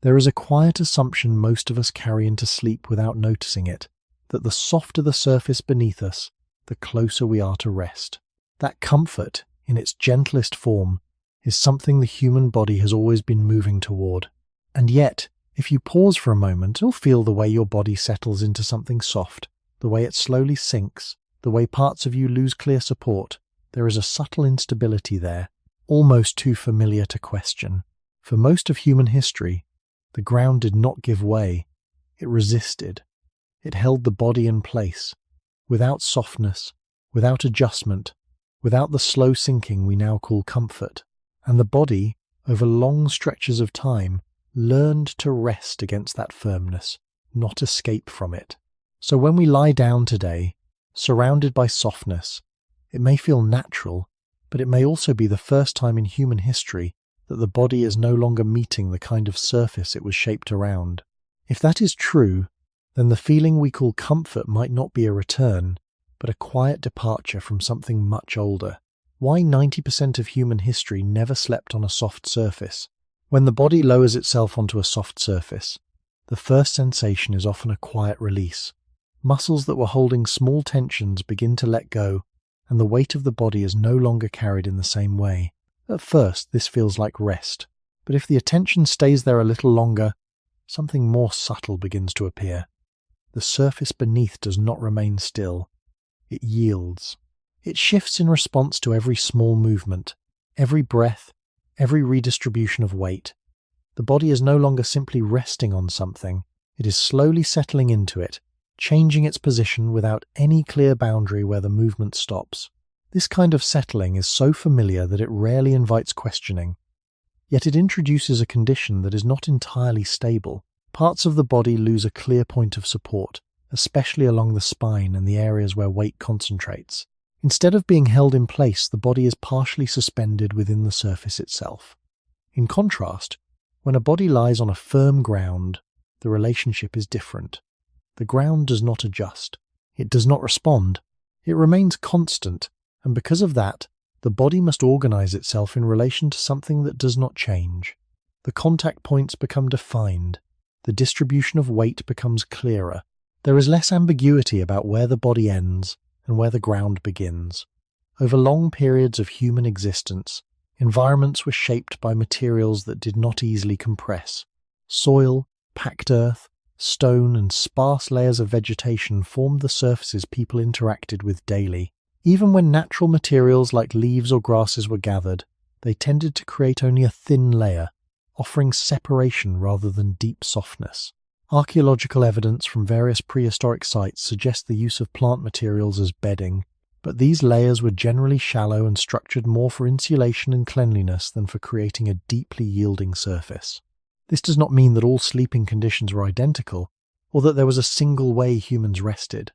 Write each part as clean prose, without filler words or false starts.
There is a quiet assumption most of us carry into sleep without noticing it, that the softer the surface beneath us, the closer we are to rest. That comfort, in its gentlest form, is something the human body has always been moving toward. And yet, if you pause for a moment, you'll feel the way your body settles into something soft, the way it slowly sinks, the way parts of you lose clear support. There is a subtle instability there, almost too familiar to question. For most of human history, the ground did not give way. It resisted. It held the body in place, without softness, without adjustment, without the slow sinking we now call comfort. And the body, over long stretches of time, learned to rest against that firmness, not escape from it. So when we lie down today, surrounded by softness, it may feel natural, but it may also be the first time in human history that the body is no longer meeting the kind of surface it was shaped around. If that is true, then the feeling we call comfort might not be a return, but a quiet departure from something much older. Why 90% of human history never slept on a soft surface? When the body lowers itself onto a soft surface, the first sensation is often a quiet release. Muscles that were holding small tensions begin to let go, and the weight of the body is no longer carried in the same way. At first, this feels like rest, but if the attention stays there a little longer, something more subtle begins to appear. The surface beneath does not remain still. It yields. It shifts in response to every small movement, every breath, every redistribution of weight. The body is no longer simply resting on something. It is slowly settling into it, changing its position without any clear boundary where the movement stops. This kind of settling is so familiar that it rarely invites questioning. Yet it introduces a condition that is not entirely stable. Parts of the body lose a clear point of support, especially along the spine and the areas where weight concentrates. Instead of being held in place, the body is partially suspended within the surface itself. In contrast, when a body lies on a firm ground, the relationship is different. The ground does not adjust. It does not respond. It remains constant, and because of that, the body must organize itself in relation to something that does not change. The contact points become defined. The distribution of weight becomes clearer. There is less ambiguity about where the body ends and where the ground begins. Over long periods of human existence, environments were shaped by materials that did not easily compress. Soil, packed earth, stone, and sparse layers of vegetation formed the surfaces people interacted with daily. Even when natural materials like leaves or grasses were gathered, they tended to create only a thin layer, offering separation rather than deep softness. Archaeological evidence from various prehistoric sites suggests the use of plant materials as bedding, but these layers were generally shallow and structured more for insulation and cleanliness than for creating a deeply yielding surface. This does not mean that all sleeping conditions were identical, or that there was a single way humans rested.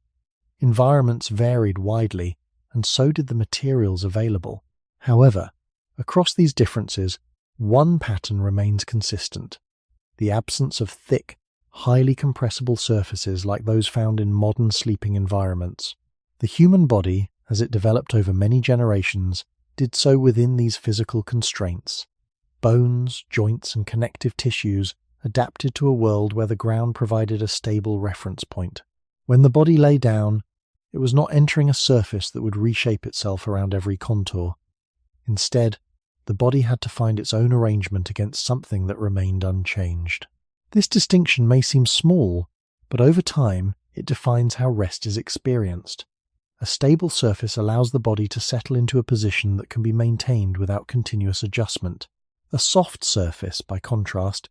Environments varied widely, and so did the materials available. However, across these differences, one pattern remains consistent: the absence of thick, highly compressible surfaces like those found in modern sleeping environments. The human body, as it developed over many generations, did so within these physical constraints. Bones, joints, and connective tissues adapted to a world where the ground provided a stable reference point. When the body lay down, it was not entering a surface that would reshape itself around every contour. Instead, the body had to find its own arrangement against something that remained unchanged. This distinction may seem small, but over time it defines how rest is experienced. A stable surface allows the body to settle into a position that can be maintained without continuous adjustment. A soft surface, by contrast,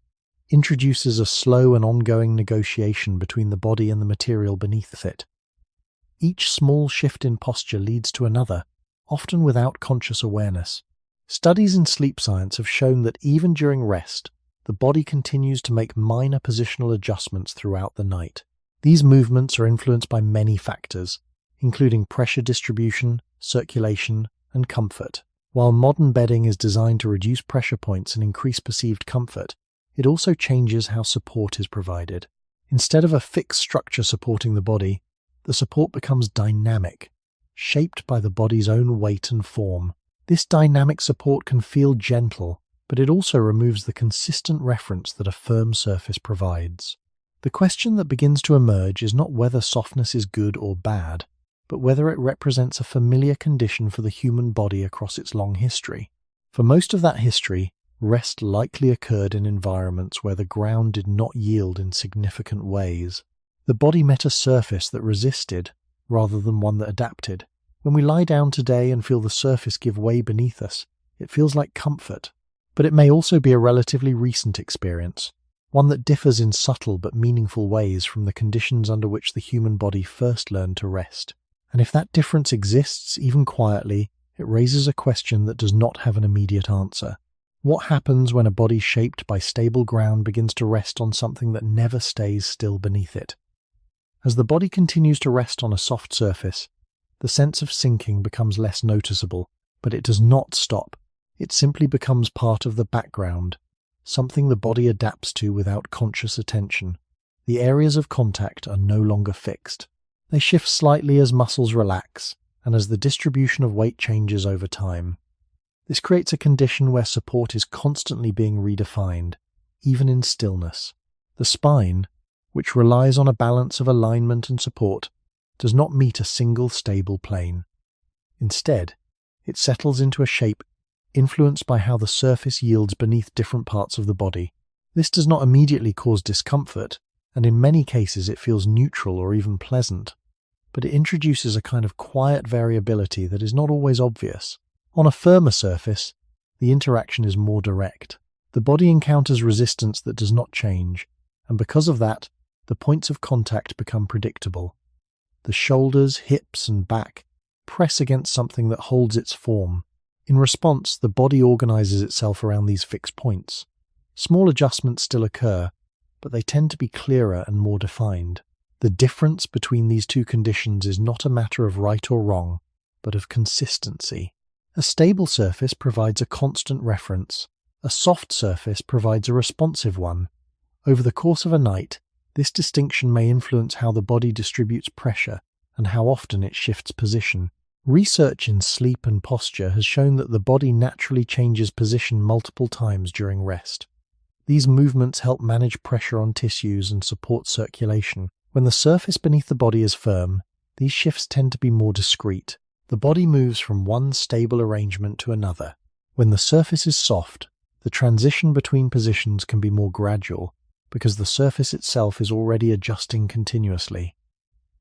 introduces a slow and ongoing negotiation between the body and the material beneath it. Each small shift in posture leads to another, often without conscious awareness. Studies in sleep science have shown that even during rest, the body continues to make minor positional adjustments throughout the night. These movements are influenced by many factors, including pressure distribution, circulation, and comfort. While modern bedding is designed to reduce pressure points and increase perceived comfort, it also changes how support is provided. Instead of a fixed structure supporting the body, the support becomes dynamic, shaped by the body's own weight and form. This dynamic support can feel gentle, but it also removes the consistent reference that a firm surface provides. The question that begins to emerge is not whether softness is good or bad, but whether it represents a familiar condition for the human body across its long history. For most of that history, rest likely occurred in environments where the ground did not yield in significant ways. The body met a surface that resisted, rather than one that adapted. When we lie down today and feel the surface give way beneath us, it feels like comfort. But it may also be a relatively recent experience, one that differs in subtle but meaningful ways from the conditions under which the human body first learned to rest. And if that difference exists, even quietly, it raises a question that does not have an immediate answer. What happens when a body shaped by stable ground begins to rest on something that never stays still beneath it? As the body continues to rest on a soft surface, the sense of sinking becomes less noticeable, but it does not stop. It simply becomes part of the background, something the body adapts to without conscious attention. The areas of contact are no longer fixed. They shift slightly as muscles relax and as the distribution of weight changes over time. This creates a condition where support is constantly being redefined, even in stillness. The spine, which relies on a balance of alignment and support, does not meet a single stable plane. Instead, it settles into a shape influenced by how the surface yields beneath different parts of the body. This does not immediately cause discomfort, and in many cases it feels neutral or even pleasant, but it introduces a kind of quiet variability that is not always obvious. On a firmer surface, the interaction is more direct. The body encounters resistance that does not change, and because of that, the points of contact become predictable. The shoulders, hips, and back press against something that holds its form. In response, the body organizes itself around these fixed points. Small adjustments still occur, but they tend to be clearer and more defined. The difference between these two conditions is not a matter of right or wrong, but of consistency. A stable surface provides a constant reference. A soft surface provides a responsive one. Over the course of a night, this distinction may influence how the body distributes pressure and how often it shifts position. Research in sleep and posture has shown that the body naturally changes position multiple times during rest. These movements help manage pressure on tissues and support circulation. When the surface beneath the body is firm, these shifts tend to be more discrete. The body moves from one stable arrangement to another. When the surface is soft, the transition between positions can be more gradual because the surface itself is already adjusting continuously.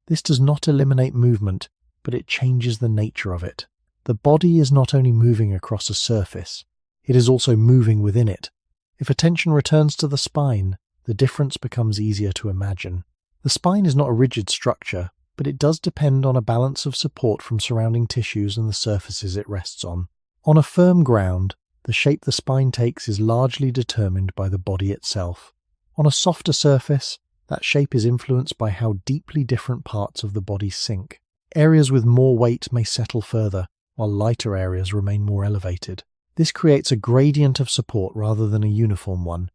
This does not eliminate movement, but it changes the nature of it. The body is not only moving across a surface, it is also moving within it. If attention returns to the spine, the difference becomes easier to imagine. The spine is not a rigid structure, but it does depend on a balance of support from surrounding tissues and the surfaces it rests on. On a firm ground, the shape the spine takes is largely determined by the body itself. On a softer surface, that shape is influenced by how deeply different parts of the body sink. Areas with more weight may settle further, while lighter areas remain more elevated. This creates a gradient of support rather than a uniform one.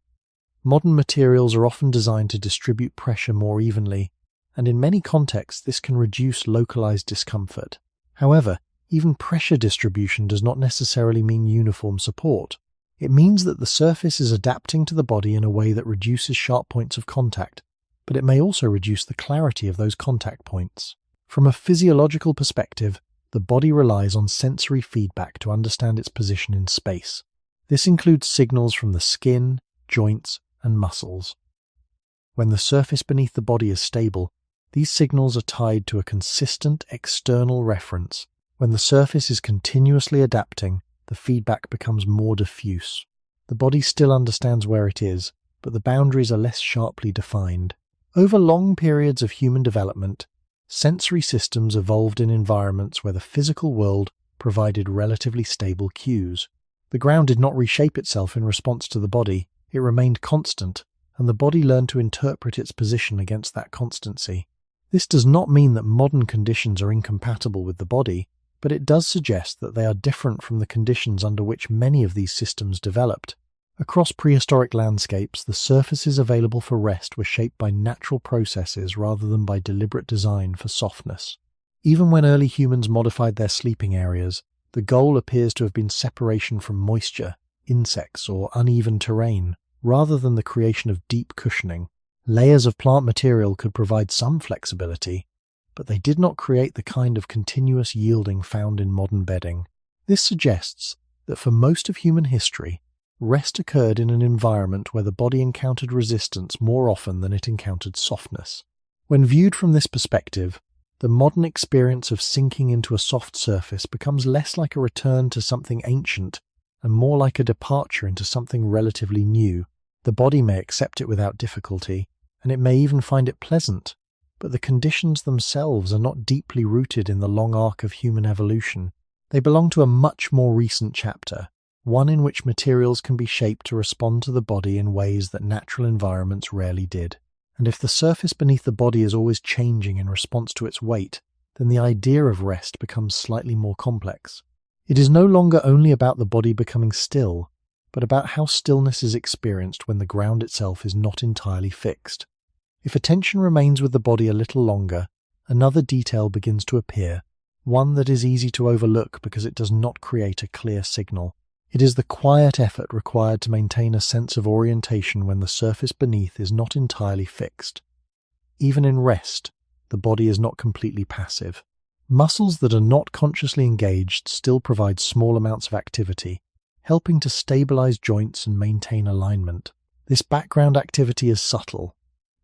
Modern materials are often designed to distribute pressure more evenly, and in many contexts this can reduce localized discomfort. However, even pressure distribution does not necessarily mean uniform support. It means that the surface is adapting to the body in a way that reduces sharp points of contact, but it may also reduce the clarity of those contact points. From a physiological perspective, the body relies on sensory feedback to understand its position in space. This includes signals from the skin, joints, and muscles. When the surface beneath the body is stable, these signals are tied to a consistent external reference. When the surface is continuously adapting, the feedback becomes more diffuse. The body still understands where it is, but the boundaries are less sharply defined. Over long periods of human development, sensory systems evolved in environments where the physical world provided relatively stable cues. The ground did not reshape itself in response to the body, it remained constant, and the body learned to interpret its position against that constancy. This does not mean that modern conditions are incompatible with the body, but it does suggest that they are different from the conditions under which many of these systems developed. Across prehistoric landscapes, the surfaces available for rest were shaped by natural processes rather than by deliberate design for softness. Even when early humans modified their sleeping areas, the goal appears to have been separation from moisture. insects or uneven terrain, rather than the creation of deep cushioning. Layers of plant material could provide some flexibility, but they did not create the kind of continuous yielding found in modern bedding. This suggests that for most of human history, rest occurred in an environment where the body encountered resistance more often than it encountered softness. When viewed from this perspective, the modern experience of sinking into a soft surface becomes less like a return to something ancient and more like a departure into something relatively new. The body may accept it without difficulty, and it may even find it pleasant, but the conditions themselves are not deeply rooted in the long arc of human evolution. They belong to a much more recent chapter, one in which materials can be shaped to respond to the body in ways that natural environments rarely did. And if the surface beneath the body is always changing in response to its weight, then the idea of rest becomes slightly more complex. It is no longer only about the body becoming still, but about how stillness is experienced when the ground itself is not entirely fixed. If attention remains with the body a little longer, another detail begins to appear, one that is easy to overlook because it does not create a clear signal. It is the quiet effort required to maintain a sense of orientation when the surface beneath is not entirely fixed. Even in rest, the body is not completely passive. Muscles that are not consciously engaged still provide small amounts of activity, helping to stabilize joints and maintain alignment. This background activity is subtle,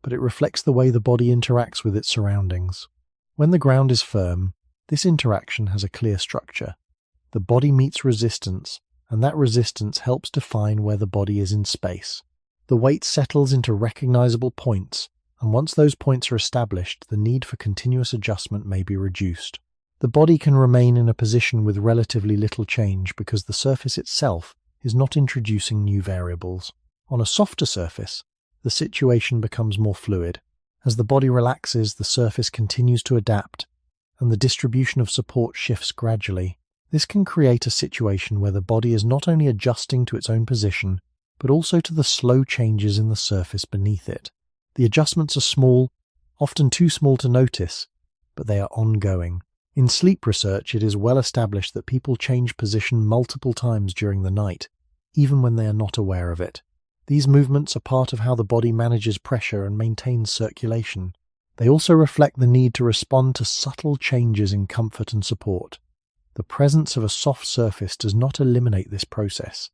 but it reflects the way the body interacts with its surroundings. When the ground is firm, this interaction has a clear structure. The body meets resistance, and that resistance helps define where the body is in space. The weight settles into recognizable points, and once those points are established, the need for continuous adjustment may be reduced. The body can remain in a position with relatively little change because the surface itself is not introducing new variables. On a softer surface, the situation becomes more fluid. As the body relaxes, the surface continues to adapt, and the distribution of support shifts gradually. This can create a situation where the body is not only adjusting to its own position, but also to the slow changes in the surface beneath it. The adjustments are small, often too small to notice, but they are ongoing. In sleep research, it is well established that people change position multiple times during the night, even when they are not aware of it. These movements are part of how the body manages pressure and maintains circulation. They also reflect the need to respond to subtle changes in comfort and support. The presence of a soft surface does not eliminate this process.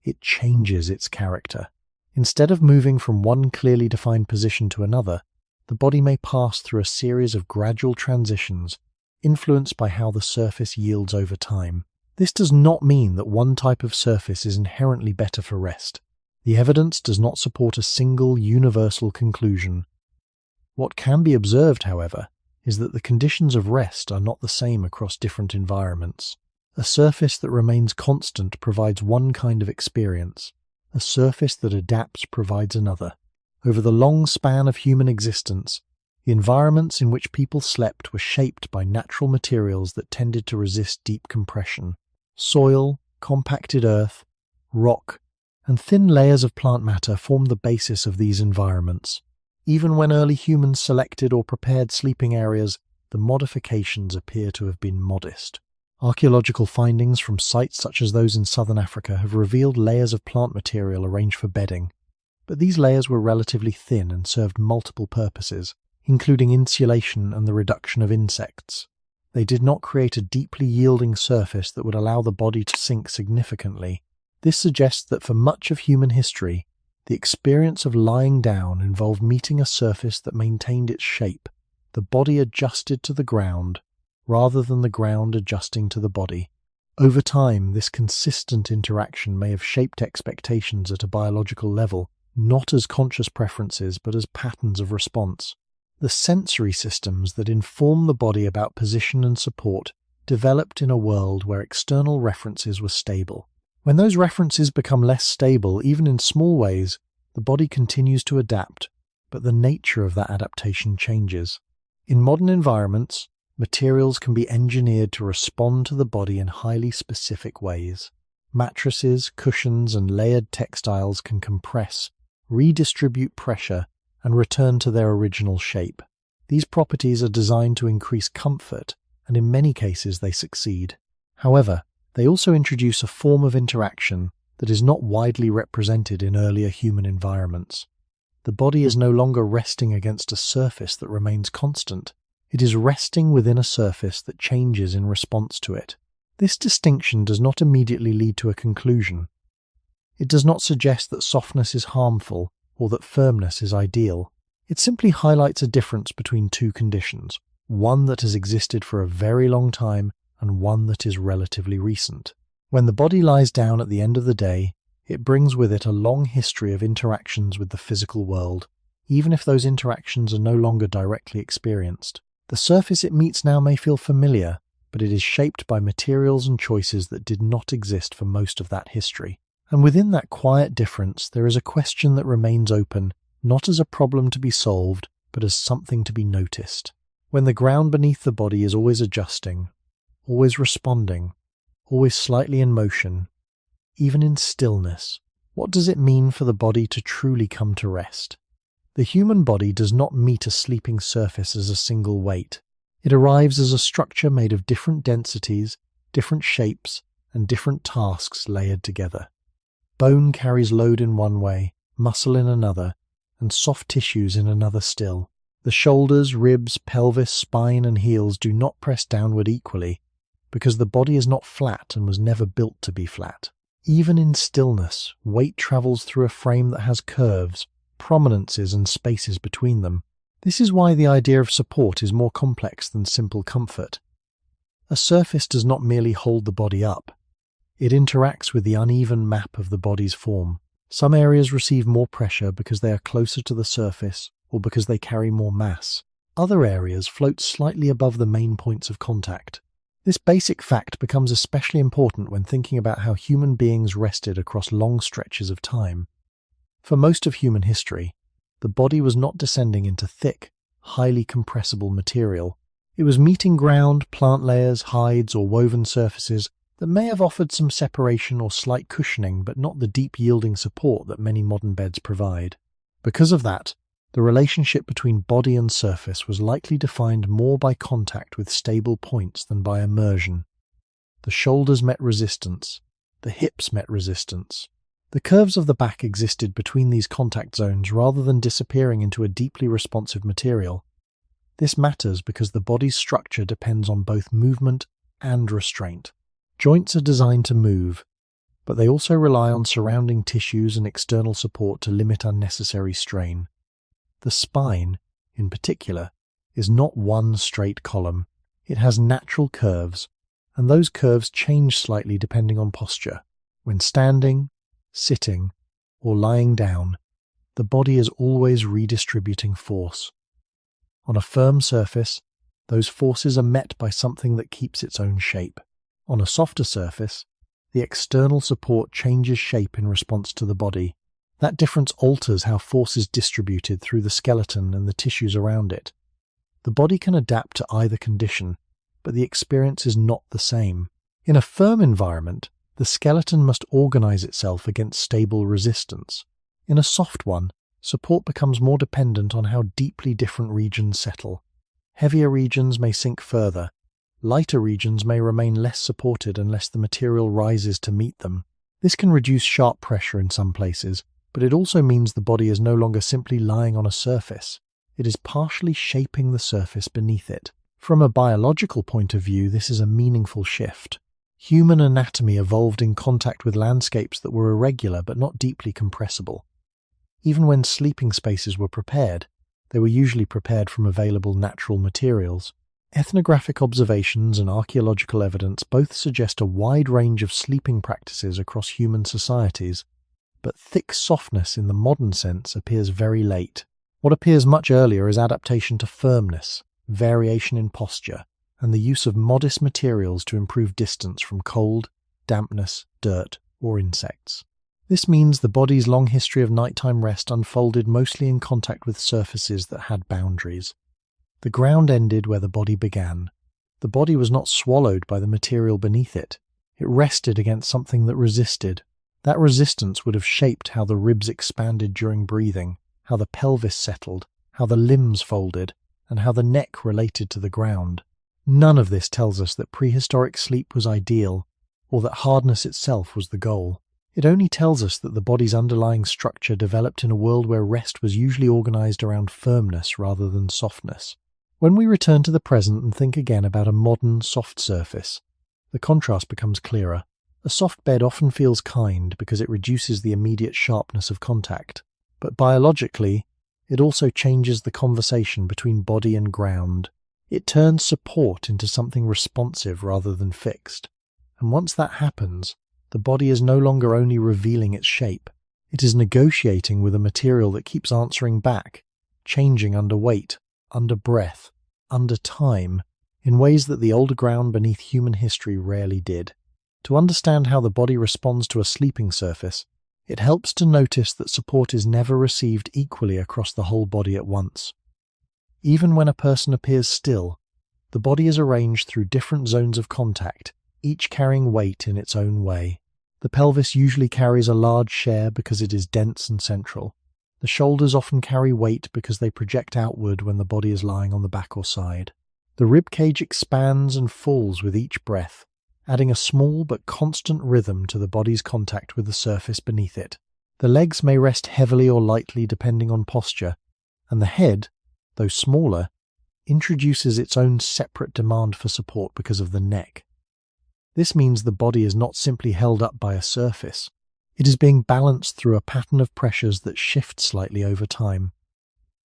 It changes its character. Instead of moving from one clearly defined position to another, the body may pass through a series of gradual transitions, influenced by how the surface yields over time. This does not mean that one type of surface is inherently better for rest. The evidence does not support a single universal conclusion. What can be observed, however, is that the conditions of rest are not the same across different environments. A surface that remains constant provides one kind of experience. A surface that adapts provides another. Over the long span of human existence, the environments in which people slept were shaped by natural materials that tended to resist deep compression. Soil, compacted earth, rock, and thin layers of plant matter formed the basis of these environments. Even when early humans selected or prepared sleeping areas, the modifications appear to have been modest. Archaeological findings from sites such as those in southern Africa have revealed layers of plant material arranged for bedding, but these layers were relatively thin and served multiple purposes, including insulation and the reduction of insects. They did not create a deeply yielding surface that would allow the body to sink significantly. This suggests that for much of human history, the experience of lying down involved meeting a surface that maintained its shape. The body adjusted to the ground, rather than the ground adjusting to the body. Over time, this consistent interaction may have shaped expectations at a biological level, not as conscious preferences but as patterns of response. The sensory systems that inform the body about position and support developed in a world where external references were stable. When those references become less stable, even in small ways, the body continues to adapt, but the nature of that adaptation changes. In modern environments, materials can be engineered to respond to the body in highly specific ways. Mattresses, cushions, and layered textiles can compress, redistribute pressure, and return to their original shape. These properties are designed to increase comfort, and in many cases they succeed. However, they also introduce a form of interaction that is not widely represented in earlier human environments. The body is no longer resting against a surface that remains constant. It is resting within a surface that changes in response to it. This distinction does not immediately lead to a conclusion. It does not suggest that softness is harmful or that firmness is ideal. It simply highlights a difference between two conditions, one that has existed for a very long time and one that is relatively recent. When the body lies down at the end of the day, it brings with it a long history of interactions with the physical world, even if those interactions are no longer directly experienced. The surface it meets now may feel familiar, but it is shaped by materials and choices that did not exist for most of that history. And within that quiet difference, there is a question that remains open, not as a problem to be solved, but as something to be noticed. When the ground beneath the body is always adjusting, always responding, always slightly in motion, even in stillness, what does it mean for the body to truly come to rest? The human body does not meet a sleeping surface as a single weight. It arrives as a structure made of different densities, different shapes, and different tasks layered together. Bone carries load in one way, muscle in another, and soft tissues in another still. The shoulders, ribs, pelvis, spine, and heels do not press downward equally, because the body is not flat and was never built to be flat. Even in stillness, weight travels through a frame that has curves, prominences, and spaces between them. This is why the idea of support is more complex than simple comfort. A surface does not merely hold the body up. It interacts with the uneven map of the body's form. Some areas receive more pressure because they are closer to the surface or because they carry more mass. Other areas float slightly above the main points of contact. This basic fact becomes especially important when thinking about how human beings rested across long stretches of time. For most of human history, the body was not descending into thick, highly compressible material. It was meeting ground, plant layers, hides, or woven surfaces that may have offered some separation or slight cushioning, but not the deep yielding support that many modern beds provide. Because of that, the relationship between body and surface was likely defined more by contact with stable points than by immersion. The shoulders met resistance. The hips met resistance. The curves of the back existed between these contact zones rather than disappearing into a deeply responsive material. This matters because the body's structure depends on both movement and restraint. Joints are designed to move, but they also rely on surrounding tissues and external support to limit unnecessary strain. The spine, in particular, is not one straight column. It has natural curves, and those curves change slightly depending on posture. When standing, sitting, or lying down, the body is always redistributing force. On a firm surface, those forces are met by something that keeps its own shape. On a softer surface, the external support changes shape in response to the body. That difference alters how force is distributed through the skeleton and the tissues around it. The body can adapt to either condition, but the experience is not the same. In a firm environment, the skeleton must organize itself against stable resistance. In a soft one, support becomes more dependent on how deeply different regions settle. Heavier regions may sink further. Lighter regions may remain less supported unless the material rises to meet them. This can reduce sharp pressure in some places, but it also means the body is no longer simply lying on a surface. It is partially shaping the surface beneath it. From a biological point of view, this is a meaningful shift. Human anatomy evolved in contact with landscapes that were irregular but not deeply compressible. Even when sleeping spaces were prepared, they were usually prepared from available natural materials. Ethnographic observations and archaeological evidence both suggest a wide range of sleeping practices across human societies, but thick softness in the modern sense appears very late. What appears much earlier is adaptation to firmness, variation in posture, and the use of modest materials to improve distance from cold, dampness, dirt, or insects. This means the body's long history of nighttime rest unfolded mostly in contact with surfaces that had boundaries. The ground ended where the body began. The body was not swallowed by the material beneath it. It rested against something that resisted. That resistance would have shaped how the ribs expanded during breathing, how the pelvis settled, how the limbs folded, and how the neck related to the ground. None of this tells us that prehistoric sleep was ideal, or that hardness itself was the goal. It only tells us that the body's underlying structure developed in a world where rest was usually organized around firmness rather than softness. When we return to the present and think again about a modern, soft surface, the contrast becomes clearer. A soft bed often feels kind because it reduces the immediate sharpness of contact. But biologically, it also changes the conversation between body and ground. It turns support into something responsive rather than fixed. And once that happens, the body is no longer only revealing its shape. It is negotiating with a material that keeps answering back, changing under weight, under breath, under time, in ways that the older ground beneath human history rarely did. To understand how the body responds to a sleeping surface, it helps to notice that support is never received equally across the whole body at once. Even when a person appears still, the body is arranged through different zones of contact, each carrying weight in its own way. The pelvis usually carries a large share because it is dense and central. The shoulders often carry weight because they project outward when the body is lying on the back or side. The rib cage expands and falls with each breath, adding a small but constant rhythm to the body's contact with the surface beneath it. The legs may rest heavily or lightly depending on posture, and the head, though smaller, introduces its own separate demand for support because of the neck. This means the body is not simply held up by a surface. It is being balanced through a pattern of pressures that shift slightly over time.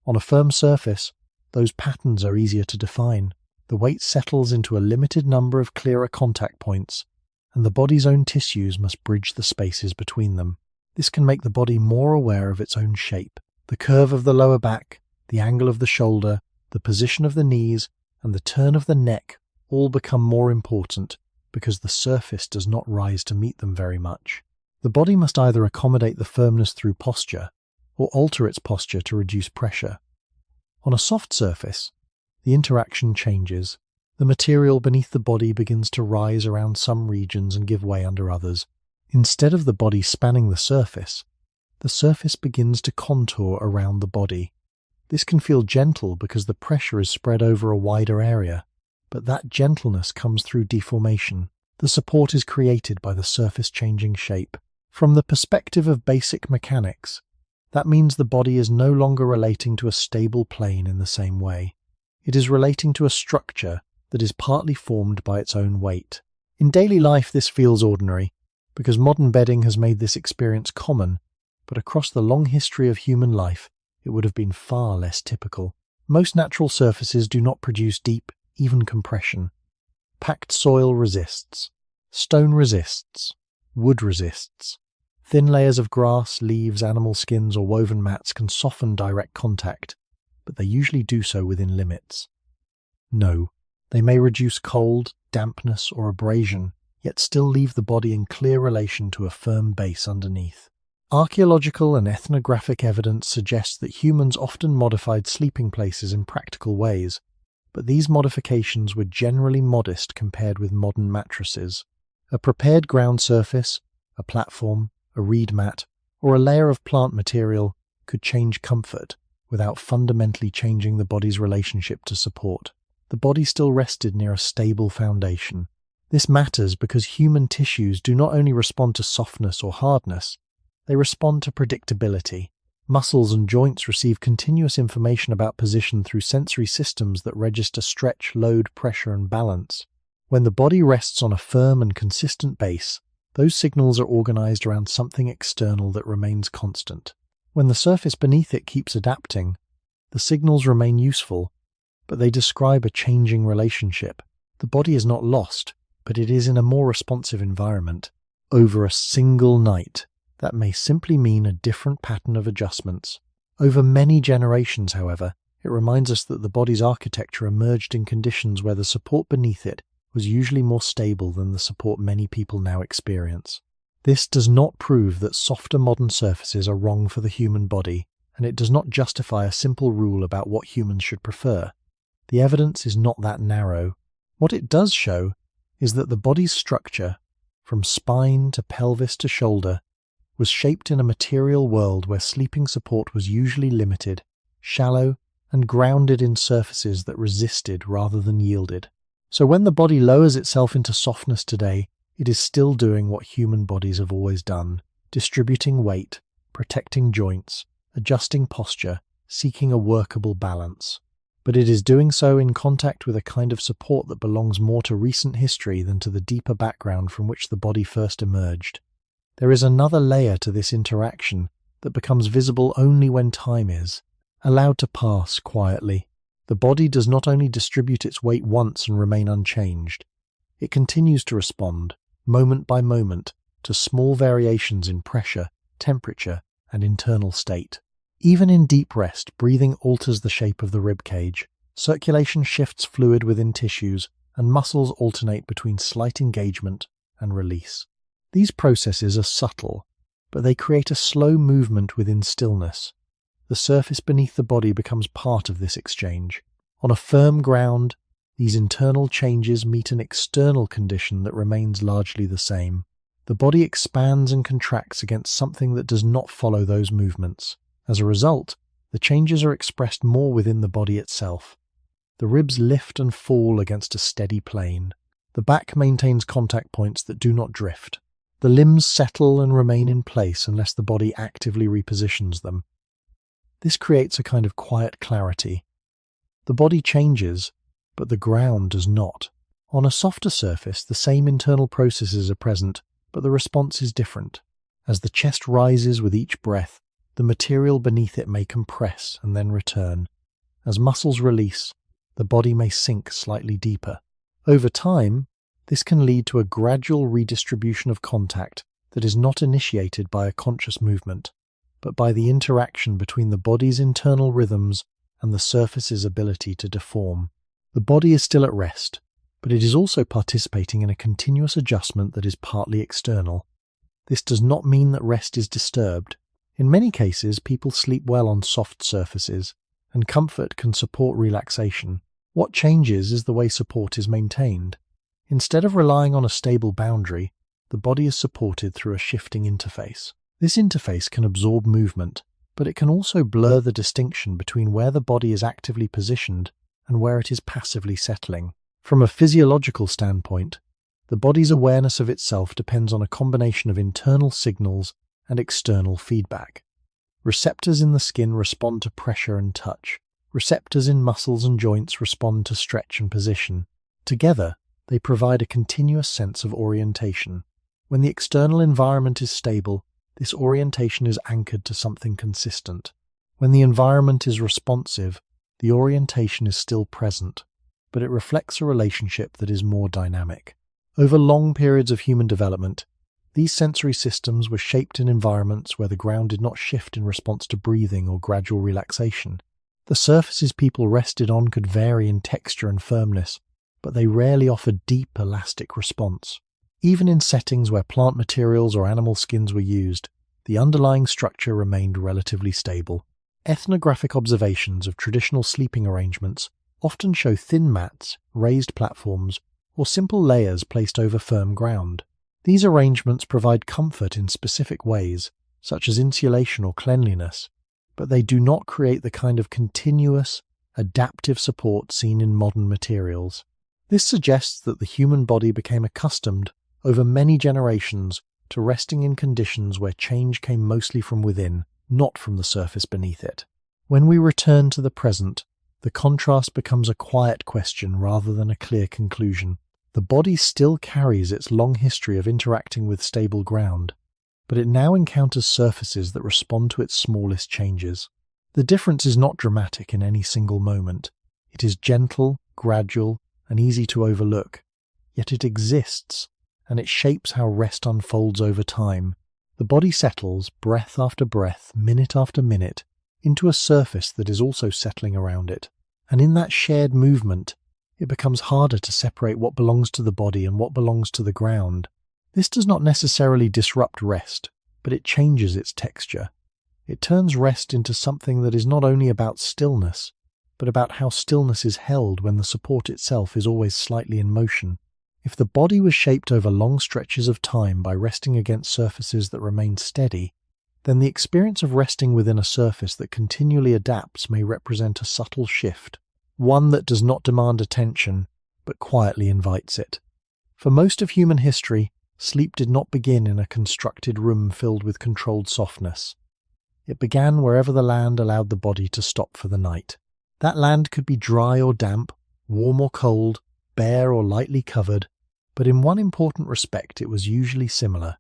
On a firm surface, those patterns are easier to define. The weight settles into a limited number of clearer contact points, and the body's own tissues must bridge the spaces between them. This can make the body more aware of its own shape. The curve of the lower back, the angle of the shoulder, the position of the knees, and the turn of the neck all become more important because the surface does not rise to meet them very much. The body must either accommodate the firmness through posture or alter its posture to reduce pressure. On a soft surface, the interaction changes. The material beneath the body begins to rise around some regions and give way under others. Instead of the body spanning the surface begins to contour around the body. This can feel gentle because the pressure is spread over a wider area, but that gentleness comes through deformation. The support is created by the surface changing shape. From the perspective of basic mechanics, that means the body is no longer relating to a stable plane in the same way. It is relating to a structure that is partly formed by its own weight. In daily life this feels ordinary, because modern bedding has made this experience common, but across the long history of human life, it would have been far less typical. Most natural surfaces do not produce deep, even compression. Packed soil resists. Stone resists. Wood resists. Thin layers of grass, leaves, animal skins, or woven mats can soften direct contact, but they usually do so within limits. No, they may reduce cold, dampness, or abrasion, yet still leave the body in clear relation to a firm base underneath. Archaeological and ethnographic evidence suggests that humans often modified sleeping places in practical ways, but these modifications were generally modest compared with modern mattresses. A prepared ground surface, a platform, a reed mat, or a layer of plant material could change comfort without fundamentally changing the body's relationship to support. The body still rested near a stable foundation. This matters because human tissues do not only respond to softness or hardness, they respond to predictability. Muscles and joints receive continuous information about position through sensory systems that register stretch, load, pressure, and balance. When the body rests on a firm and consistent base, those signals are organized around something external that remains constant. When the surface beneath it keeps adapting, the signals remain useful, but they describe a changing relationship. The body is not lost, but it is in a more responsive environment. Over a single night, that may simply mean a different pattern of adjustments. Over many generations, however, it reminds us that the body's architecture emerged in conditions where the support beneath it was usually more stable than the support many people now experience. This does not prove that softer modern surfaces are wrong for the human body, and it does not justify a simple rule about what humans should prefer. The evidence is not that narrow. What it does show is that the body's structure, from spine to pelvis to shoulder, was shaped in a material world where sleeping support was usually limited, shallow, and grounded in surfaces that resisted rather than yielded. So when the body lowers itself into softness today, it is still doing what human bodies have always done. distributing weight, protecting joints, adjusting posture, seeking a workable balance. But it is doing so in contact with a kind of support that belongs more to recent history than to the deeper background from which the body first emerged. There is another layer to this interaction that becomes visible only when time is allowed to pass quietly. The body does not only distribute its weight once and remain unchanged, it continues to respond, moment by moment, to small variations in pressure, temperature, and internal state. Even in deep rest, breathing alters the shape of the rib cage, circulation shifts fluid within tissues, and muscles alternate between slight engagement and release. These processes are subtle, but they create a slow movement within stillness. The surface beneath the body becomes part of this exchange. On a firm ground, these internal changes meet an external condition that remains largely the same. The body expands and contracts against something that does not follow those movements. As a result, the changes are expressed more within the body itself. The ribs lift and fall against a steady plane. The back maintains contact points that do not drift. The limbs settle and remain in place unless the body actively repositions them. This creates a kind of quiet clarity. The body changes, but the ground does not. On a softer surface, the same internal processes are present, but the response is different. As the chest rises with each breath, the material beneath it may compress and then return. As muscles release, the body may sink slightly deeper. Over time, this can lead to a gradual redistribution of contact that is not initiated by a conscious movement, but by the interaction between the body's internal rhythms and the surface's ability to deform. The body is still at rest, but it is also participating in a continuous adjustment that is partly external. This does not mean that rest is disturbed. In many cases, people sleep well on soft surfaces, and comfort can support relaxation. What changes is the way support is maintained. Instead of relying on a stable boundary, the body is supported through a shifting interface. This interface can absorb movement, but it can also blur the distinction between where the body is actively positioned and where it is passively settling. From a physiological standpoint, the body's awareness of itself depends on a combination of internal signals and external feedback. Receptors in the skin respond to pressure and touch. Receptors in muscles and joints respond to stretch and position. Together, they provide a continuous sense of orientation. When the external environment is stable, this orientation is anchored to something consistent. When the environment is responsive, the orientation is still present, but it reflects a relationship that is more dynamic. Over long periods of human development, these sensory systems were shaped in environments where the ground did not shift in response to breathing or gradual relaxation. The surfaces people rested on could vary in texture and firmness, but they rarely offered deep, elastic response. Even in settings where plant materials or animal skins were used, the underlying structure remained relatively stable. Ethnographic observations of traditional sleeping arrangements often show thin mats, raised platforms, or simple layers placed over firm ground. These arrangements provide comfort in specific ways, such as insulation or cleanliness, but they do not create the kind of continuous, adaptive support seen in modern materials. This suggests that the human body became accustomed, over many generations, to resting in conditions where change came mostly from within, not from the surface beneath it. When we return to the present, the contrast becomes a quiet question rather than a clear conclusion. The body still carries its long history of interacting with stable ground, but it now encounters surfaces that respond to its smallest changes. The difference is not dramatic in any single moment. It is gentle, gradual, and easy to overlook. Yet it exists, and it shapes how rest unfolds over time. The body settles, breath after breath, minute after minute, into a surface that is also settling around it. And in that shared movement, it becomes harder to separate what belongs to the body and what belongs to the ground. This does not necessarily disrupt rest, but it changes its texture. It turns rest into something that is not only about stillness, but about how stillness is held when the support itself is always slightly in motion. If the body was shaped over long stretches of time by resting against surfaces that remain steady, then the experience of resting within a surface that continually adapts may represent a subtle shift, one that does not demand attention, but quietly invites it. For most of human history, Sleep did not begin in a constructed room filled with controlled softness. It began wherever the land allowed the body to stop for the night. That land could be dry or damp, warm or cold, bare or lightly covered, but in one important respect it was usually similar.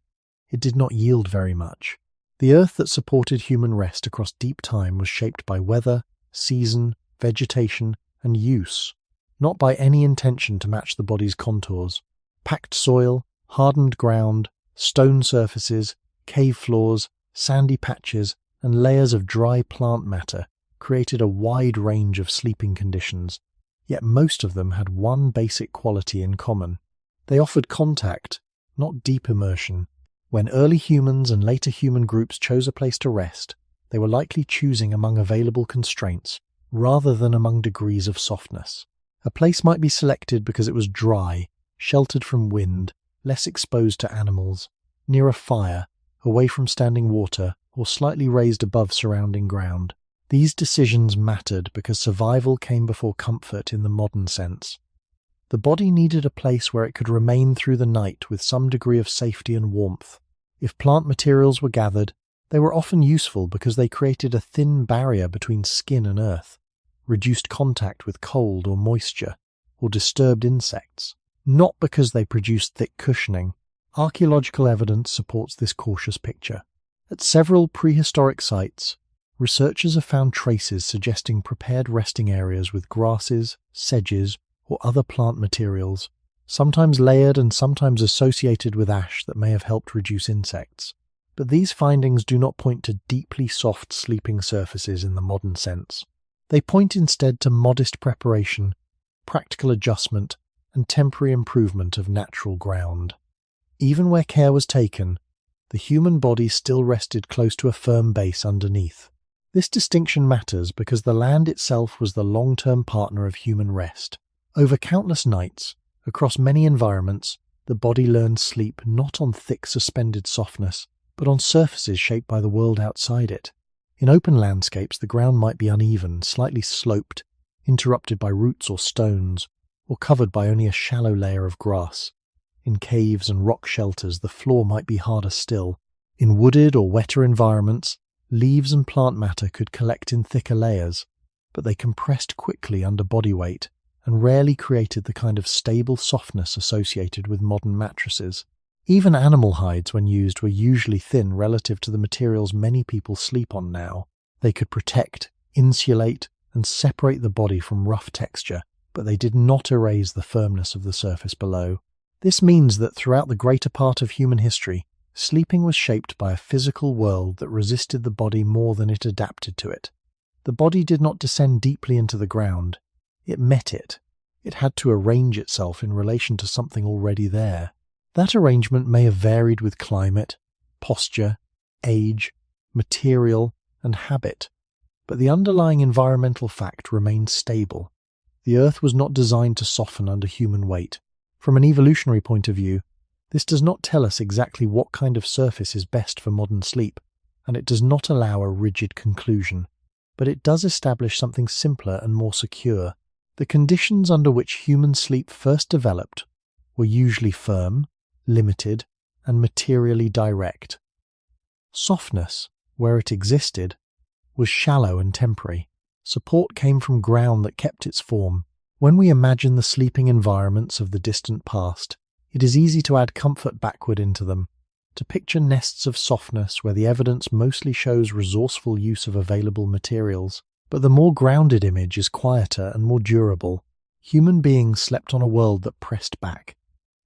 It did not yield very much. The earth that supported human rest across deep time was shaped by weather, season, vegetation, and use, not by any intention to match the body's contours. Packed soil, hardened ground, stone surfaces, cave floors, sandy patches, and layers of dry plant matter created a wide range of sleeping conditions, yet most of them had one basic quality in common. They offered contact, not deep immersion. When early humans and later human groups chose a place to rest, they were likely choosing among available constraints rather than among degrees of softness. A place might be selected because it was dry, sheltered from wind, less exposed to animals, near a fire, away from standing water, or slightly raised above surrounding ground. These decisions mattered because survival came before comfort in the modern sense. The body needed a place where it could remain through the night with some degree of safety and warmth. If plant materials were gathered, they were often useful because they created a thin barrier between skin and earth, reduced contact with cold or moisture, or disturbed insects, not because they produced thick cushioning. Archaeological evidence supports this cautious picture. At several prehistoric sites, researchers have found traces suggesting prepared resting areas with grasses, sedges, or other plant materials, sometimes layered and sometimes associated with ash that may have helped reduce insects. But these findings do not point to deeply soft sleeping surfaces in the modern sense. They point instead to modest preparation, practical adjustment, and temporary improvement of natural ground. Even where care was taken, the human body still rested close to a firm base underneath. This distinction matters because the land itself was the long-term partner of human rest. Over countless nights, across many environments, the body learned sleep not on thick suspended softness, but on surfaces shaped by the world outside it. In open landscapes, the ground might be uneven, slightly sloped, interrupted by roots or stones, or covered by only a shallow layer of grass. In caves and rock shelters, the floor might be harder still. In wooded or wetter environments, leaves and plant matter could collect in thicker layers, but they compressed quickly under body weight and rarely created the kind of stable softness associated with modern mattresses. Even animal hides, when used, were usually thin relative to the materials many people sleep on now. They could protect, insulate, and separate the body from rough texture, but they did not erase the firmness of the surface below. This means that throughout the greater part of human history, sleeping was shaped by a physical world that resisted the body more than it adapted to it. The body did not descend deeply into the ground. It met it. It had to arrange itself in relation to something already there. That arrangement may have varied with climate, posture, age, material, and habit, but the underlying environmental fact remained stable. The earth was not designed to soften under human weight. From an evolutionary point of view, this does not tell us exactly what kind of surface is best for modern sleep, and it does not allow a rigid conclusion, but it does establish something simpler and more secure. The conditions under which human sleep first developed were usually firm, limited, and materially direct. Softness, where it existed, was shallow and temporary. Support came from ground that kept its form. When we imagine the sleeping environments of the distant past, it is easy to add comfort backward into them, to picture nests of softness where the evidence mostly shows resourceful use of available materials. But the more grounded image is quieter and more durable. Human beings slept on a world that pressed back,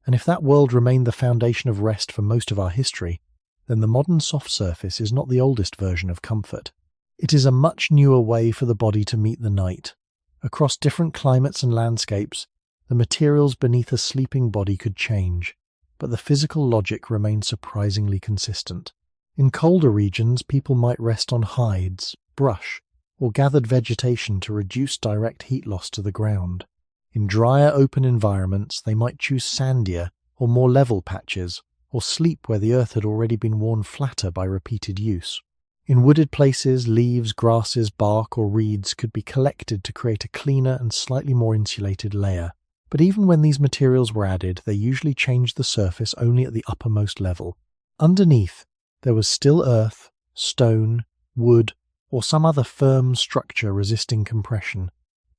and if that world remained the foundation of rest for most of our history, then the modern soft surface is not the oldest version of comfort. It is a much newer way for the body to meet the night. Across different climates and landscapes, the materials beneath a sleeping body could change, but the physical logic remained surprisingly consistent. In colder regions, people might rest on hides, brush, or gathered vegetation to reduce direct heat loss to the ground. In drier open environments, they might choose sandier or more level patches, or sleep where the earth had already been worn flatter by repeated use. In wooded places, leaves, grasses, bark, or reeds could be collected to create a cleaner and slightly more insulated layer. But even when these materials were added, they usually changed the surface only at the uppermost level. Underneath, there was still earth, stone, wood, or some other firm structure resisting compression.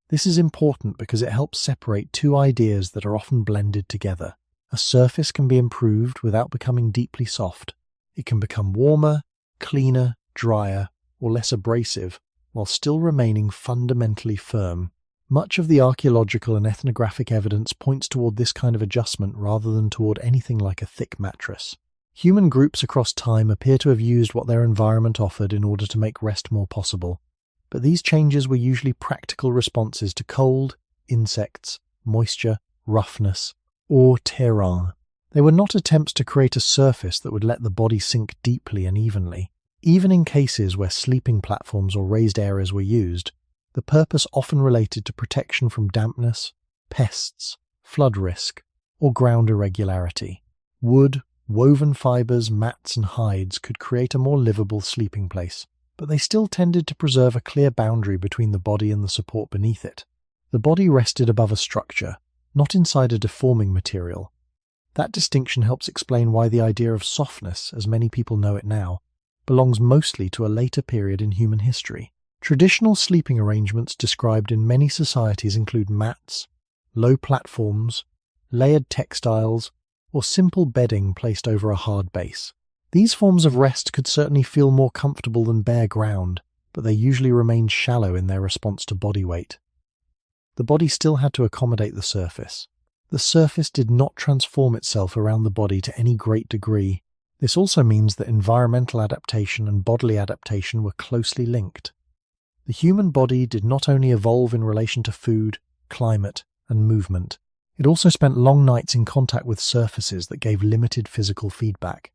This is important because it helps separate two ideas that are often blended together. A surface can be improved without becoming deeply soft. It can become warmer, cleaner, drier, or less abrasive, while still remaining fundamentally firm. Much of the archaeological and ethnographic evidence points toward this kind of adjustment rather than toward anything like a thick mattress. Human groups across time appear to have used what their environment offered in order to make rest more possible. But these changes were usually practical responses to cold, insects, moisture, roughness, or terrain. They were not attempts to create a surface that would let the body sink deeply and evenly. Even in cases where sleeping platforms or raised areas were used, the purpose often related to protection from dampness, pests, flood risk, or ground irregularity. Wood, woven fibers, mats, and hides could create a more livable sleeping place, but they still tended to preserve a clear boundary between the body and the support beneath it. The body rested above a structure, not inside a deforming material. That distinction helps explain why the idea of softness, as many people know it now, belongs mostly to a later period in human history. Traditional sleeping arrangements described in many societies include mats, low platforms, layered textiles, or simple bedding placed over a hard base. These forms of rest could certainly feel more comfortable than bare ground, but they usually remained shallow in their response to body weight. The body still had to accommodate the surface. The surface did not transform itself around the body to any great degree. This also means that environmental adaptation and bodily adaptation were closely linked. The human body did not only evolve in relation to food, climate, and movement. It also spent long nights in contact with surfaces that gave limited physical feedback.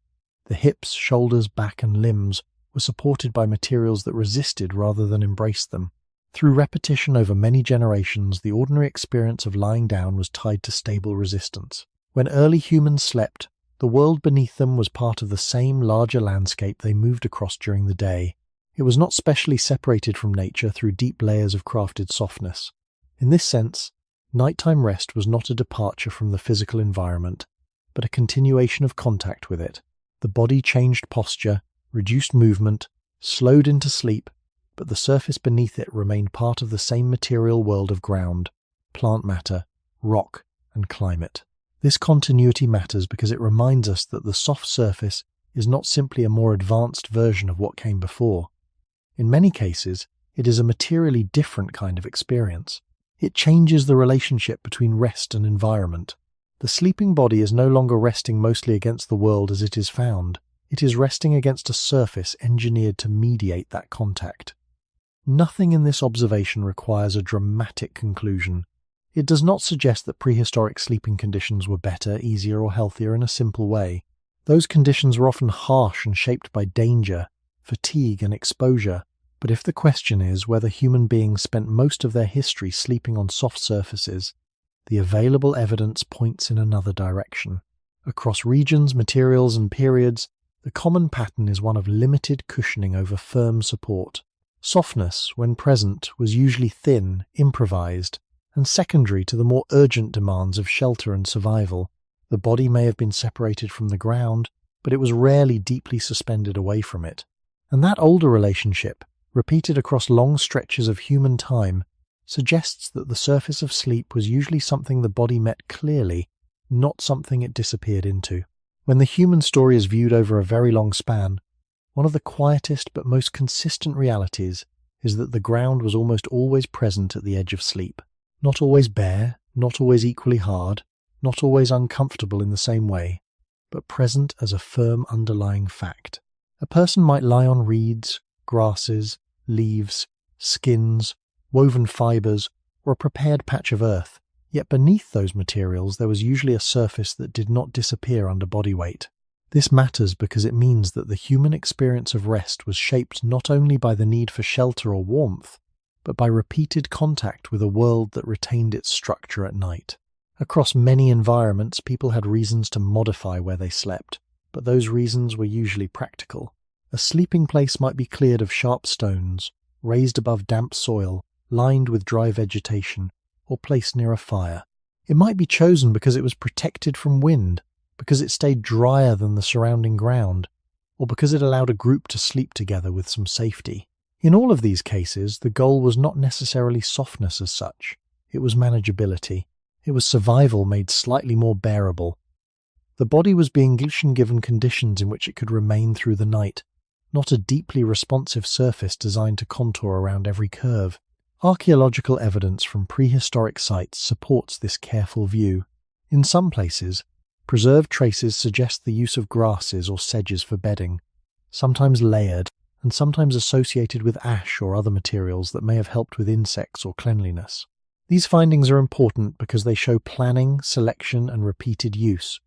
The hips, shoulders, back, and limbs were supported by materials that resisted rather than embraced them. Through repetition over many generations, the ordinary experience of lying down was tied to stable resistance. When early humans slept, the world beneath them was part of the same larger landscape they moved across during the day. It was not specially separated from nature through deep layers of crafted softness. In this sense, nighttime rest was not a departure from the physical environment, but a continuation of contact with it. The body changed posture, reduced movement, slowed into sleep, but the surface beneath it remained part of the same material world of ground, plant matter, rock, and climate. This continuity matters because it reminds us that the soft surface is not simply a more advanced version of what came before. In many cases, it is a materially different kind of experience. It changes the relationship between rest and environment. The sleeping body is no longer resting mostly against the world as it is found. It is resting against a surface engineered to mediate that contact. Nothing in this observation requires a dramatic conclusion. It does not suggest that prehistoric sleeping conditions were better, easier, or healthier in a simple way. Those conditions were often harsh and shaped by danger, fatigue, and exposure. But if the question is whether human beings spent most of their history sleeping on soft surfaces, the available evidence points in another direction. Across regions, materials, and periods, the common pattern is one of limited cushioning over firm support. Softness, when present, was usually thin, improvised, and secondary to the more urgent demands of shelter and survival. The body may have been separated from the ground, but it was rarely deeply suspended away from it. And that older relationship, repeated across long stretches of human time, suggests that the surface of sleep was usually something the body met clearly, not something it disappeared into. When the human story is viewed over a very long span, one of the quietest but most consistent realities is that the ground was almost always present at the edge of sleep. Not always bare, not always equally hard, not always uncomfortable in the same way, but present as a firm underlying fact. A person might lie on reeds, grasses, leaves, skins, woven fibers, or a prepared patch of earth, yet beneath those materials there was usually a surface that did not disappear under body weight. This matters because it means that the human experience of rest was shaped not only by the need for shelter or warmth, but by repeated contact with a world that retained its structure at night. Across many environments, people had reasons to modify where they slept, but those reasons were usually practical. A sleeping place might be cleared of sharp stones, raised above damp soil, lined with dry vegetation, or placed near a fire. It might be chosen because it was protected from wind, because it stayed drier than the surrounding ground, or because it allowed a group to sleep together with some safety. In all of these cases, the goal was not necessarily softness as such. It was manageability. It was survival made slightly more bearable. The body was being given conditions in which it could remain through the night, not a deeply responsive surface designed to contour around every curve. Archaeological evidence from prehistoric sites supports this careful view. In some places, preserved traces suggest the use of grasses or sedges for bedding, sometimes layered and sometimes associated with ash or other materials that may have helped with insects or cleanliness. These findings are important because they show planning, selection, and repeated use,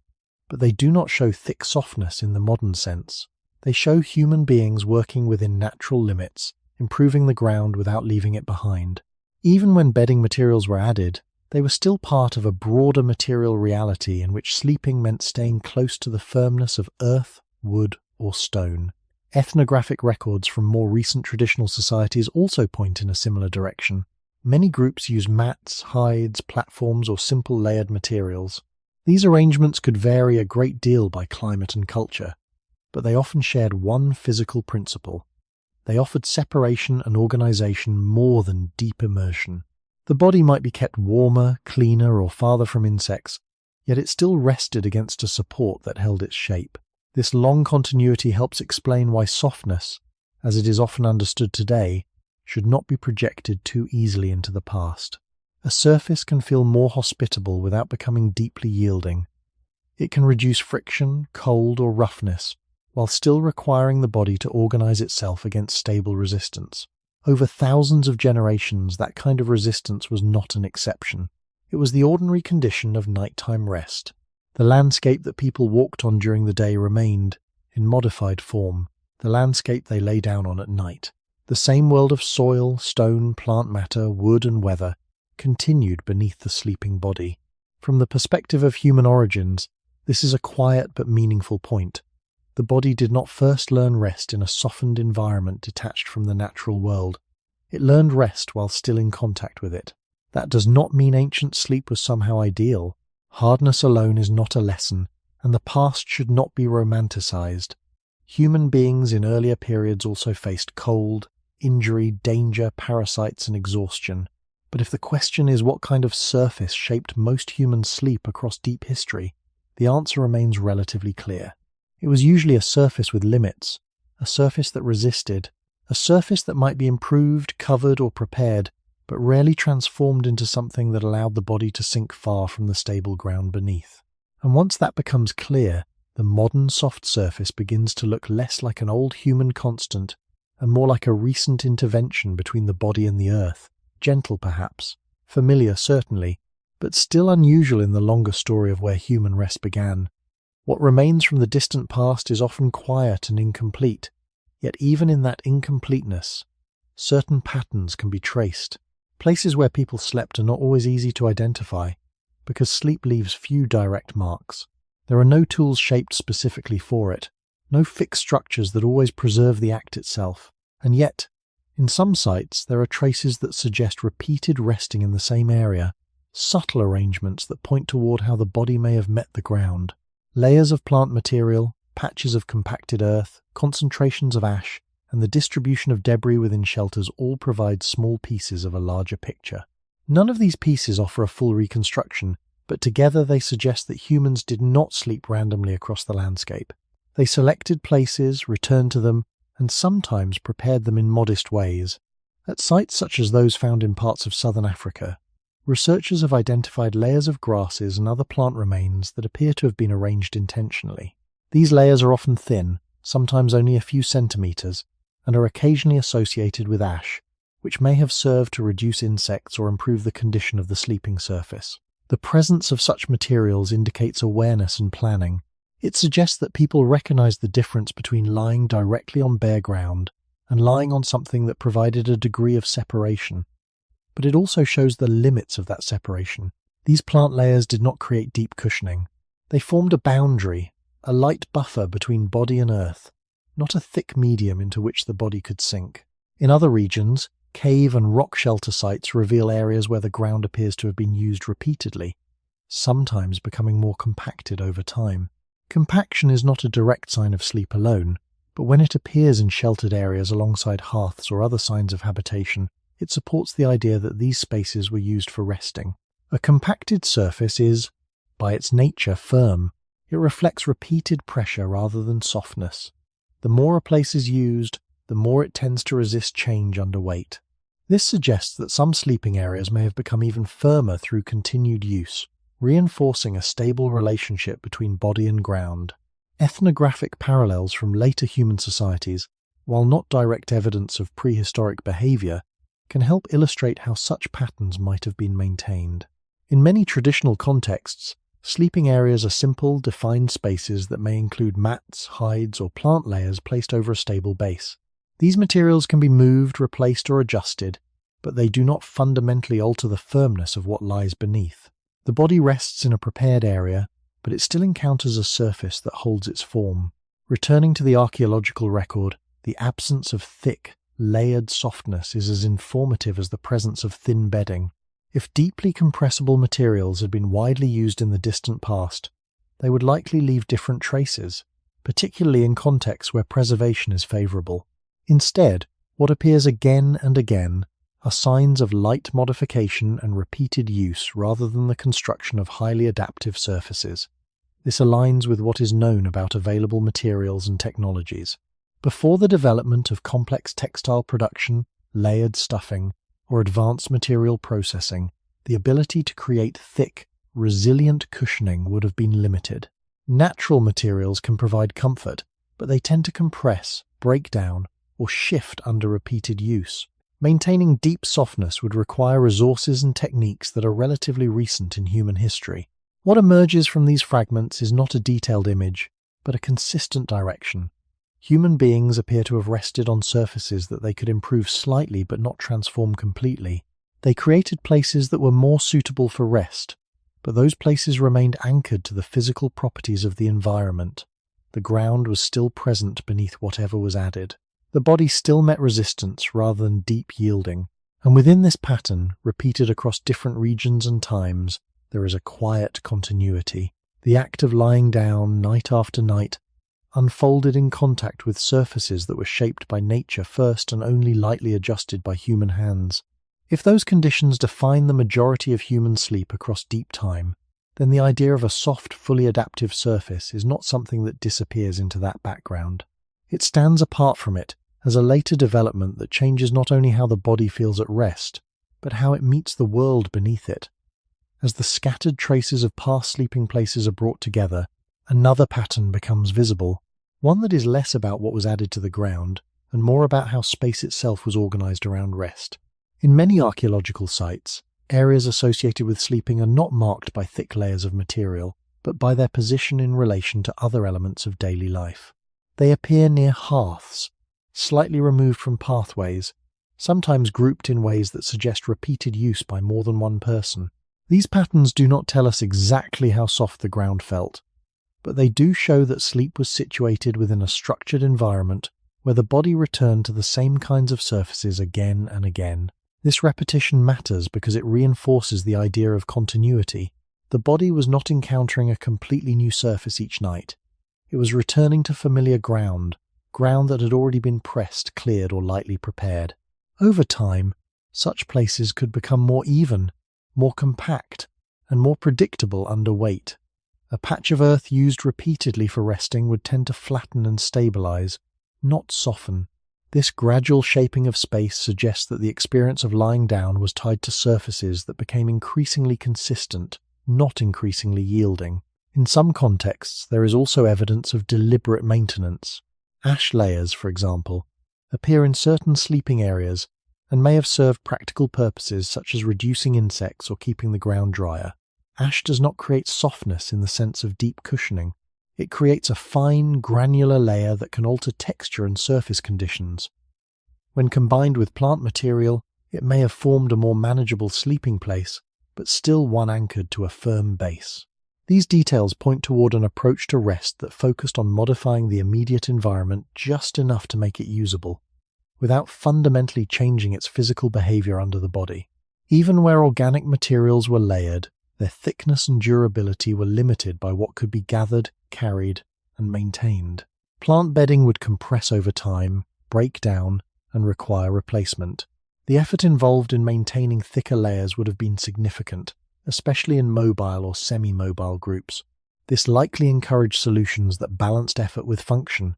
but they do not show thick softness in the modern sense. They show human beings working within natural limits, improving the ground without leaving it behind. Even when bedding materials were added, they were still part of a broader material reality in which sleeping meant staying close to the firmness of earth, wood, or stone. Ethnographic records from more recent traditional societies also point in a similar direction. Many groups use mats, hides, platforms, or simple layered materials. These arrangements could vary a great deal by climate and culture, but they often shared one physical principle. They offered separation and organization more than deep immersion. The body might be kept warmer, cleaner, or farther from insects, yet it still rested against a support that held its shape. This long continuity helps explain why softness, as it is often understood today, should not be projected too easily into the past. A surface can feel more hospitable without becoming deeply yielding. It can reduce friction, cold, or roughness, while still requiring the body to organize itself against stable resistance. Over thousands of generations, that kind of resistance was not an exception. It was the ordinary condition of nighttime rest. The landscape that people walked on during the day remained, in modified form, the landscape they lay down on at night. The same world of soil, stone, plant matter, wood, and weather continued beneath the sleeping body. From the perspective of human origins, this is a quiet but meaningful point. The body did not first learn rest in a softened environment detached from the natural world. It learned rest while still in contact with it. That does not mean ancient sleep was somehow ideal. Hardness alone is not a lesson, and the past should not be romanticized. Human beings in earlier periods also faced cold, injury, danger, parasites, and exhaustion. But if the question is what kind of surface shaped most human sleep across deep history, the answer remains relatively clear. It was usually a surface with limits, a surface that resisted, a surface that might be improved, covered, or prepared, but rarely transformed into something that allowed the body to sink far from the stable ground beneath. And once that becomes clear, the modern soft surface begins to look less like an old human constant and more like a recent intervention between the body and the earth, gentle perhaps, familiar certainly, but still unusual in the longer story of where human rest began. What remains from the distant past is often quiet and incomplete, yet even in that incompleteness, certain patterns can be traced. Places where people slept are not always easy to identify, because sleep leaves few direct marks. There are no tools shaped specifically for it, no fixed structures that always preserve the act itself, and yet, in some sites there are traces that suggest repeated resting in the same area, subtle arrangements that point toward how the body may have met the ground. Layers of plant material, patches of compacted earth, concentrations of ash, and the distribution of debris within shelters all provide small pieces of a larger picture. None of these pieces offer a full reconstruction, but together they suggest that humans did not sleep randomly across the landscape. They selected places, returned to them, and sometimes prepared them in modest ways. At sites such as those found in parts of southern Africa, researchers have identified layers of grasses and other plant remains that appear to have been arranged intentionally. These layers are often thin, sometimes only a few centimeters, and are occasionally associated with ash, which may have served to reduce insects or improve the condition of the sleeping surface. The presence of such materials indicates awareness and planning. It suggests that people recognized the difference between lying directly on bare ground and lying on something that provided a degree of separation. But it also shows the limits of that separation. These plant layers did not create deep cushioning. They formed a boundary, a light buffer between body and earth, not a thick medium into which the body could sink. In other regions, cave and rock shelter sites reveal areas where the ground appears to have been used repeatedly. sometimes becoming more compacted over time. Compaction is not a direct sign of sleep alone, but when it appears in sheltered areas alongside hearths or other signs of habitation, it supports the idea that these spaces were used for resting. A compacted surface is, by its nature, firm. It reflects repeated pressure rather than softness. The more a place is used, the more it tends to resist change under weight. This suggests that some sleeping areas may have become even firmer through continued use, reinforcing a stable relationship between body and ground. Ethnographic parallels from later human societies, while not direct evidence of prehistoric behavior, can help illustrate how such patterns might have been maintained. In many traditional contexts, sleeping areas are simple, defined spaces that may include mats, hides, or plant layers placed over a stable base. These materials can be moved, replaced, or adjusted, but they do not fundamentally alter the firmness of what lies beneath. The body rests in a prepared area, but it still encounters a surface that holds its form. Returning to the archaeological record, the absence of thick, layered softness is as informative as the presence of thin bedding. If deeply compressible materials had been widely used in the distant past, they would likely leave different traces, particularly in contexts where preservation is favourable. Instead, what appears again and again are signs of light modification and repeated use rather than the construction of highly adaptive surfaces. This aligns with what is known about available materials and technologies. Before the development of complex textile production, layered stuffing, or advanced material processing, the ability to create thick, resilient cushioning would have been limited. Natural materials can provide comfort, but they tend to compress, break down, or shift under repeated use. Maintaining deep softness would require resources and techniques that are relatively recent in human history. What emerges from these fragments is not a detailed image, but a consistent direction. Human beings appear to have rested on surfaces that they could improve slightly but not transform completely. They created places that were more suitable for rest, but those places remained anchored to the physical properties of the environment. The ground was still present beneath whatever was added. The body still met resistance rather than deep yielding, and within this pattern, repeated across different regions and times, there is a quiet continuity. The act of lying down night after night unfolded in contact with surfaces that were shaped by nature first and only lightly adjusted by human hands. If those conditions define the majority of human sleep across deep time, then the idea of a soft, fully adaptive surface is not something that disappears into that background. It stands apart from it as a later development that changes not only how the body feels at rest, but how it meets the world beneath it. As the scattered traces of past sleeping places are brought together, another pattern becomes visible, one that is less about what was added to the ground and more about how space itself was organized around rest. In many archaeological sites, areas associated with sleeping are not marked by thick layers of material, but by their position in relation to other elements of daily life. They appear near hearths, slightly removed from pathways, sometimes grouped in ways that suggest repeated use by more than one person. These patterns do not tell us exactly how soft the ground felt, but they do show that sleep was situated within a structured environment where the body returned to the same kinds of surfaces again and again. This repetition matters because it reinforces the idea of continuity. The body was not encountering a completely new surface each night. It was returning to familiar ground that had already been pressed, cleared, or lightly prepared. Over time, such places could become more even, more compact, and more predictable under weight. A patch of earth used repeatedly for resting would tend to flatten and stabilize, not soften. This gradual shaping of space suggests that the experience of lying down was tied to surfaces that became increasingly consistent, not increasingly yielding. In some contexts, there is also evidence of deliberate maintenance. Ash layers, for example, appear in certain sleeping areas and may have served practical purposes such as reducing insects or keeping the ground drier. Ash does not create softness in the sense of deep cushioning. It creates a fine, granular layer that can alter texture and surface conditions. When combined with plant material, it may have formed a more manageable sleeping place, but still one anchored to a firm base. These details point toward an approach to rest that focused on modifying the immediate environment just enough to make it usable, without fundamentally changing its physical behavior under the body. Even where organic materials were layered, their thickness and durability were limited by what could be gathered, carried, and maintained. Plant bedding would compress over time, break down, and require replacement. The effort involved in maintaining thicker layers would have been significant, especially in mobile or semi-mobile groups. This likely encouraged solutions that balanced effort with function,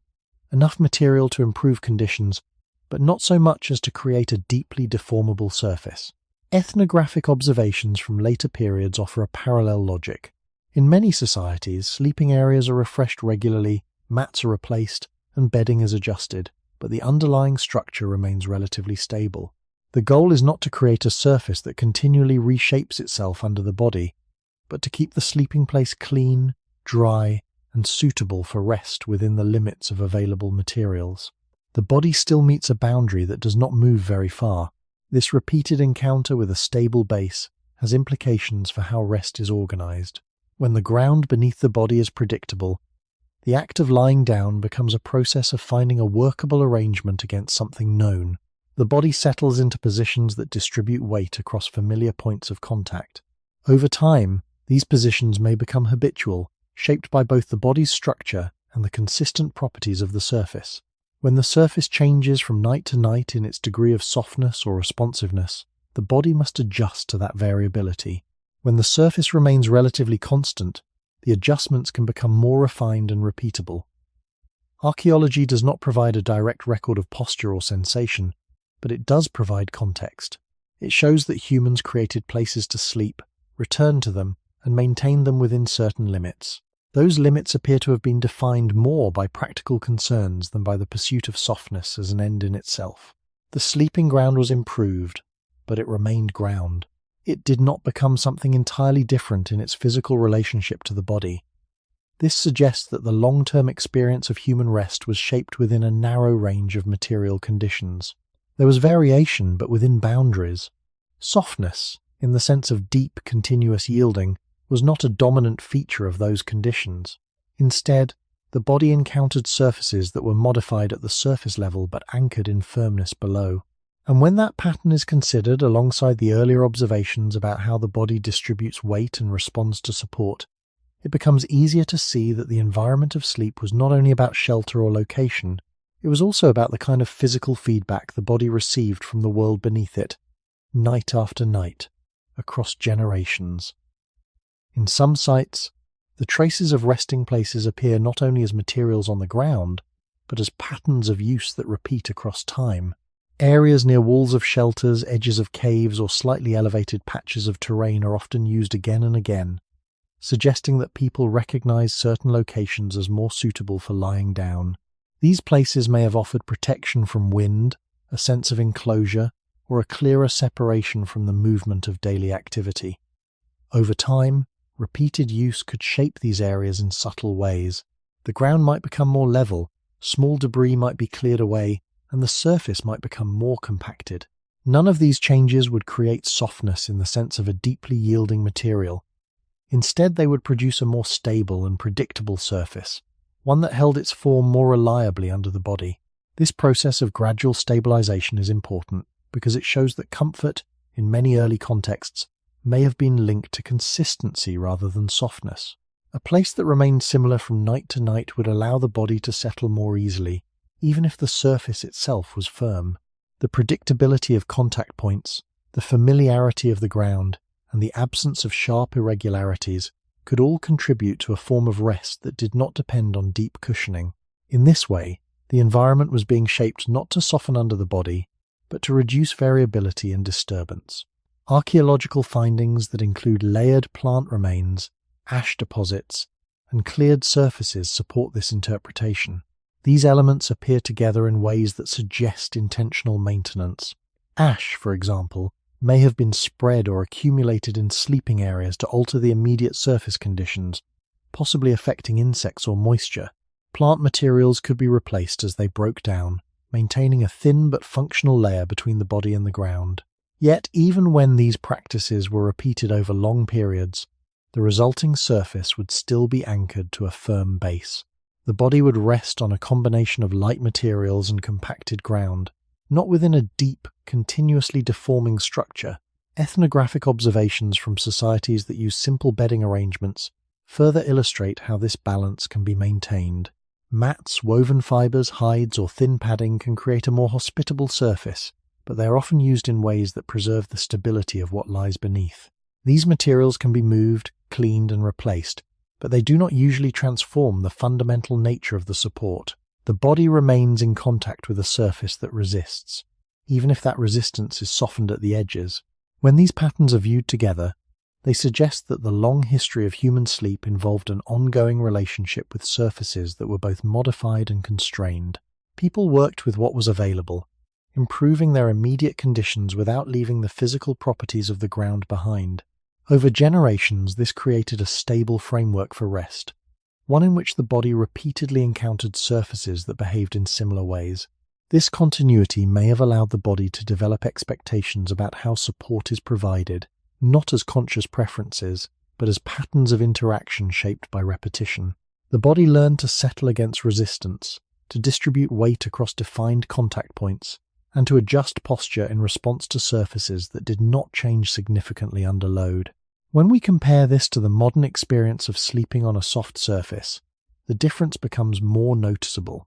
enough material to improve conditions, but not so much as to create a deeply deformable surface. Ethnographic observations from later periods offer a parallel logic. In many societies, sleeping areas are refreshed regularly, mats are replaced, and bedding is adjusted, but the underlying structure remains relatively stable. The goal is not to create a surface that continually reshapes itself under the body, but to keep the sleeping place clean, dry, and suitable for rest within the limits of available materials. The body still meets a boundary that does not move very far. This repeated encounter with a stable base has implications for how rest is organized. When the ground beneath the body is predictable, the act of lying down becomes a process of finding a workable arrangement against something known. The body settles into positions that distribute weight across familiar points of contact. Over time, these positions may become habitual, shaped by both the body's structure and the consistent properties of the surface. When the surface changes from night to night in its degree of softness or responsiveness, the body must adjust to that variability. When the surface remains relatively constant, the adjustments can become more refined and repeatable. Archaeology does not provide a direct record of posture or sensation, but it does provide context. It shows that humans created places to sleep, returned to them, and maintained them within certain limits. Those limits appear to have been defined more by practical concerns than by the pursuit of softness as an end in itself. The sleeping ground was improved, but it remained ground. It did not become something entirely different in its physical relationship to the body. This suggests that the long-term experience of human rest was shaped within a narrow range of material conditions. There was variation, but within boundaries. Softness, in the sense of deep, continuous yielding, was not a dominant feature of those conditions. Instead, the body encountered surfaces that were modified at the surface level but anchored in firmness below. And when that pattern is considered alongside the earlier observations about how the body distributes weight and responds to support, it becomes easier to see that the environment of sleep was not only about shelter or location, it was also about the kind of physical feedback the body received from the world beneath it, night after night, across generations. In some sites, the traces of resting places appear not only as materials on the ground, but as patterns of use that repeat across time. Areas near walls of shelters, edges of caves, or slightly elevated patches of terrain are often used again and again, suggesting that people recognize certain locations as more suitable for lying down. These places may have offered protection from wind, a sense of enclosure, or a clearer separation from the movement of daily activity. Over time, repeated use could shape these areas in subtle ways. The ground might become more level, small debris might be cleared away, and the surface might become more compacted. None of these changes would create softness in the sense of a deeply yielding material. Instead, they would produce a more stable and predictable surface, one that held its form more reliably under the body. This process of gradual stabilization is important because it shows that comfort, in many early contexts, may have been linked to consistency rather than softness. A place that remained similar from night to night would allow the body to settle more easily, even if the surface itself was firm. The predictability of contact points, the familiarity of the ground, and the absence of sharp irregularities could all contribute to a form of rest that did not depend on deep cushioning. In this way, the environment was being shaped not to soften under the body, but to reduce variability and disturbance. Archaeological findings that include layered plant remains, ash deposits, and cleared surfaces support this interpretation. These elements appear together in ways that suggest intentional maintenance. Ash, for example, may have been spread or accumulated in sleeping areas to alter the immediate surface conditions, possibly affecting insects or moisture. Plant materials could be replaced as they broke down, maintaining a thin but functional layer between the body and the ground. Yet, even when these practices were repeated over long periods, the resulting surface would still be anchored to a firm base. The body would rest on a combination of light materials and compacted ground, not within a deep, continuously deforming structure. Ethnographic observations from societies that use simple bedding arrangements further illustrate how this balance can be maintained. Mats, woven fibers, hides, or thin padding can create a more hospitable surface, but they are often used in ways that preserve the stability of what lies beneath. These materials can be moved, cleaned, and replaced, but they do not usually transform the fundamental nature of the support. The body remains in contact with a surface that resists, even if that resistance is softened at the edges. When these patterns are viewed together, they suggest that the long history of human sleep involved an ongoing relationship with surfaces that were both modified and constrained. People worked with what was available, improving their immediate conditions without leaving the physical properties of the ground behind. Over generations, this created a stable framework for rest, one in which the body repeatedly encountered surfaces that behaved in similar ways. This continuity may have allowed the body to develop expectations about how support is provided, not as conscious preferences, but as patterns of interaction shaped by repetition. The body learned to settle against resistance, to distribute weight across defined contact points, and to adjust posture in response to surfaces that did not change significantly under load. When we compare this to the modern experience of sleeping on a soft surface, the difference becomes more noticeable.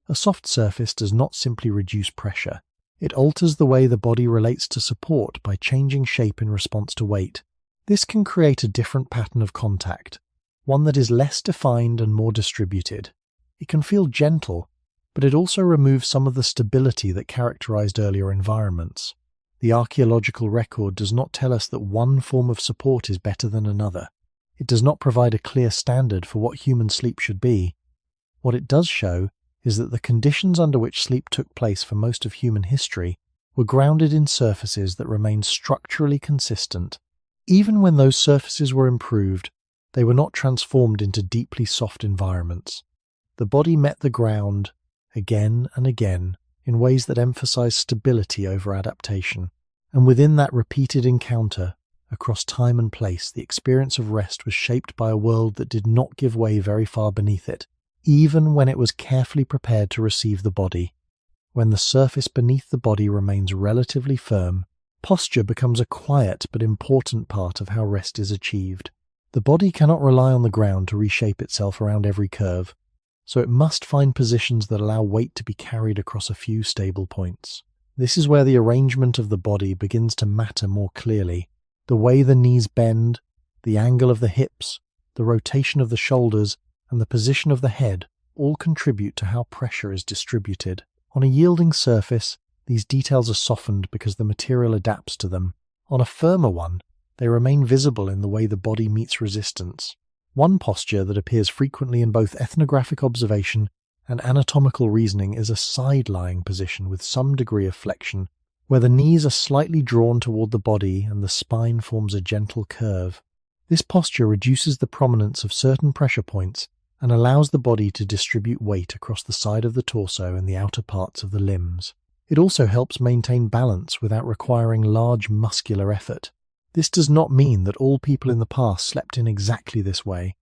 A soft surface does not simply reduce pressure. It alters the way the body relates to support by changing shape in response to weight. This can create a different pattern of contact, one that is less defined and more distributed. It can feel gentle, but it also removes some of the stability that characterized earlier environments. The archaeological record does not tell us that one form of support is better than another. It does not provide a clear standard for what human sleep should be. What it does show is that the conditions under which sleep took place for most of human history were grounded in surfaces that remained structurally consistent. Even when those surfaces were improved, they were not transformed into deeply soft environments. The body met the ground again and again in ways that emphasized stability over adaptation. And within that repeated encounter, across time and place, the experience of rest was shaped by a world that did not give way very far beneath it, even when it was carefully prepared to receive the body. When the surface beneath the body remains relatively firm, posture becomes a quiet but important part of how rest is achieved. The body cannot rely on the ground to reshape itself around every curve, so it must find positions that allow weight to be carried across a few stable points. This is where the arrangement of the body begins to matter more clearly. The way the knees bend, the angle of the hips, the rotation of the shoulders, and the position of the head all contribute to how pressure is distributed. On a yielding surface, these details are softened because the material adapts to them. On a firmer one, they remain visible in the way the body meets resistance. One posture that appears frequently in both ethnographic observation and anatomical reasoning is a side-lying position with some degree of flexion, where the knees are slightly drawn toward the body and the spine forms a gentle curve. This posture reduces the prominence of certain pressure points and allows the body to distribute weight across the side of the torso and the outer parts of the limbs. It also helps maintain balance without requiring large muscular effort. This does not mean that all people in the past slept in exactly this way,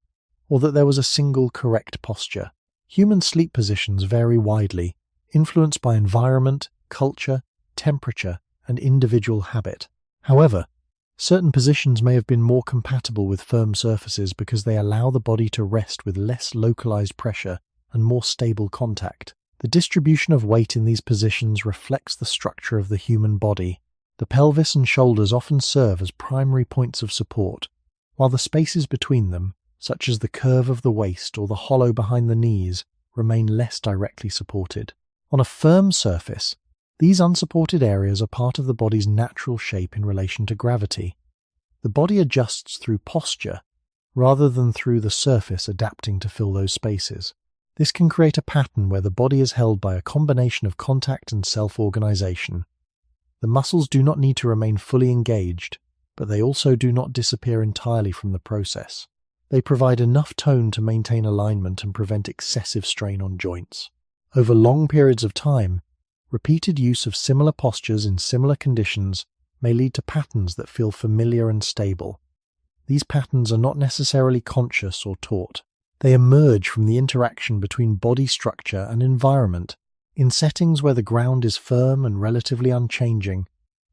or that there was a single correct posture. Human sleep positions vary widely, influenced by environment, culture, temperature, and individual habit. However, certain positions may have been more compatible with firm surfaces because they allow the body to rest with less localized pressure and more stable contact. The distribution of weight in these positions reflects the structure of the human body. The pelvis and shoulders often serve as primary points of support, while the spaces between them, such as the curve of the waist or the hollow behind the knees, remain less directly supported. On a firm surface, these unsupported areas are part of the body's natural shape in relation to gravity. The body adjusts through posture, rather than through the surface adapting to fill those spaces. This can create a pattern where the body is held by a combination of contact and self-organization. The muscles do not need to remain fully engaged, but they also do not disappear entirely from the process. They provide enough tone to maintain alignment and prevent excessive strain on joints. Over long periods of time, repeated use of similar postures in similar conditions may lead to patterns that feel familiar and stable. These patterns are not necessarily conscious or taught. They emerge from the interaction between body structure and environment. In settings where the ground is firm and relatively unchanging,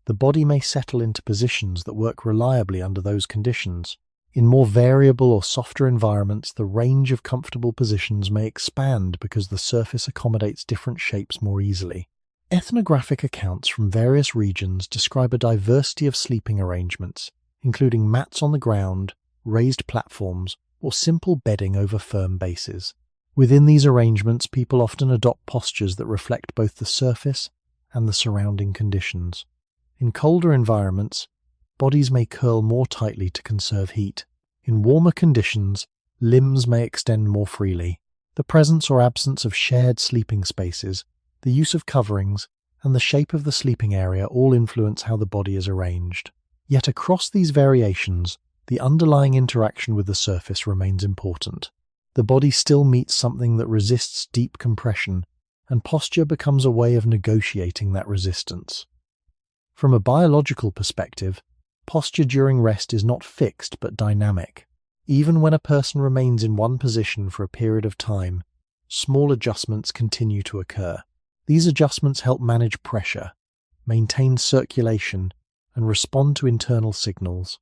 the body may settle into positions that work reliably under those conditions. In more variable or softer environments, the range of comfortable positions may expand because the surface accommodates different shapes more easily. Ethnographic accounts from various regions describe a diversity of sleeping arrangements, including mats on the ground, raised platforms, or simple bedding over firm bases. Within these arrangements, people often adopt postures that reflect both the surface and the surrounding conditions. In colder environments, bodies may curl more tightly to conserve heat. In warmer conditions, limbs may extend more freely. The presence or absence of shared sleeping spaces, the use of coverings, and the shape of the sleeping area all influence how the body is arranged. Yet across these variations, the underlying interaction with the surface remains important. The body still meets something that resists deep compression, and posture becomes a way of negotiating that resistance. From a biological perspective, posture during rest is not fixed but dynamic. Even when a person remains in one position for a period of time, small adjustments continue to occur. These adjustments help manage pressure, maintain circulation, and respond to internal signals.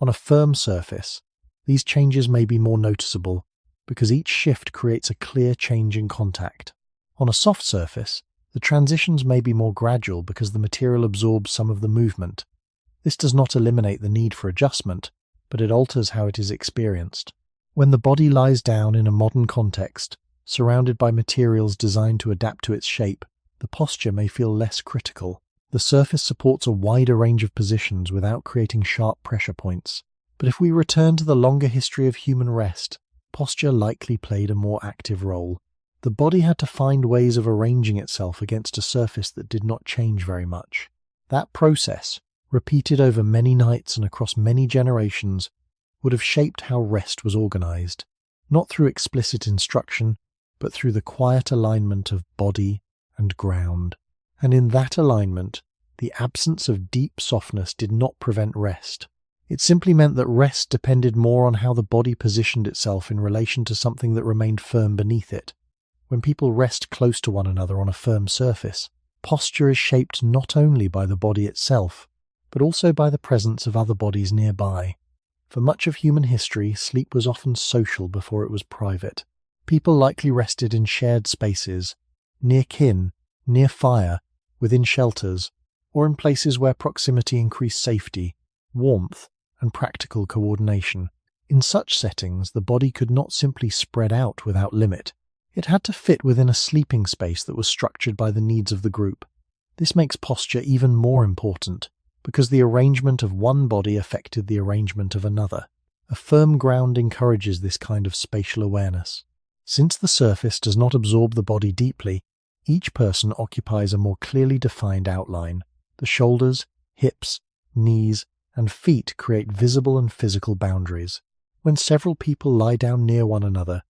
On a firm surface, these changes may be more noticeable because each shift creates a clear change in contact. On a soft surface, the transitions may be more gradual because the material absorbs some of the movement. This does not eliminate the need for adjustment, but it alters how it is experienced. When the body lies down in a modern context, surrounded by materials designed to adapt to its shape, the posture may feel less critical. The surface supports a wider range of positions without creating sharp pressure points. But if we return to the longer history of human rest, posture likely played a more active role. The body had to find ways of arranging itself against a surface that did not change very much. That process, repeated over many nights and across many generations, would have shaped how rest was organized, not through explicit instruction, but through the quiet alignment of body and ground. And in that alignment, the absence of deep softness did not prevent rest. It simply meant that rest depended more on how the body positioned itself in relation to something that remained firm beneath it. When people rest close to one another on a firm surface, posture is shaped not only by the body itself, but also by the presence of other bodies nearby. For much of human history, sleep was often social before it was private. People likely rested in shared spaces, near kin, near fire, within shelters, or in places where proximity increased safety, warmth, and practical coordination. In such settings, the body could not simply spread out without limit. It had to fit within a sleeping space that was structured by the needs of the group. This makes posture even more important, because the arrangement of one body affected the arrangement of another. A firm ground encourages this kind of spatial awareness. Since the surface does not absorb the body deeply, each person occupies a more clearly defined outline. The shoulders, hips, knees, and feet create visible and physical boundaries. When several people lie down near one another,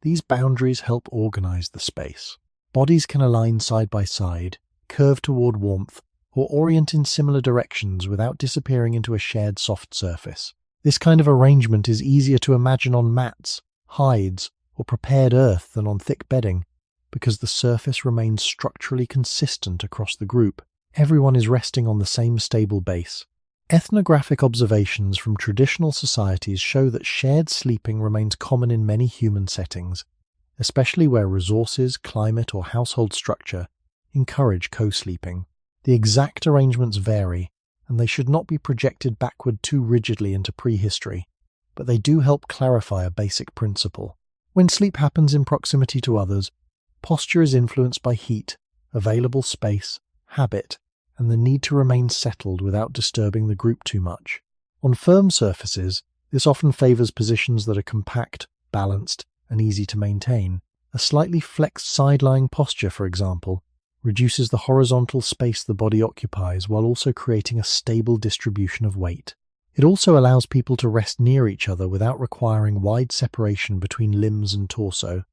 these boundaries help organize the space. Bodies can align side by side, curve toward warmth, or orient in similar directions without disappearing into a shared soft surface. This kind of arrangement is easier to imagine on mats, hides, or prepared earth than on thick bedding, because the surface remains structurally consistent across the group. Everyone is resting on the same stable base. Ethnographic observations from traditional societies show that shared sleeping remains common in many human settings, especially where resources, climate, or household structure encourage co-sleeping. The exact arrangements vary, and they should not be projected backward too rigidly into prehistory, but they do help clarify a basic principle. When sleep happens in proximity to others, posture is influenced by heat, available space, habit, and the need to remain settled without disturbing the group too much. On firm surfaces, this often favors positions that are compact, balanced, and easy to maintain. A slightly flexed side-lying posture, for example, reduces the horizontal space the body occupies while also creating a stable distribution of weight. It also allows people to rest near each other without requiring wide separation between limbs and torso.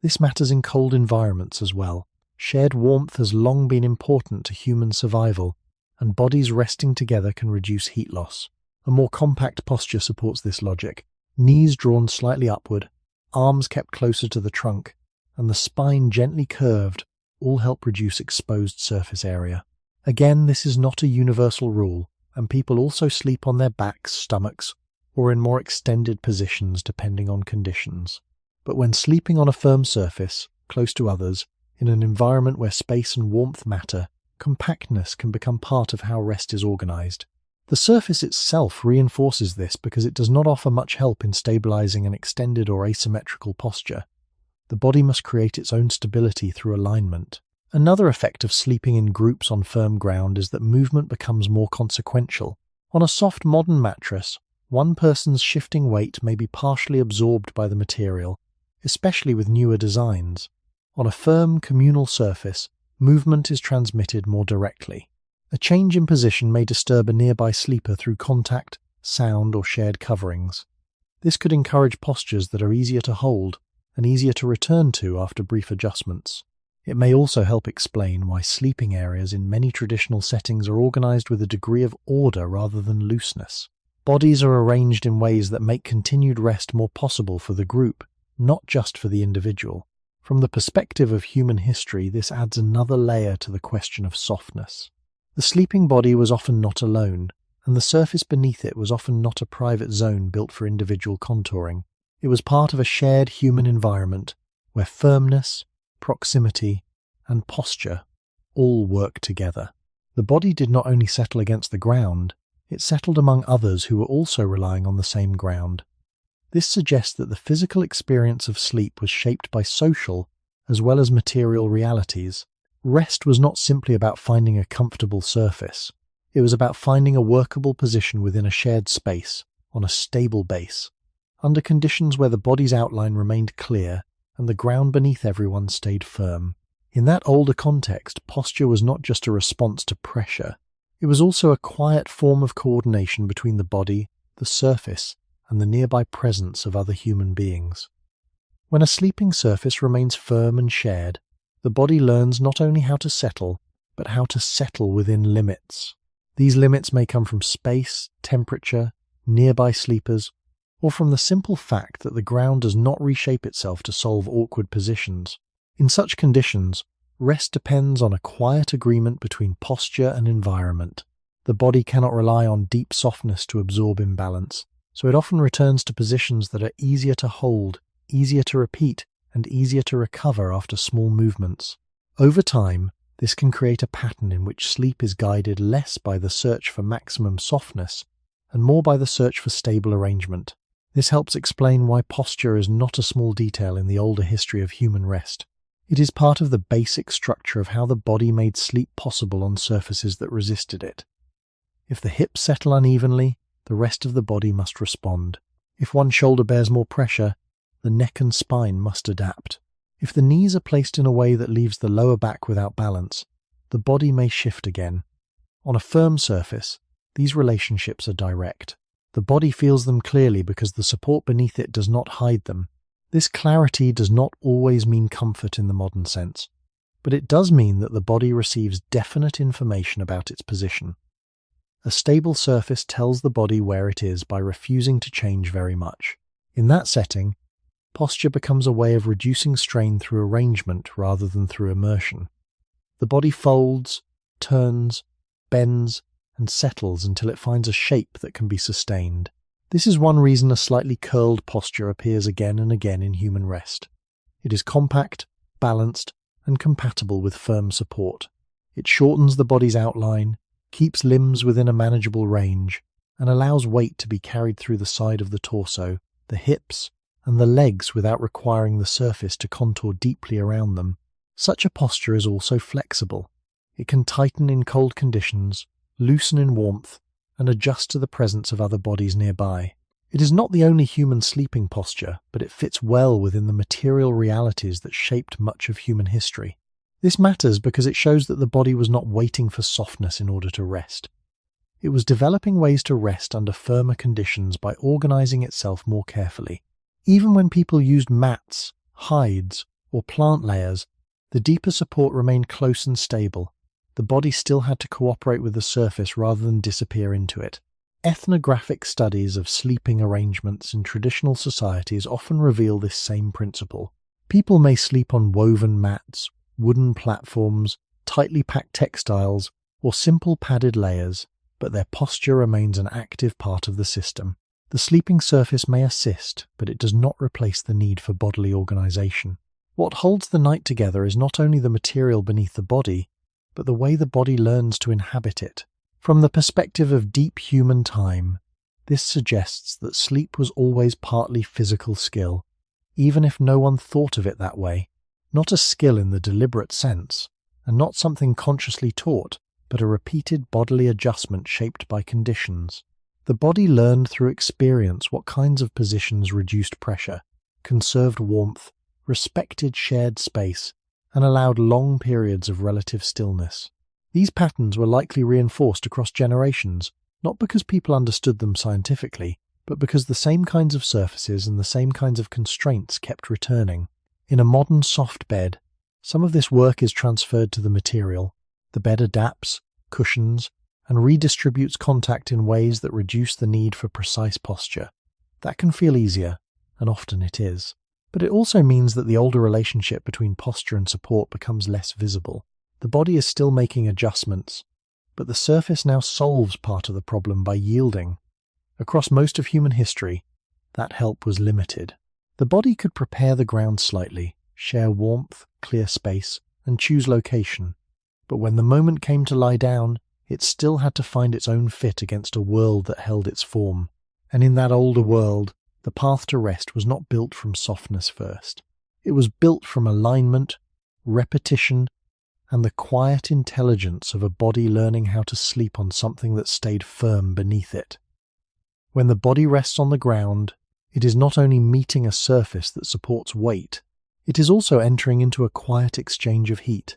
This matters in cold environments as well. Shared warmth has long been important to human survival, and bodies resting together can reduce heat loss. A more compact posture supports this logic. Knees drawn slightly upward, arms kept closer to the trunk, and the spine gently curved all help reduce exposed surface area. Again, this is not a universal rule, and people also sleep on their backs, stomachs, or in more extended positions depending on conditions. But when sleeping on a firm surface, close to others, in an environment where space and warmth matter, compactness can become part of how rest is organized. The surface itself reinforces this because it does not offer much help in stabilizing an extended or asymmetrical posture. The body must create its own stability through alignment. Another effect of sleeping in groups on firm ground is that movement becomes more consequential. On a soft modern mattress, one person's shifting weight may be partially absorbed by the material, especially with newer designs. On a firm communal surface, movement is transmitted more directly. A change in position may disturb a nearby sleeper through contact, sound, or shared coverings. This could encourage postures that are easier to hold and easier to return to after brief adjustments. It may also help explain why sleeping areas in many traditional settings are organized with a degree of order rather than looseness. Bodies are arranged in ways that make continued rest more possible for the group, not just for the individual. From the perspective of human history, this adds another layer to the question of softness. The sleeping body was often not alone, and the surface beneath it was often not a private zone built for individual contouring. It was part of a shared human environment where firmness, proximity, and posture all work together. The body did not only settle against the ground, it settled among others who were also relying on the same ground. This suggests that the physical experience of sleep was shaped by social as well as material realities. Rest was not simply about finding a comfortable surface. It was about finding a workable position within a shared space, on a stable base, under conditions where the body's outline remained clear and the ground beneath everyone stayed firm. In that older context, posture was not just a response to pressure. It was also a quiet form of coordination between the body, the surface, and the nearby presence of other human beings. When a sleeping surface remains firm and shared, the body learns not only how to settle, but how to settle within limits. These limits may come from space, temperature, nearby sleepers, or from the simple fact that the ground does not reshape itself to solve awkward positions. In such conditions, rest depends on a quiet agreement between posture and environment. The body cannot rely on deep softness to absorb imbalance, so it often returns to positions that are easier to hold, easier to repeat, and easier to recover after small movements. Over time, this can create a pattern in which sleep is guided less by the search for maximum softness and more by the search for stable arrangement. This helps explain why posture is not a small detail in the older history of human rest. It is part of the basic structure of how the body made sleep possible on surfaces that resisted it. If the hips settle unevenly, the rest of the body must respond. If one shoulder bears more pressure, the neck and spine must adapt. If the knees are placed in a way that leaves the lower back without balance, the body may shift again. On a firm surface, these relationships are direct. The body feels them clearly because the support beneath it does not hide them. This clarity does not always mean comfort in the modern sense, but it does mean that the body receives definite information about its position. A stable surface tells the body where it is by refusing to change very much. In that setting, posture becomes a way of reducing strain through arrangement rather than through immersion. The body folds, turns, bends, and settles until it finds a shape that can be sustained. This is one reason a slightly curled posture appears again and again in human rest. It is compact, balanced, and compatible with firm support. It shortens the body's outline, keeps limbs within a manageable range, and allows weight to be carried through the side of the torso, the hips, and the legs without requiring the surface to contour deeply around them. Such a posture is also flexible. It can tighten in cold conditions, loosen in warmth, and adjust to the presence of other bodies nearby. It is not the only human sleeping posture, but it fits well within the material realities that shaped much of human history. This matters because it shows that the body was not waiting for softness in order to rest. It was developing ways to rest under firmer conditions by organizing itself more carefully. Even when people used mats, hides, or plant layers, the deeper support remained close and stable. The body still had to cooperate with the surface rather than disappear into it. Ethnographic studies of sleeping arrangements in traditional societies often reveal this same principle. People may sleep on woven mats, wooden platforms, tightly packed textiles, or simple padded layers, but their posture remains an active part of the system. The sleeping surface may assist, but it does not replace the need for bodily organization. What holds the night together is not only the material beneath the body, but the way the body learns to inhabit it. From the perspective of deep human time, this suggests that sleep was always partly physical skill, even if no one thought of it that way. Not a skill in the deliberate sense, and not something consciously taught, but a repeated bodily adjustment shaped by conditions. The body learned through experience what kinds of positions reduced pressure, conserved warmth, respected shared space, and allowed long periods of relative stillness. These patterns were likely reinforced across generations, not because people understood them scientifically, but because the same kinds of surfaces and the same kinds of constraints kept returning. In a modern soft bed, some of this work is transferred to the material. The bed adapts, cushions, and redistributes contact in ways that reduce the need for precise posture. That can feel easier, and often it is. But it also means that the older relationship between posture and support becomes less visible. The body is still making adjustments, but the surface now solves part of the problem by yielding. Across most of human history, that help was limited. The body could prepare the ground slightly, share warmth, clear space, and choose location. But when the moment came to lie down, it still had to find its own fit against a world that held its form. And in that older world, the path to rest was not built from softness first. It was built from alignment, repetition, and the quiet intelligence of a body learning how to sleep on something that stayed firm beneath it. When the body rests on the ground, it is not only meeting a surface that supports weight, it is also entering into a quiet exchange of heat.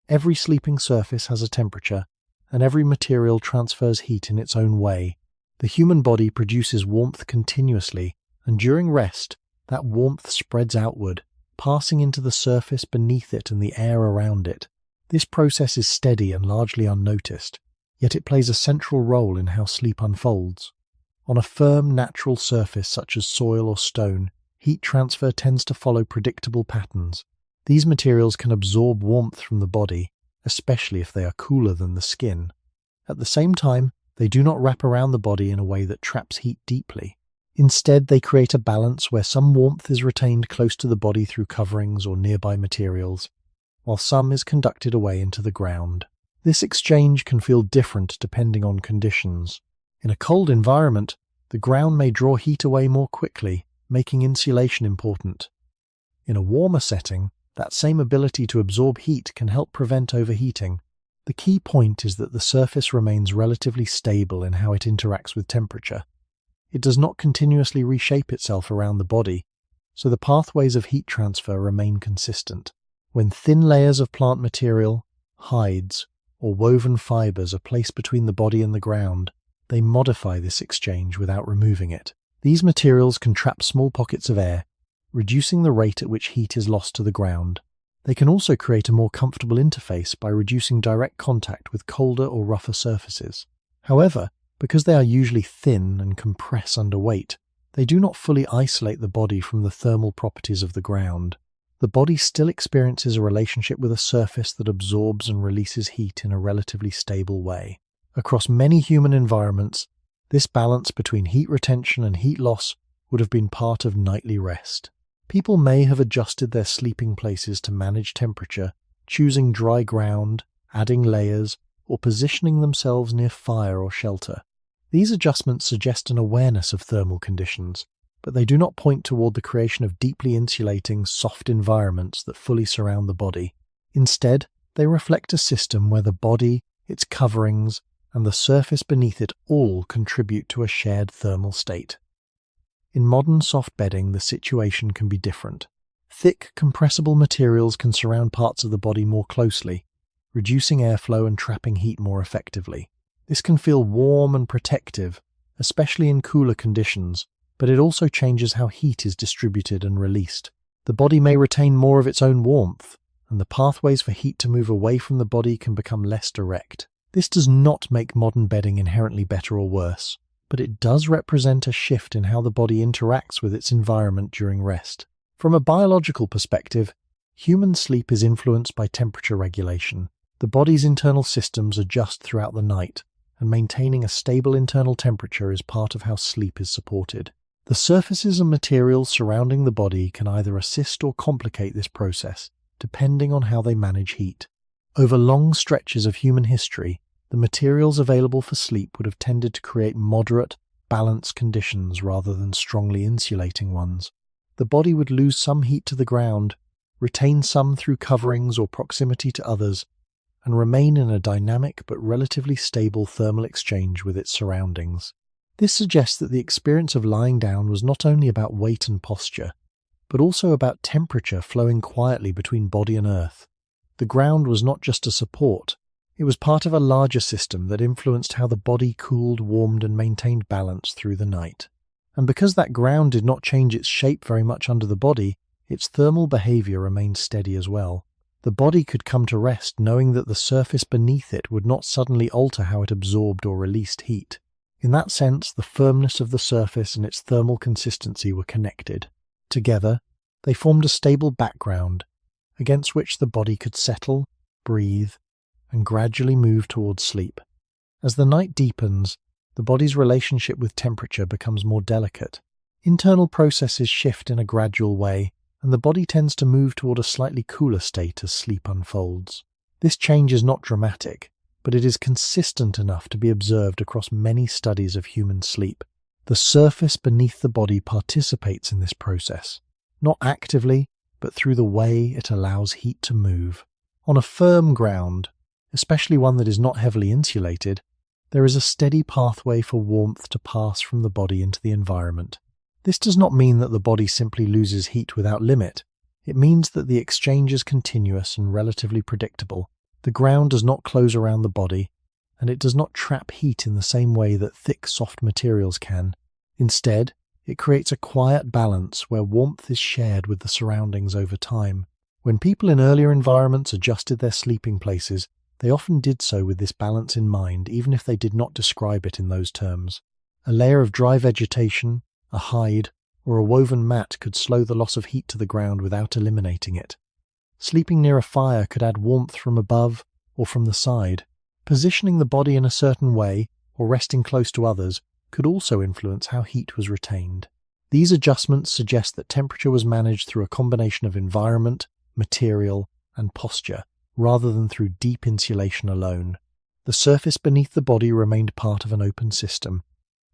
Every sleeping surface has a temperature, and every material transfers heat in its own way. The human body produces warmth continuously, and during rest, that warmth spreads outward, passing into the surface beneath it and the air around it. This process is steady and largely unnoticed, yet it plays a central role in how sleep unfolds. On a firm, natural surface such as soil or stone, heat transfer tends to follow predictable patterns. These materials can absorb warmth from the body, especially if they are cooler than the skin. At the same time, they do not wrap around the body in a way that traps heat deeply. Instead, they create a balance where some warmth is retained close to the body through coverings or nearby materials, while some is conducted away into the ground. This exchange can feel different depending on conditions. In a cold environment, the ground may draw heat away more quickly, making insulation important. In a warmer setting, that same ability to absorb heat can help prevent overheating. The key point is that the surface remains relatively stable in how it interacts with temperature. It does not continuously reshape itself around the body, so the pathways of heat transfer remain consistent. When thin layers of plant material, hides, or woven fibers are placed between the body and the ground, they modify this exchange without removing it. These materials can trap small pockets of air, reducing the rate at which heat is lost to the ground. They can also create a more comfortable interface by reducing direct contact with colder or rougher surfaces. However, because they are usually thin and compress under weight, they do not fully isolate the body from the thermal properties of the ground. The body still experiences a relationship with a surface that absorbs and releases heat in a relatively stable way. Across many human environments, this balance between heat retention and heat loss would have been part of nightly rest. People may have adjusted their sleeping places to manage temperature, choosing dry ground, adding layers, or positioning themselves near fire or shelter. These adjustments suggest an awareness of thermal conditions, but they do not point toward the creation of deeply insulating, soft environments that fully surround the body. Instead, they reflect a system where the body, its coverings, and the surface beneath it all contribute to a shared thermal state. In modern soft bedding, the situation can be different. Thick, compressible materials can surround parts of the body more closely, reducing airflow and trapping heat more effectively. This can feel warm and protective, especially in cooler conditions, but it also changes how heat is distributed and released. The body may retain more of its own warmth, and the pathways for heat to move away from the body can become less direct. This does not make modern bedding inherently better or worse, but it does represent a shift in how the body interacts with its environment during rest. From a biological perspective, human sleep is influenced by temperature regulation. The body's internal systems adjust throughout the night, and maintaining a stable internal temperature is part of how sleep is supported. The surfaces and materials surrounding the body can either assist or complicate this process, depending on how they manage heat. Over long stretches of human history, the materials available for sleep would have tended to create moderate, balanced conditions rather than strongly insulating ones. The body would lose some heat to the ground, retain some through coverings or proximity to others, and remain in a dynamic but relatively stable thermal exchange with its surroundings. This suggests that the experience of lying down was not only about weight and posture, but also about temperature flowing quietly between body and earth. The ground was not just a support, it was part of a larger system that influenced how the body cooled, warmed, and maintained balance through the night. And because that ground did not change its shape very much under the body, its thermal behavior remained steady as well. The body could come to rest knowing that the surface beneath it would not suddenly alter how it absorbed or released heat. In that sense, the firmness of the surface and its thermal consistency were connected. Together, they formed a stable background against which the body could settle, breathe, and gradually move towards sleep. As the night deepens, the body's relationship with temperature becomes more delicate. Internal processes shift in a gradual way, and the body tends to move toward a slightly cooler state as sleep unfolds. This change is not dramatic, but it is consistent enough to be observed across many studies of human sleep. The surface beneath the body participates in this process, not actively, but through the way it allows heat to move. On a firm ground, especially one that is not heavily insulated, there is a steady pathway for warmth to pass from the body into the environment. This does not mean that the body simply loses heat without limit. It means that the exchange is continuous and relatively predictable. The ground does not close around the body, and it does not trap heat in the same way that thick, soft materials can. Instead, it creates a quiet balance where warmth is shared with the surroundings over time. When people in earlier environments adjusted their sleeping places, they often did so with this balance in mind, even if they did not describe it in those terms. A layer of dry vegetation, a hide, or a woven mat could slow the loss of heat to the ground without eliminating it. Sleeping near a fire could add warmth from above or from the side. Positioning the body in a certain way, or resting close to others, could also influence how heat was retained. These adjustments suggest that temperature was managed through a combination of environment, material, and posture, rather than through deep insulation alone. The surface beneath the body remained part of an open system,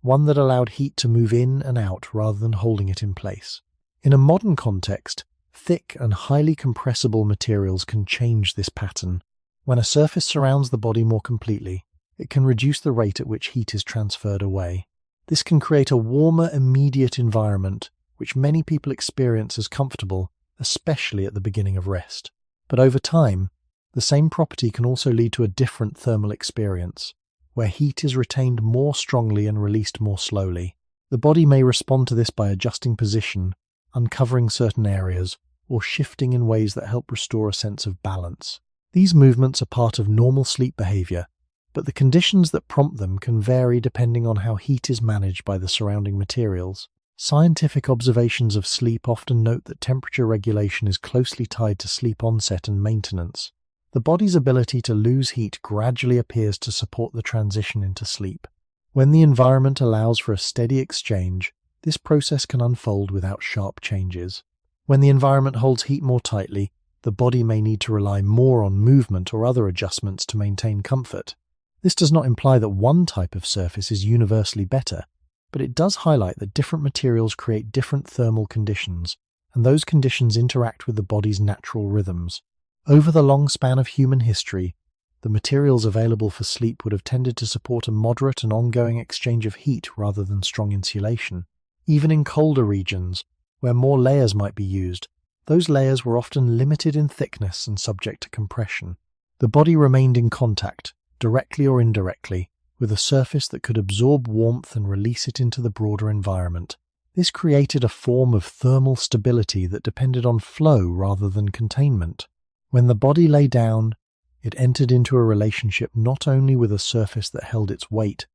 one that allowed heat to move in and out rather than holding it in place. In a modern context, thick and highly compressible materials can change this pattern. When a surface surrounds the body more completely, it can reduce the rate at which heat is transferred away. This can create a warmer, immediate environment, which many people experience as comfortable, especially at the beginning of rest. But over time, the same property can also lead to a different thermal experience, where heat is retained more strongly and released more slowly. The body may respond to this by adjusting position, uncovering certain areas, or shifting in ways that help restore a sense of balance. These movements are part of normal sleep behavior, but the conditions that prompt them can vary depending on how heat is managed by the surrounding materials. Scientific observations of sleep often note that temperature regulation is closely tied to sleep onset and maintenance. The body's ability to lose heat gradually appears to support the transition into sleep. When the environment allows for a steady exchange, this process can unfold without sharp changes. When the environment holds heat more tightly, the body may need to rely more on movement or other adjustments to maintain comfort. This does not imply that one type of surface is universally better, but it does highlight that different materials create different thermal conditions, and those conditions interact with the body's natural rhythms. Over the long span of human history, the materials available for sleep would have tended to support a moderate and ongoing exchange of heat rather than strong insulation. Even in colder regions, where more layers might be used, those layers were often limited in thickness and subject to compression. The body remained in contact, directly or indirectly, with a surface that could absorb warmth and release it into the broader environment. This created a form of thermal stability that depended on flow rather than containment. When the body lay down, it entered into a relationship not only with a surface that held its weight,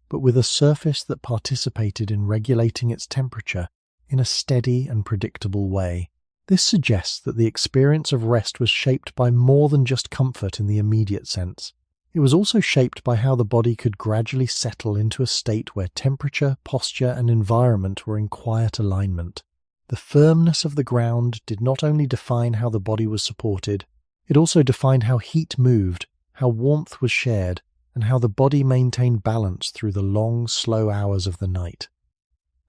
but with a surface that participated in regulating its temperature in a steady and predictable way. This suggests that the experience of rest was shaped by more than just comfort in the immediate sense. It was also shaped by how the body could gradually settle into a state where temperature, posture, and environment were in quiet alignment. The firmness of the ground did not only define how the body was supported, it also defined how heat moved, how warmth was shared, and how the body maintained balance through the long, slow hours of the night.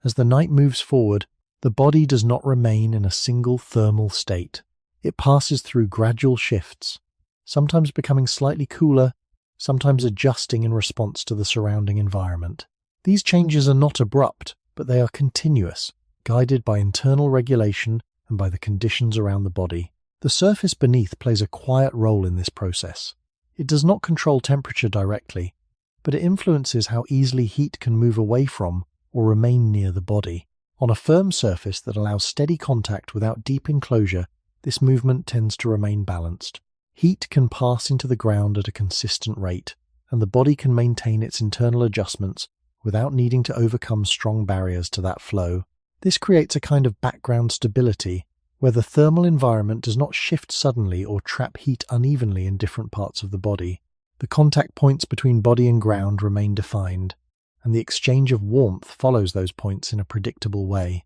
As the night moves forward, the body does not remain in a single thermal state. It passes through gradual shifts, sometimes becoming slightly cooler, sometimes adjusting in response to the surrounding environment. These changes are not abrupt, but they are continuous, guided by internal regulation and by the conditions around the body. The surface beneath plays a quiet role in this process. It does not control temperature directly, but it influences how easily heat can move away from or remain near the body. On a firm surface that allows steady contact without deep enclosure, this movement tends to remain balanced. Heat can pass into the ground at a consistent rate, and the body can maintain its internal adjustments without needing to overcome strong barriers to that flow. This creates a kind of background stability, where the thermal environment does not shift suddenly or trap heat unevenly in different parts of the body. The contact points between body and ground remain defined, and the exchange of warmth follows those points in a predictable way.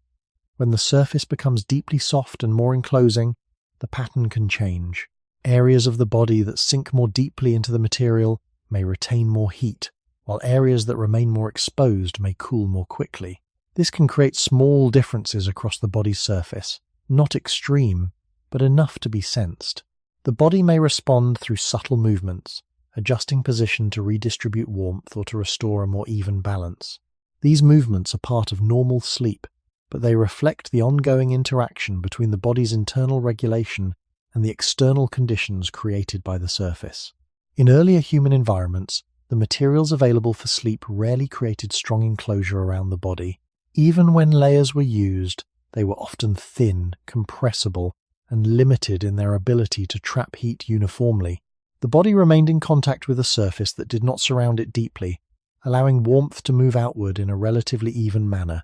When the surface becomes deeply soft and more enclosing, the pattern can change. Areas of the body that sink more deeply into the material may retain more heat, while areas that remain more exposed may cool more quickly. This can create small differences across the body's surface, not extreme, but enough to be sensed. The body may respond through subtle movements, adjusting position to redistribute warmth or to restore a more even balance. These movements are part of normal sleep, but they reflect the ongoing interaction between the body's internal regulation and the external conditions created by the surface. In earlier human environments, the materials available for sleep rarely created strong enclosure around the body. Even when layers were used, they were often thin, compressible, and limited in their ability to trap heat uniformly. The body remained in contact with a surface that did not surround it deeply, allowing warmth to move outward in a relatively even manner.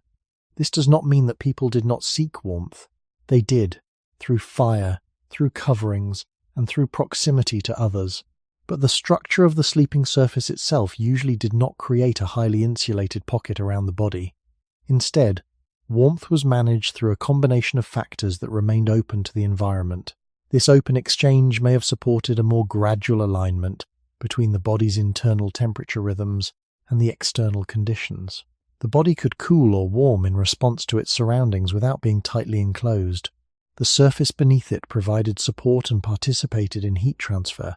This does not mean that people did not seek warmth. They did, through fire, through coverings, and through proximity to others. But the structure of the sleeping surface itself usually did not create a highly insulated pocket around the body. Instead, warmth was managed through a combination of factors that remained open to the environment. This open exchange may have supported a more gradual alignment between the body's internal temperature rhythms and the external conditions. The body could cool or warm in response to its surroundings without being tightly enclosed. The surface beneath it provided support and participated in heat transfer,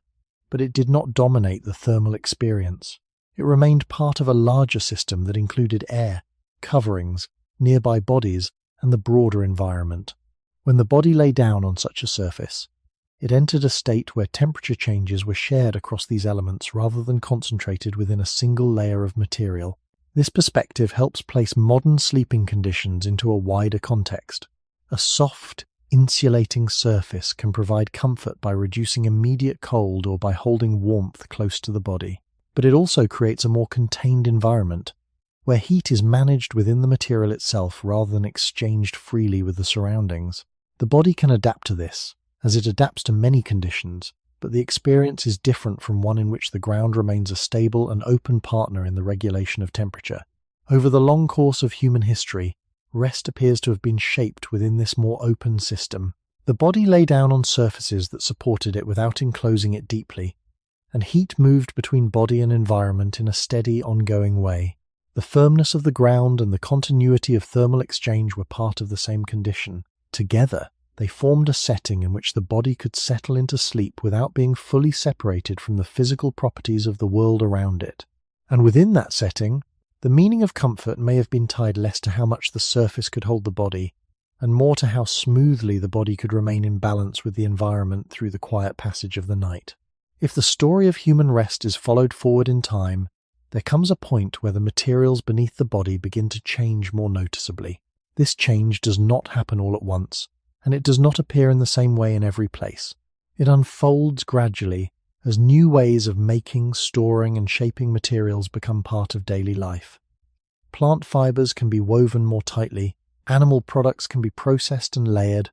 but it did not dominate the thermal experience. It remained part of a larger system that included air, coverings, nearby bodies, and the broader environment. When the body lay down on such a surface, it entered a state where temperature changes were shared across these elements rather than concentrated within a single layer of material. This perspective helps place modern sleeping conditions into a wider context. A soft, insulating surface can provide comfort by reducing immediate cold or by holding warmth close to the body. But it also creates a more contained environment, where heat is managed within the material itself rather than exchanged freely with the surroundings. The body can adapt to this, as it adapts to many conditions, but the experience is different from one in which the ground remains a stable and open partner in the regulation of temperature. Over the long course of human history, rest appears to have been shaped within this more open system. The body lay down on surfaces that supported it without enclosing it deeply, and heat moved between body and environment in a steady, ongoing way. The firmness of the ground and the continuity of thermal exchange were part of the same condition. Together, they formed a setting in which the body could settle into sleep without being fully separated from the physical properties of the world around it. And within that setting, the meaning of comfort may have been tied less to how much the surface could hold the body, and more to how smoothly the body could remain in balance with the environment through the quiet passage of the night. If the story of human rest is followed forward in time, there comes a point where the materials beneath the body begin to change more noticeably. This change does not happen all at once, and it does not appear in the same way in every place. It unfolds gradually as new ways of making, storing, and shaping materials become part of daily life. Plant fibers can be woven more tightly, animal products can be processed and layered,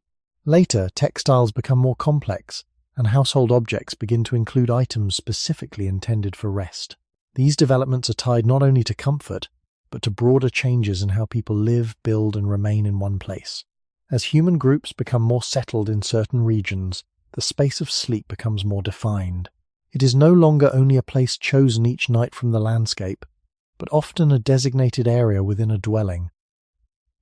Later, textiles become more complex, and household objects begin to include items specifically intended for rest. These developments are tied not only to comfort, but to broader changes in how people live, build, and remain in one place. As human groups become more settled in certain regions, the space of sleep becomes more defined. It is no longer only a place chosen each night from the landscape, but often a designated area within a dwelling.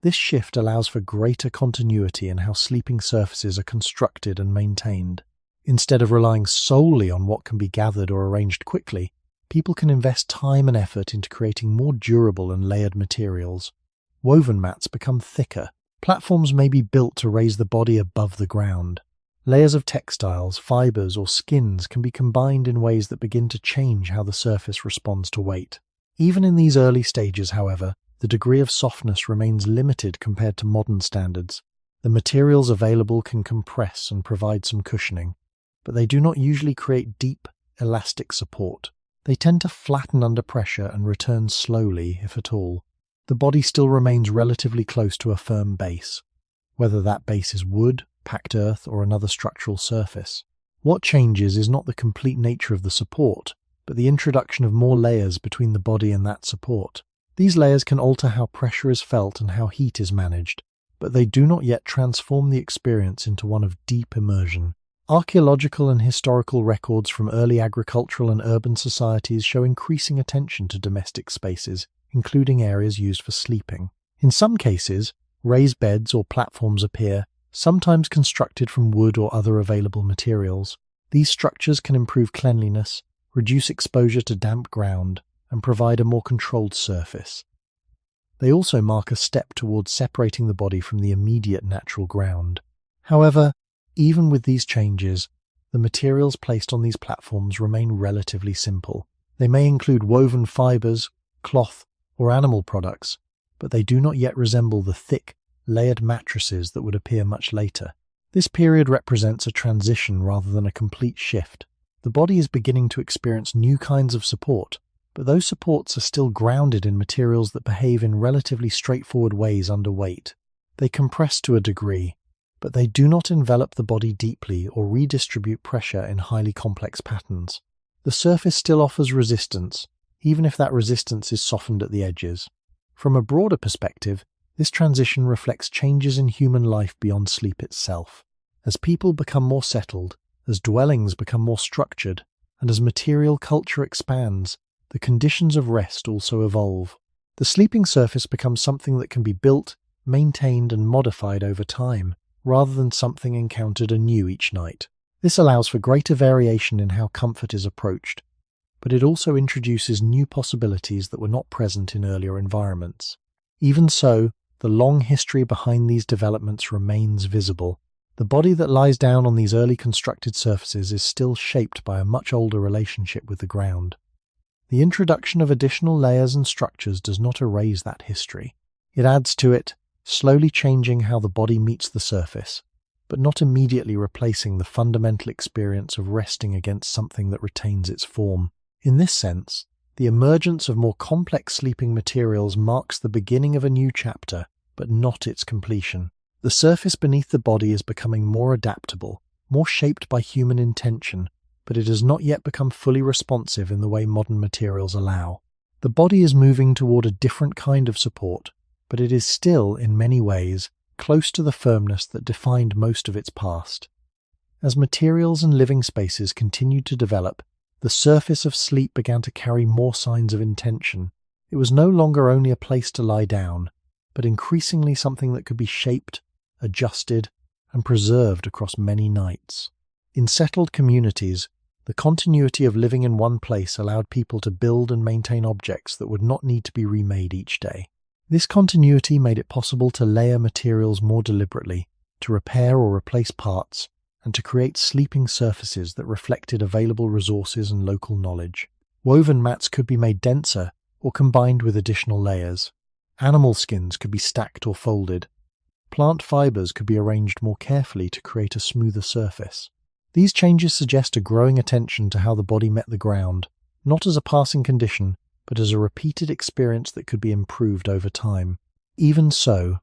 This shift allows for greater continuity in how sleeping surfaces are constructed and maintained. Instead of relying solely on what can be gathered or arranged quickly, people can invest time and effort into creating more durable and layered materials. Woven mats become thicker. Platforms may be built to raise the body above the ground. Layers of textiles, fibers, or skins can be combined in ways that begin to change how the surface responds to weight. Even in these early stages, however, the degree of softness remains limited compared to modern standards. The materials available can compress and provide some cushioning, but they do not usually create deep, elastic support. They tend to flatten under pressure and return slowly, if at all. The body still remains relatively close to a firm base, whether that base is wood, packed earth, or another structural surface. What changes is not the complete nature of the support, but the introduction of more layers between the body and that support. These layers can alter how pressure is felt and how heat is managed, but they do not yet transform the experience into one of deep immersion. Archaeological and historical records from early agricultural and urban societies show increasing attention to domestic spaces, including areas used for sleeping. In some cases, raised beds or platforms appear, sometimes constructed from wood or other available materials. These structures can improve cleanliness, reduce exposure to damp ground, and provide a more controlled surface. They also mark a step towards separating the body from the immediate natural ground. However, even with these changes, the materials placed on these platforms remain relatively simple. They may include woven fibers, cloth, or animal products, but they do not yet resemble the thick, layered mattresses that would appear much later. This period represents a transition rather than a complete shift. The body is beginning to experience new kinds of support, but those supports are still grounded in materials that behave in relatively straightforward ways under weight. They compress to a degree, but they do not envelop the body deeply or redistribute pressure in highly complex patterns. The surface still offers resistance, even if that resistance is softened at the edges. From a broader perspective, this transition reflects changes in human life beyond sleep itself. As people become more settled, as dwellings become more structured, and as material culture expands, the conditions of rest also evolve. The sleeping surface becomes something that can be built, maintained, and modified over time, rather than something encountered anew each night. This allows for greater variation in how comfort is approached, but it also introduces new possibilities that were not present in earlier environments. Even so, the long history behind these developments remains visible. The body that lies down on these early constructed surfaces is still shaped by a much older relationship with the ground. The introduction of additional layers and structures does not erase that history. It adds to it, slowly changing how the body meets the surface, but not immediately replacing the fundamental experience of resting against something that retains its form. In this sense, the emergence of more complex sleeping materials marks the beginning of a new chapter, but not its completion. The surface beneath the body is becoming more adaptable, more shaped by human intention, but it has not yet become fully responsive in the way modern materials allow. The body is moving toward a different kind of support, but it is still, in many ways, close to the firmness that defined most of its past. As materials and living spaces continued to develop, the surface of sleep began to carry more signs of intention. It was no longer only a place to lie down, but increasingly something that could be shaped, adjusted, and preserved across many nights. In settled communities, the continuity of living in one place allowed people to build and maintain objects that would not need to be remade each day. This continuity made it possible to layer materials more deliberately, to repair or replace parts, and to create sleeping surfaces that reflected available resources and local knowledge. Woven mats could be made denser or combined with additional layers. Animal skins could be stacked or folded. Plant fibers could be arranged more carefully to create a smoother surface. These changes suggest a growing attention to how the body met the ground, not as a passing condition, but as a repeated experience that could be improved over time. Even so,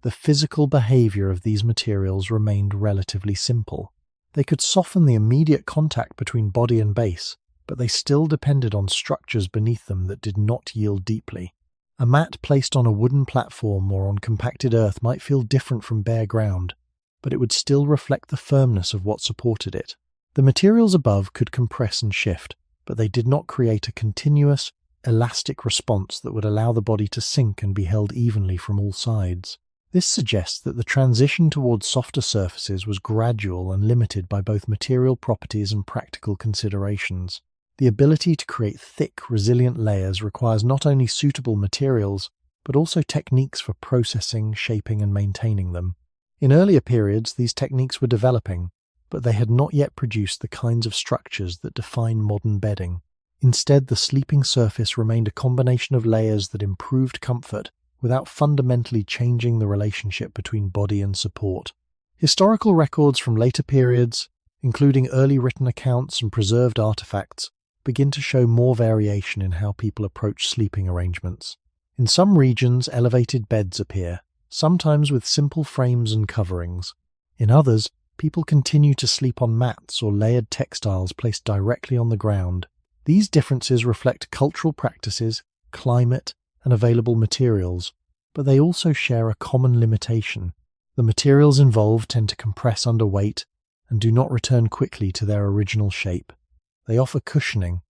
the physical behavior of these materials remained relatively simple. They could soften the immediate contact between body and base, but they still depended on structures beneath them that did not yield deeply. A mat placed on a wooden platform or on compacted earth might feel different from bare ground, but it would still reflect the firmness of what supported it. The materials above could compress and shift, but they did not create a continuous, elastic response that would allow the body to sink and be held evenly from all sides. This suggests that the transition towards softer surfaces was gradual and limited by both material properties and practical considerations. The ability to create thick, resilient layers requires not only suitable materials, but also techniques for processing, shaping, and maintaining them. In earlier periods, these techniques were developing, but they had not yet produced the kinds of structures that define modern bedding. Instead, the sleeping surface remained a combination of layers that improved comfort without fundamentally changing the relationship between body and support. Historical records from later periods, including early written accounts and preserved artifacts, begin to show more variation in how people approach sleeping arrangements. In some regions, elevated beds appear, sometimes with simple frames and coverings. In others, people continue to sleep on mats or layered textiles placed directly on the ground. These differences reflect cultural practices, climate, and available materials, but they also share a common limitation. The materials involved tend to compress under weight and do not return quickly to their original shape. They offer cushioning,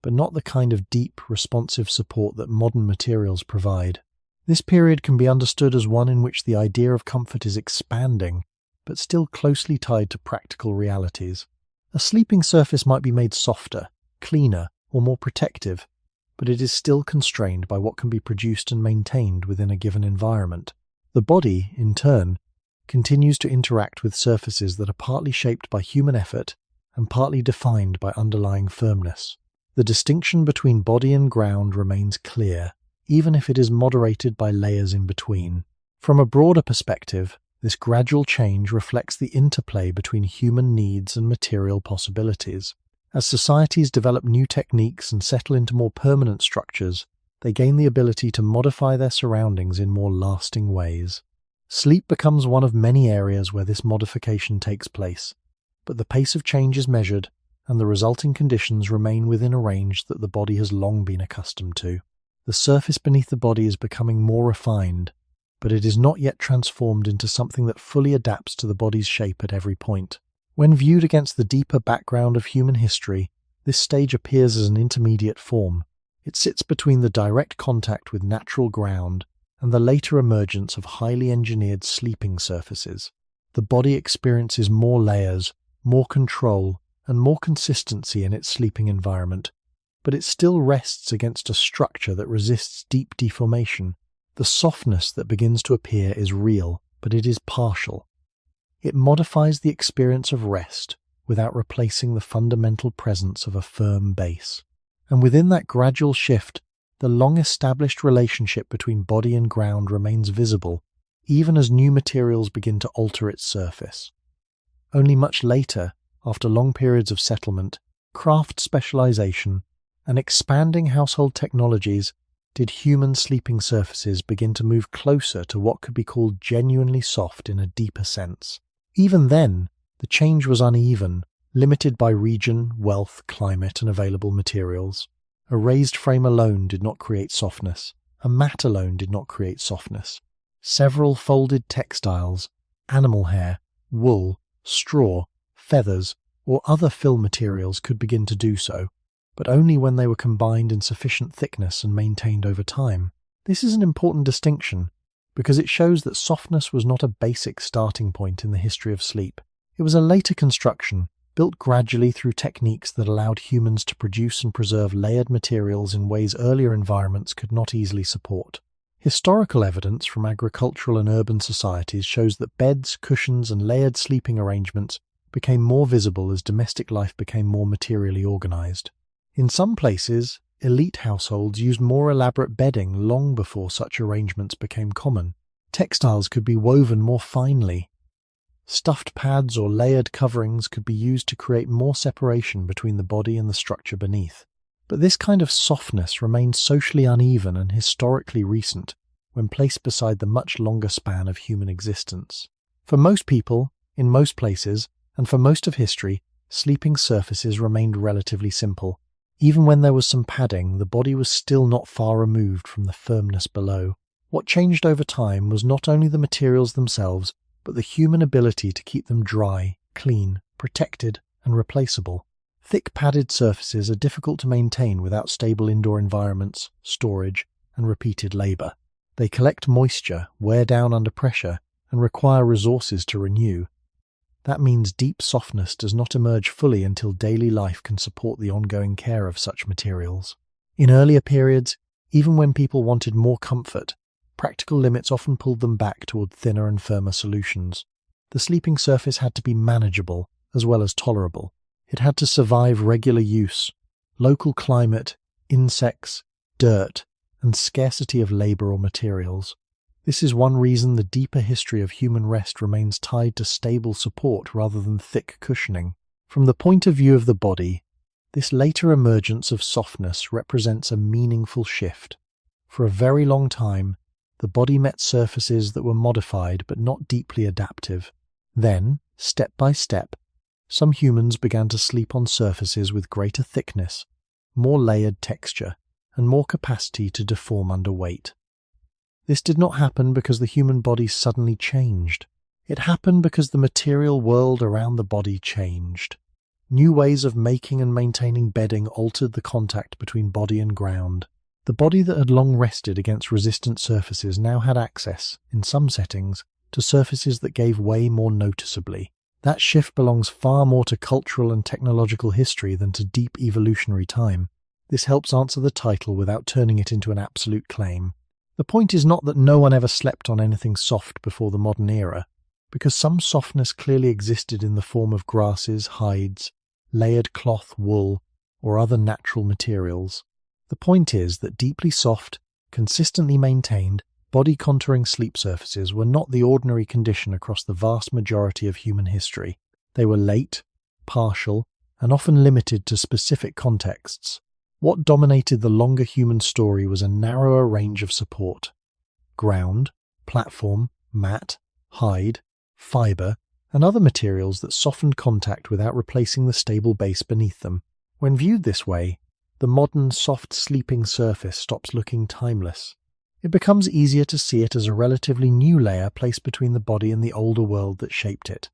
but not the kind of deep, responsive support that modern materials provide. This period can be understood as one in which the idea of comfort is expanding, but still closely tied to practical realities. A sleeping surface might be made softer, cleaner, or more protective, but it is still constrained by what can be produced and maintained within a given environment. The body, in turn, continues to interact with surfaces that are partly shaped by human effort and partly defined by underlying firmness. The distinction between body and ground remains clear, even if it is moderated by layers in between. From a broader perspective, this gradual change reflects the interplay between human needs and material possibilities. As societies develop new techniques and settle into more permanent structures, they gain the ability to modify their surroundings in more lasting ways. Sleep becomes one of many areas where this modification takes place, but the pace of change is measured, and the resulting conditions remain within a range that the body has long been accustomed to. The surface beneath the body is becoming more refined, but it is not yet transformed into something that fully adapts to the body's shape at every point. When viewed against the deeper background of human history, this stage appears as an intermediate form. It sits between the direct contact with natural ground and the later emergence of highly engineered sleeping surfaces. The body experiences more layers, more control, and more consistency in its sleeping environment, but it still rests against a structure that resists deep deformation. The softness that begins to appear is real, but it is partial. It modifies the experience of rest without replacing the fundamental presence of a firm base. And within that gradual shift, the long-established relationship between body and ground remains visible, even as new materials begin to alter its surface. Only much later, after long periods of settlement, craft specialization, and expanding household technologies, did human sleeping surfaces begin to move closer to what could be called genuinely soft in a deeper sense. Even then, the change was uneven, limited by region, wealth, climate, and available materials. A raised frame alone did not create softness. A mat alone did not create softness. Several folded textiles, animal hair, wool, straw, feathers, or other fill materials could begin to do so, but only when they were combined in sufficient thickness and maintained over time. This is an important distinction, because it shows that softness was not a basic starting point in the history of sleep. It was a later construction, built gradually through techniques that allowed humans to produce and preserve layered materials in ways earlier environments could not easily support. Historical evidence from agricultural and urban societies shows that beds, cushions, and layered sleeping arrangements became more visible as domestic life became more materially organized. In some places, elite households used more elaborate bedding long before such arrangements became common. Textiles could be woven more finely. Stuffed pads or layered coverings could be used to create more separation between the body and the structure beneath. But this kind of softness remained socially uneven and historically recent. when placed beside the much longer span of human existence. For most people, in most places, and for most of history, sleeping surfaces remained relatively simple. Even when there was some padding, the body was still not far removed from the firmness below. What changed over time was not only the materials themselves, but the human ability to keep them dry, clean, protected, and replaceable. Thick padded surfaces are difficult to maintain without stable indoor environments, storage, and repeated labor. They collect moisture, wear down under pressure, and require resources to renew. That means deep softness does not emerge fully until daily life can support the ongoing care of such materials. In earlier periods, even when people wanted more comfort, practical limits often pulled them back toward thinner and firmer solutions. The sleeping surface had to be manageable as well as tolerable. It had to survive regular use, local climate, insects, dirt, and scarcity of labor or materials. This is one reason the deeper history of human rest remains tied to stable support rather than thick cushioning. From the point of view of the body, this later emergence of softness represents a meaningful shift. For a very long time, the body met surfaces that were modified but not deeply adaptive. Then, step by step, some humans began to sleep on surfaces with greater thickness, more layered texture, and more capacity to deform under weight. This did not happen because the human body suddenly changed. It happened because the material world around the body changed. New ways of making and maintaining bedding altered the contact between body and ground. The body that had long rested against resistant surfaces now had access, in some settings, to surfaces that gave way more noticeably. That shift belongs far more to cultural and technological history than to deep evolutionary time. This helps answer the title without turning it into an absolute claim. The point is not that no one ever slept on anything soft before the modern era, because some softness clearly existed in the form of grasses, hides, layered cloth, wool, or other natural materials. The point is that deeply soft, consistently maintained, body-contouring sleep surfaces were not the ordinary condition across the vast majority of human history. They were late, partial, and often limited to specific contexts. What dominated the longer human story was a narrower range of support. Ground, platform, mat, hide, fiber, and other materials that softened contact without replacing the stable base beneath them. When viewed this way, the modern soft sleeping surface stops looking timeless. It becomes easier to see it as a relatively new layer placed between the body and the older world that shaped it.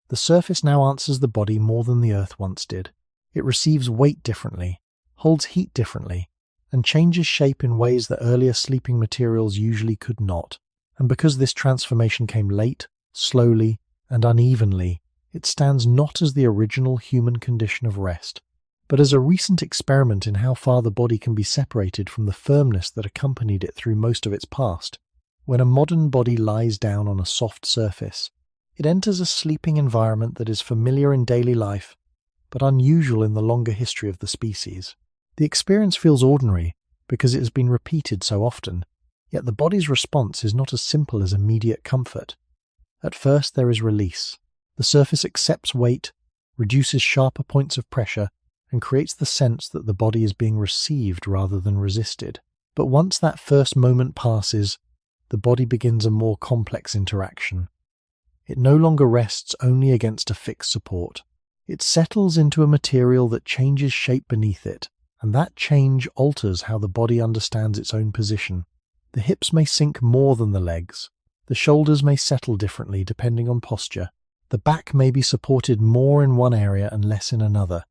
The surface now answers the body more than the earth once did. It receives weight differently, holds heat differently, and changes shape in ways that earlier sleeping materials usually could not. And because this transformation came late, slowly, and unevenly, it stands not as the original human condition of rest, but as a recent experiment in how far the body can be separated from the firmness that accompanied it through most of its past. When a modern body lies down on a soft surface, it enters a sleeping environment that is familiar in daily life, but unusual in the longer history of the species. The experience feels ordinary because it has been repeated so often, yet the body's response is not as simple as immediate comfort. At first there is release. The surface accepts weight, reduces sharper points of pressure, and creates the sense that the body is being received rather than resisted. But once that first moment passes, the body begins a more complex interaction. It no longer rests only against a fixed support. It settles into a material that changes shape beneath it, and that change alters how the body understands its own position. The hips may sink more than the legs. The shoulders may settle differently depending on posture. The back may be supported more in one area and less in another,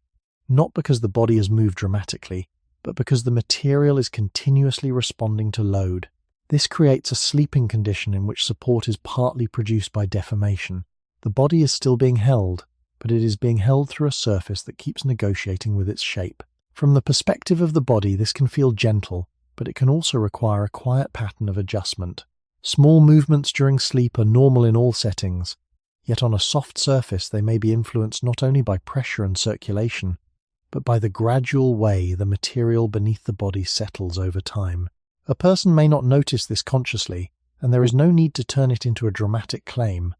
not because the body has moved dramatically, but because the material is continuously responding to load. This creates a sleeping condition in which support is partly produced by deformation. The body is still being held, but it is being held through a surface that keeps negotiating with its shape. From the perspective of the body, this can feel gentle, but it can also require a quiet pattern of adjustment. Small movements during sleep are normal in all settings, yet on a soft surface they may be influenced not only by pressure and circulation, but by the gradual way the material beneath the body settles over time. A person may not notice this consciously, and there is no need to turn it into a dramatic claim,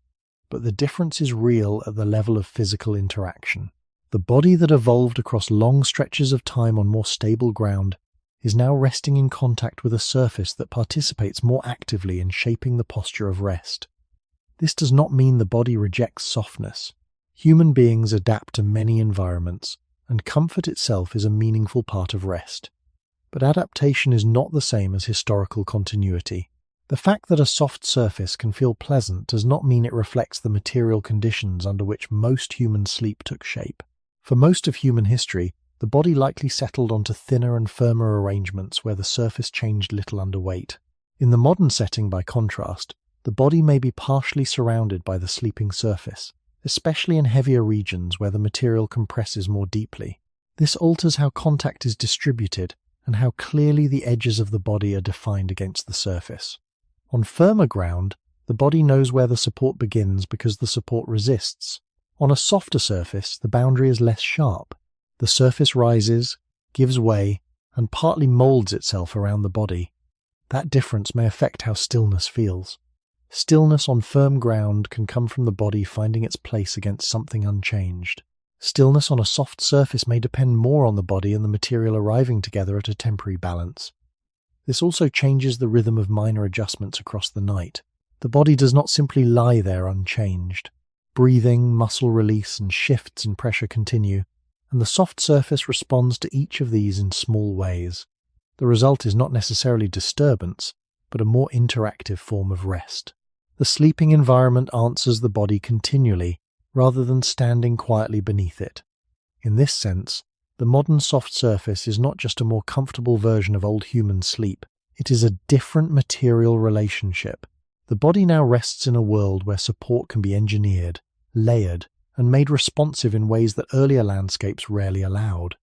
but the difference is real at the level of physical interaction. The body that evolved across long stretches of time on more stable ground is now resting in contact with a surface that participates more actively in shaping the posture of rest. This does not mean the body rejects softness. Human beings adapt to many environments, and comfort itself is a meaningful part of rest. But adaptation is not the same as historical continuity. The fact that a soft surface can feel pleasant does not mean it reflects the material conditions under which most human sleep took shape. For most of human history, the body likely settled onto thinner and firmer arrangements where the surface changed little under weight. In the modern setting, by contrast, the body may be partially surrounded by the sleeping surface, especially in heavier regions where the material compresses more deeply. This alters how contact is distributed and how clearly the edges of the body are defined against the surface. On firmer ground, the body knows where the support begins because the support resists. On a softer surface, the boundary is less sharp. The surface rises, gives way, and partly molds itself around the body. That difference may affect how stillness feels. Stillness on firm ground can come from the body finding its place against something unchanged. Stillness on a soft surface may depend more on the body and the material arriving together at a temporary balance. This also changes the rhythm of minor adjustments across the night. The body does not simply lie there unchanged. Breathing, muscle release, and shifts in pressure continue, and the soft surface responds to each of these in small ways. The result is not necessarily disturbance, but a more interactive form of rest. The sleeping environment answers the body continually, rather than standing quietly beneath it. In this sense, the modern soft surface is not just a more comfortable version of old human sleep, it is a different material relationship. The body now rests in a world where support can be engineered, layered, and made responsive in ways that earlier landscapes rarely allowed.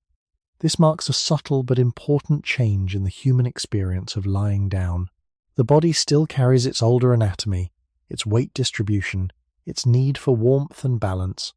This marks a subtle but important change in the human experience of lying down. The body still carries its older anatomy, its weight distribution, its need for warmth and balance,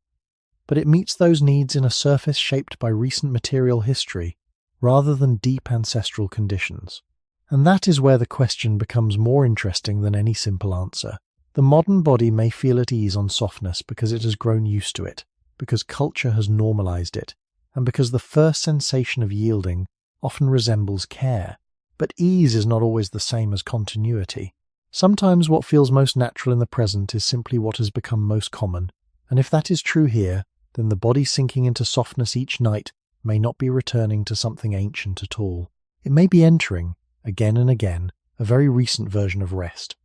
but it meets those needs in a surface shaped by recent material history, rather than deep ancestral conditions. And that is where the question becomes more interesting than any simple answer. The modern body may feel at ease on softness because it has grown used to it, because culture has normalized it, and because the first sensation of yielding often resembles care. But ease is not always the same as continuity. Sometimes what feels most natural in the present is simply what has become most common, and if that is true here, then the body sinking into softness each night may not be returning to something ancient at all. It may be entering, again and again, a very recent version of rest.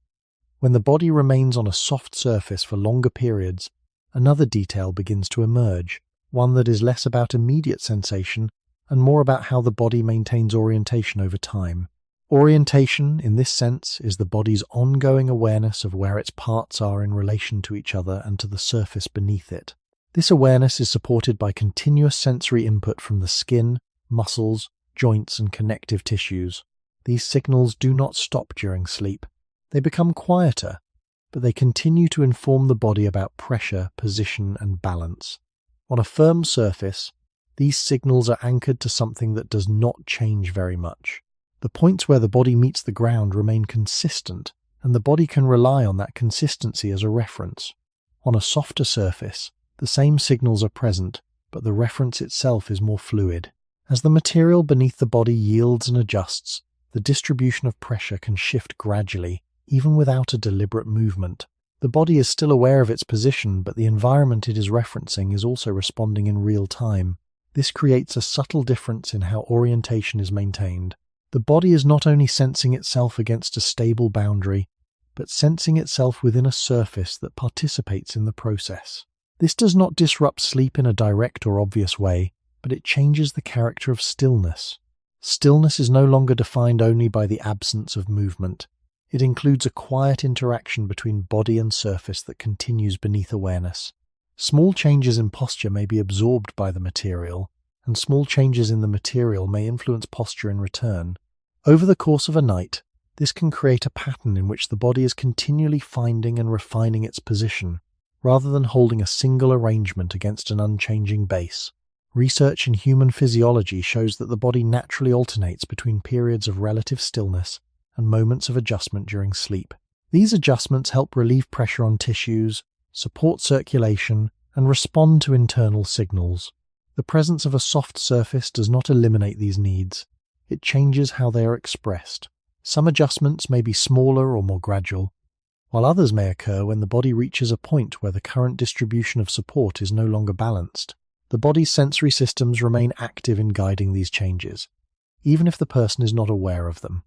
When the body remains on a soft surface for longer periods, another detail begins to emerge, one that is less about immediate sensation and more about how the body maintains orientation over time. Orientation, in this sense, is the body's ongoing awareness of where its parts are in relation to each other and to the surface beneath it. This awareness is supported by continuous sensory input from the skin, muscles, joints, and connective tissues. These signals do not stop during sleep. They become quieter, but they continue to inform the body about pressure, position, and balance. On a firm surface, these signals are anchored to something that does not change very much. The points where the body meets the ground remain consistent, and the body can rely on that consistency as a reference. On a softer surface, the same signals are present, but the reference itself is more fluid. As the material beneath the body yields and adjusts, the distribution of pressure can shift gradually, even without a deliberate movement. The body is still aware of its position, but the environment it is referencing is also responding in real time. This creates a subtle difference in how orientation is maintained. The body is not only sensing itself against a stable boundary, but sensing itself within a surface that participates in the process. This does not disrupt sleep in a direct or obvious way, but it changes the character of stillness. Stillness is no longer defined only by the absence of movement. It includes a quiet interaction between body and surface that continues beneath awareness. Small changes in posture may be absorbed by the material, and small changes in the material may influence posture in return. Over the course of a night, this can create a pattern in which the body is continually finding and refining its position, rather than holding a single arrangement against an unchanging base. Research in human physiology shows that the body naturally alternates between periods of relative stillness and moments of adjustment during sleep. These adjustments help relieve pressure on tissues, support circulation, and respond to internal signals. The presence of a soft surface does not eliminate these needs. it changes how they are expressed. Some adjustments may be smaller or more gradual, while others may occur when the body reaches a point where the current distribution of support is no longer balanced. The body's sensory systems remain active in guiding these changes, even if the person is not aware of them.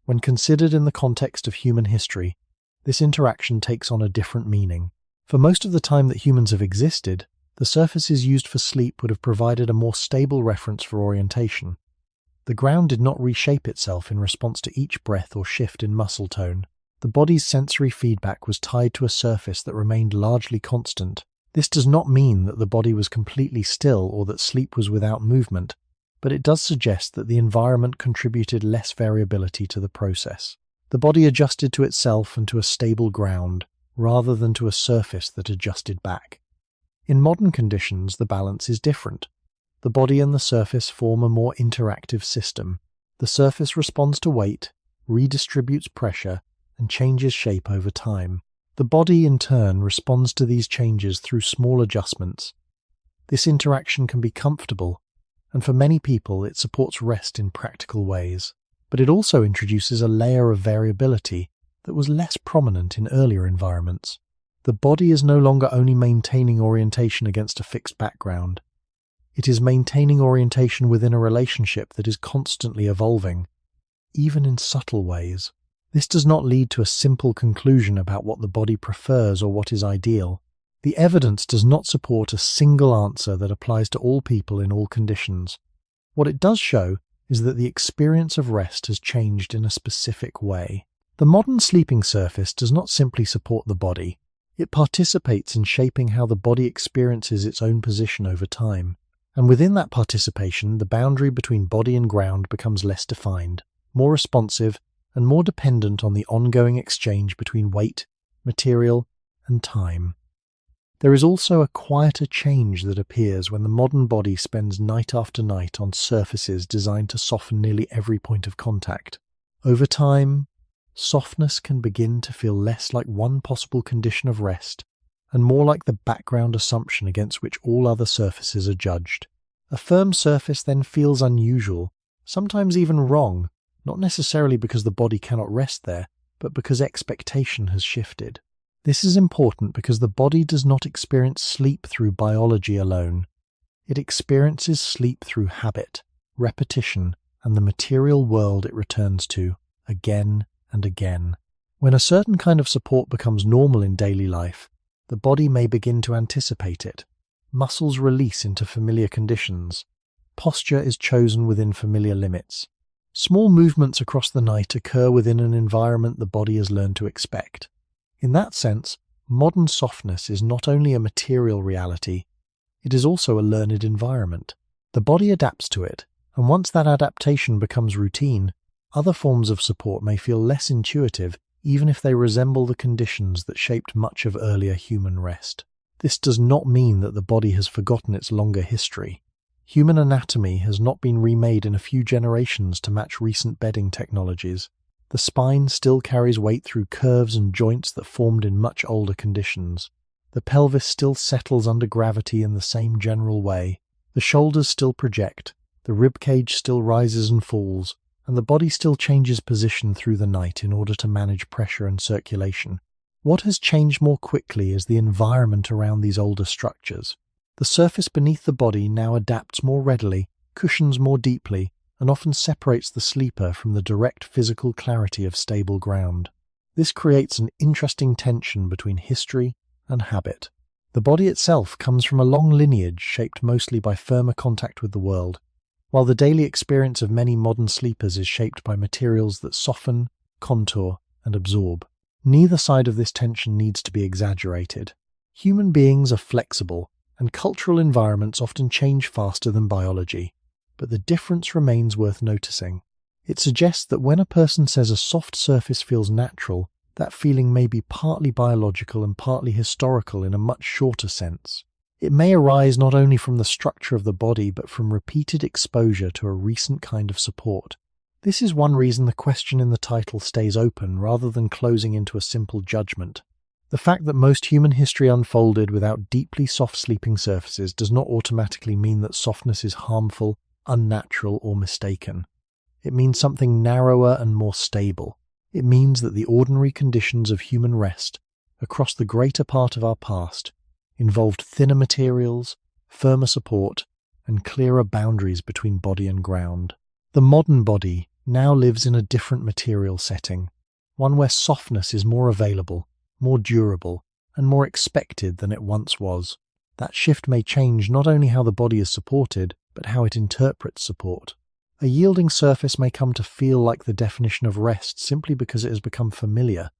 When considered in the context of human history, this interaction takes on a different meaning. For most of the time that humans have existed, the surfaces used for sleep would have provided a more stable reference for orientation. The ground did not reshape itself in response to each breath or shift in muscle tone. The body's sensory feedback was tied to a surface that remained largely constant. This does not mean that the body was completely still or that sleep was without movement, but it does suggest that the environment contributed less variability to the process. The body adjusted to itself and to a stable ground, rather than to a surface that adjusted back. In modern conditions, the balance is different. The body and the surface form a more interactive system. The surface responds to weight, redistributes pressure, and changes shape over time. The body, in turn, responds to these changes through small adjustments. This interaction can be comfortable, and for many people it supports rest in practical ways. But it also introduces a layer of variability that was less prominent in earlier environments. The body is no longer only maintaining orientation against a fixed background. It is maintaining orientation within a relationship that is constantly evolving, even in subtle ways. This does not lead to a simple conclusion about what the body prefers or what is ideal. The evidence does not support a single answer that applies to all people in all conditions. What it does show is that the experience of rest has changed in a specific way. The modern sleeping surface does not simply support the body. It participates in shaping how the body experiences its own position over time. And within that participation, the boundary between body and ground becomes less defined, more responsive, and more dependent on the ongoing exchange between weight, material, and time. There is also a quieter change that appears when the modern body spends night after night on surfaces designed to soften nearly every point of contact. Over time, softness can begin to feel less like one possible condition of rest and more like the background assumption against which all other surfaces are judged. A firm surface then feels unusual, sometimes even wrong, not necessarily because the body cannot rest there, but because expectation has shifted. This is important because the body does not experience sleep through biology alone. It experiences sleep through habit, repetition, and the material world it returns to, again and again. When a certain kind of support becomes normal in daily life, the body may begin to anticipate it. Muscles release into familiar conditions. Posture is chosen within familiar limits. Small movements across the night occur within an environment the body has learned to expect. In that sense, modern softness is not only a material reality, it is also a learned environment. The body adapts to it, and once that adaptation becomes routine, other forms of support may feel less intuitive, even if they resemble the conditions that shaped much of earlier human rest. This does not mean that the body has forgotten its longer history. Human anatomy has not been remade in a few generations to match recent bedding technologies. The spine still carries weight through curves and joints that formed in much older conditions. The pelvis still settles under gravity in the same general way. The shoulders still project, the rib cage still rises and falls, and the body still changes position through the night in order to manage pressure and circulation. What has changed more quickly is the environment around these older structures. The surface beneath the body now adapts more readily, cushions more deeply, and often separates the sleeper from the direct physical clarity of stable ground. This creates an interesting tension between history and habit. The body itself comes from a long lineage shaped mostly by firmer contact with the world, while the daily experience of many modern sleepers is shaped by materials that soften, contour, and absorb. Neither side of this tension needs to be exaggerated. Human beings are flexible, and cultural environments often change faster than biology, but the difference remains worth noticing. It suggests that when a person says a soft surface feels natural, that feeling may be partly biological and partly historical in a much shorter sense. It may arise not only from the structure of the body, but from repeated exposure to a recent kind of support. This is one reason the question in the title stays open rather than closing into a simple judgment. The fact that most human history unfolded without deeply soft sleeping surfaces does not automatically mean that softness is harmful, unnatural, or mistaken. It means something narrower and more stable. It means that the ordinary conditions of human rest across the greater part of our past involved thinner materials, firmer support, and clearer boundaries between body and ground. The modern body now lives in a different material setting, one where softness is more available, more durable, and more expected than it once was. That shift may change not only how the body is supported, but how it interprets support. A yielding surface may come to feel like the definition of rest simply because it has become familiar.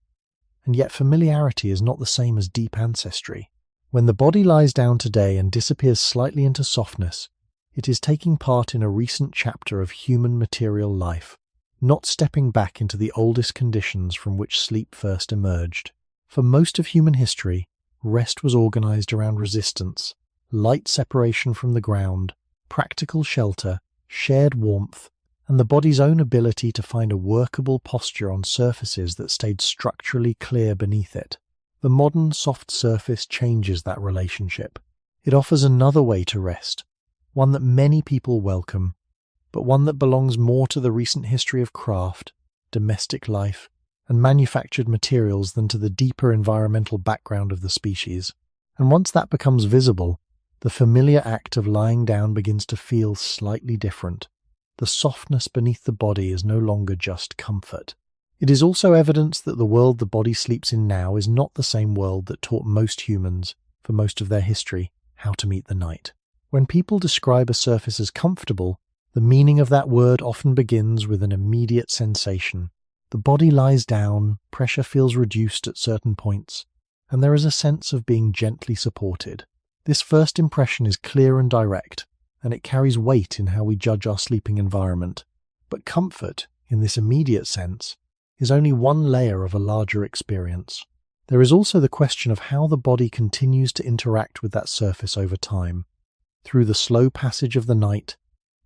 And yet familiarity is not the same as deep ancestry. When the body lies down today and disappears slightly into softness, it is taking part in a recent chapter of human material life, not stepping back into the oldest conditions from which sleep first emerged. For most of human history, rest was organized around resistance, light separation from the ground, practical shelter, shared warmth, and the body's own ability to find a workable posture on surfaces that stayed structurally clear beneath it. The modern soft surface changes that relationship. It offers another way to rest, one that many people welcome, but one that belongs more to the recent history of craft, domestic life, and manufactured materials than to the deeper environmental background of the species. And once that becomes visible, the familiar act of lying down begins to feel slightly different. The softness beneath the body is no longer just comfort. It is also evidence that the world the body sleeps in now is not the same world that taught most humans, for most of their history, how to meet the night. When people describe a surface as comfortable, the meaning of that word often begins with an immediate sensation. The body lies down, pressure feels reduced at certain points, and there is a sense of being gently supported. This first impression is clear and direct, and it carries weight in how we judge our sleeping environment. But comfort, in this immediate sense, is only one layer of a larger experience. There is also the question of how the body continues to interact with that surface over time, through the slow passage of the night,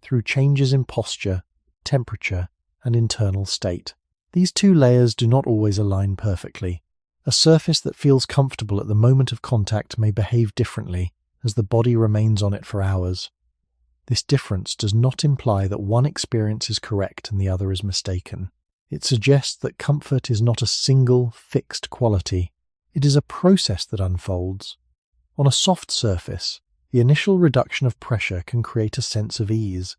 through changes in posture, temperature, and internal state. These two layers do not always align perfectly. A surface that feels comfortable at the moment of contact may behave differently as the body remains on it for hours. This difference does not imply that one experience is correct and the other is mistaken. It suggests that comfort is not a single, fixed quality. It is a process that unfolds. On a soft surface, the initial reduction of pressure can create a sense of ease.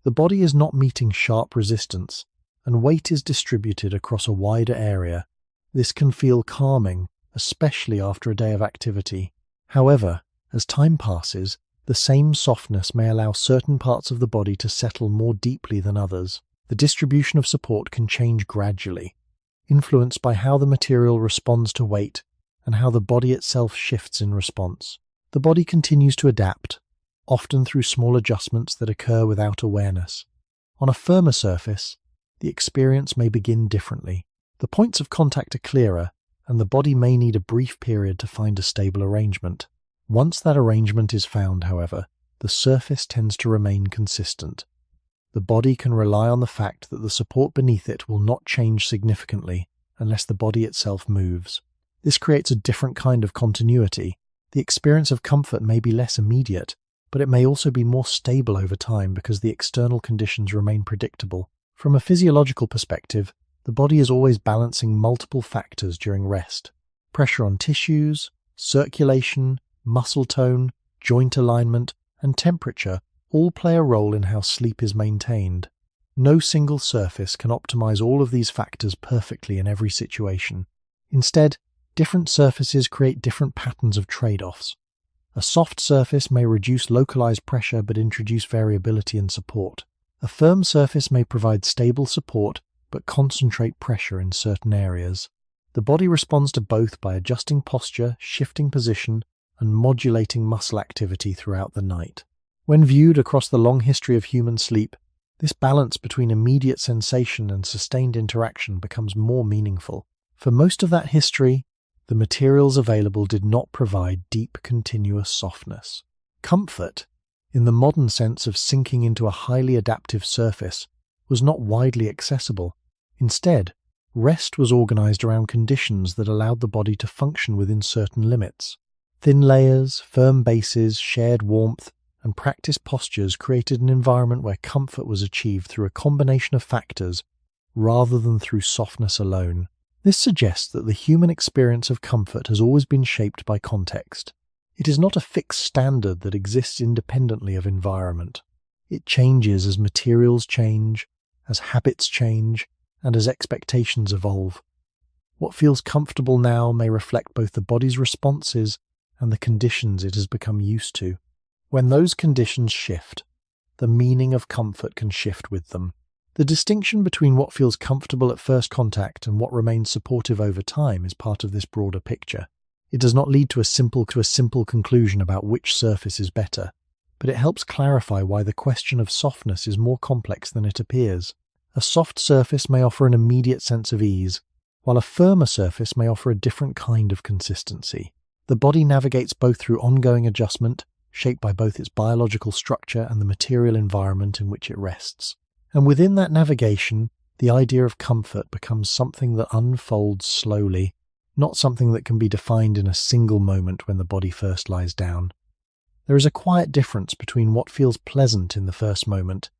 The body is not meeting sharp resistance, and weight is distributed across a wider area. This can feel calming, especially after a day of activity. However, as time passes, the same softness may allow certain parts of the body to settle more deeply than others. The distribution of support can change gradually, influenced by how the material responds to weight and how the body itself shifts in response. The body continues to adapt, often through small adjustments that occur without awareness. On a firmer surface, the experience may begin differently. The points of contact are clearer, and the body may need a brief period to find a stable arrangement. Once that arrangement is found, however, the surface tends to remain consistent. The body can rely on the fact that the support beneath it will not change significantly unless the body itself moves. This creates a different kind of continuity. The experience of comfort may be less immediate, but it may also be more stable over time because the external conditions remain predictable. From a physiological perspective, the body is always balancing multiple factors during rest. Pressure on tissues, circulation, muscle tone, joint alignment, and temperature all play a role in how sleep is maintained. No single surface can optimize all of these factors perfectly in every situation. Instead, different surfaces create different patterns of trade-offs. A soft surface may reduce localized pressure but introduce variability in support. A firm surface may provide stable support but concentrate pressure in certain areas. The body responds to both by adjusting posture, shifting position, and modulating muscle activity throughout the night. When viewed across the long history of human sleep, this balance between immediate sensation and sustained interaction becomes more meaningful. For most of that history, the materials available did not provide deep, continuous softness. Comfort, in the modern sense of sinking into a highly adaptive surface, was not widely accessible. Instead, rest was organized around conditions that allowed the body to function within certain limits. Thin layers, firm bases, shared warmth, and practiced postures created an environment where comfort was achieved through a combination of factors rather than through softness alone. This suggests that the human experience of comfort has always been shaped by context. It is not a fixed standard that exists independently of environment. It changes as materials change, as habits change, and as expectations evolve. What feels comfortable now may reflect both the body's responses and the conditions it has become used to. When those conditions shift, the meaning of comfort can shift with them. The distinction between what feels comfortable at first contact and what remains supportive over time is part of this broader picture. It does not lead to a simple conclusion about which surface is better, but it helps clarify why the question of softness is more complex than it appears. A soft surface may offer an immediate sense of ease, while a firmer surface may offer a different kind of consistency. The body navigates both through ongoing adjustment, shaped by both its biological structure and the material environment in which it rests. And within that navigation, the idea of comfort becomes something that unfolds slowly, not something that can be defined in a single moment when the body first lies down. There is a quiet difference between what feels pleasant in the first moment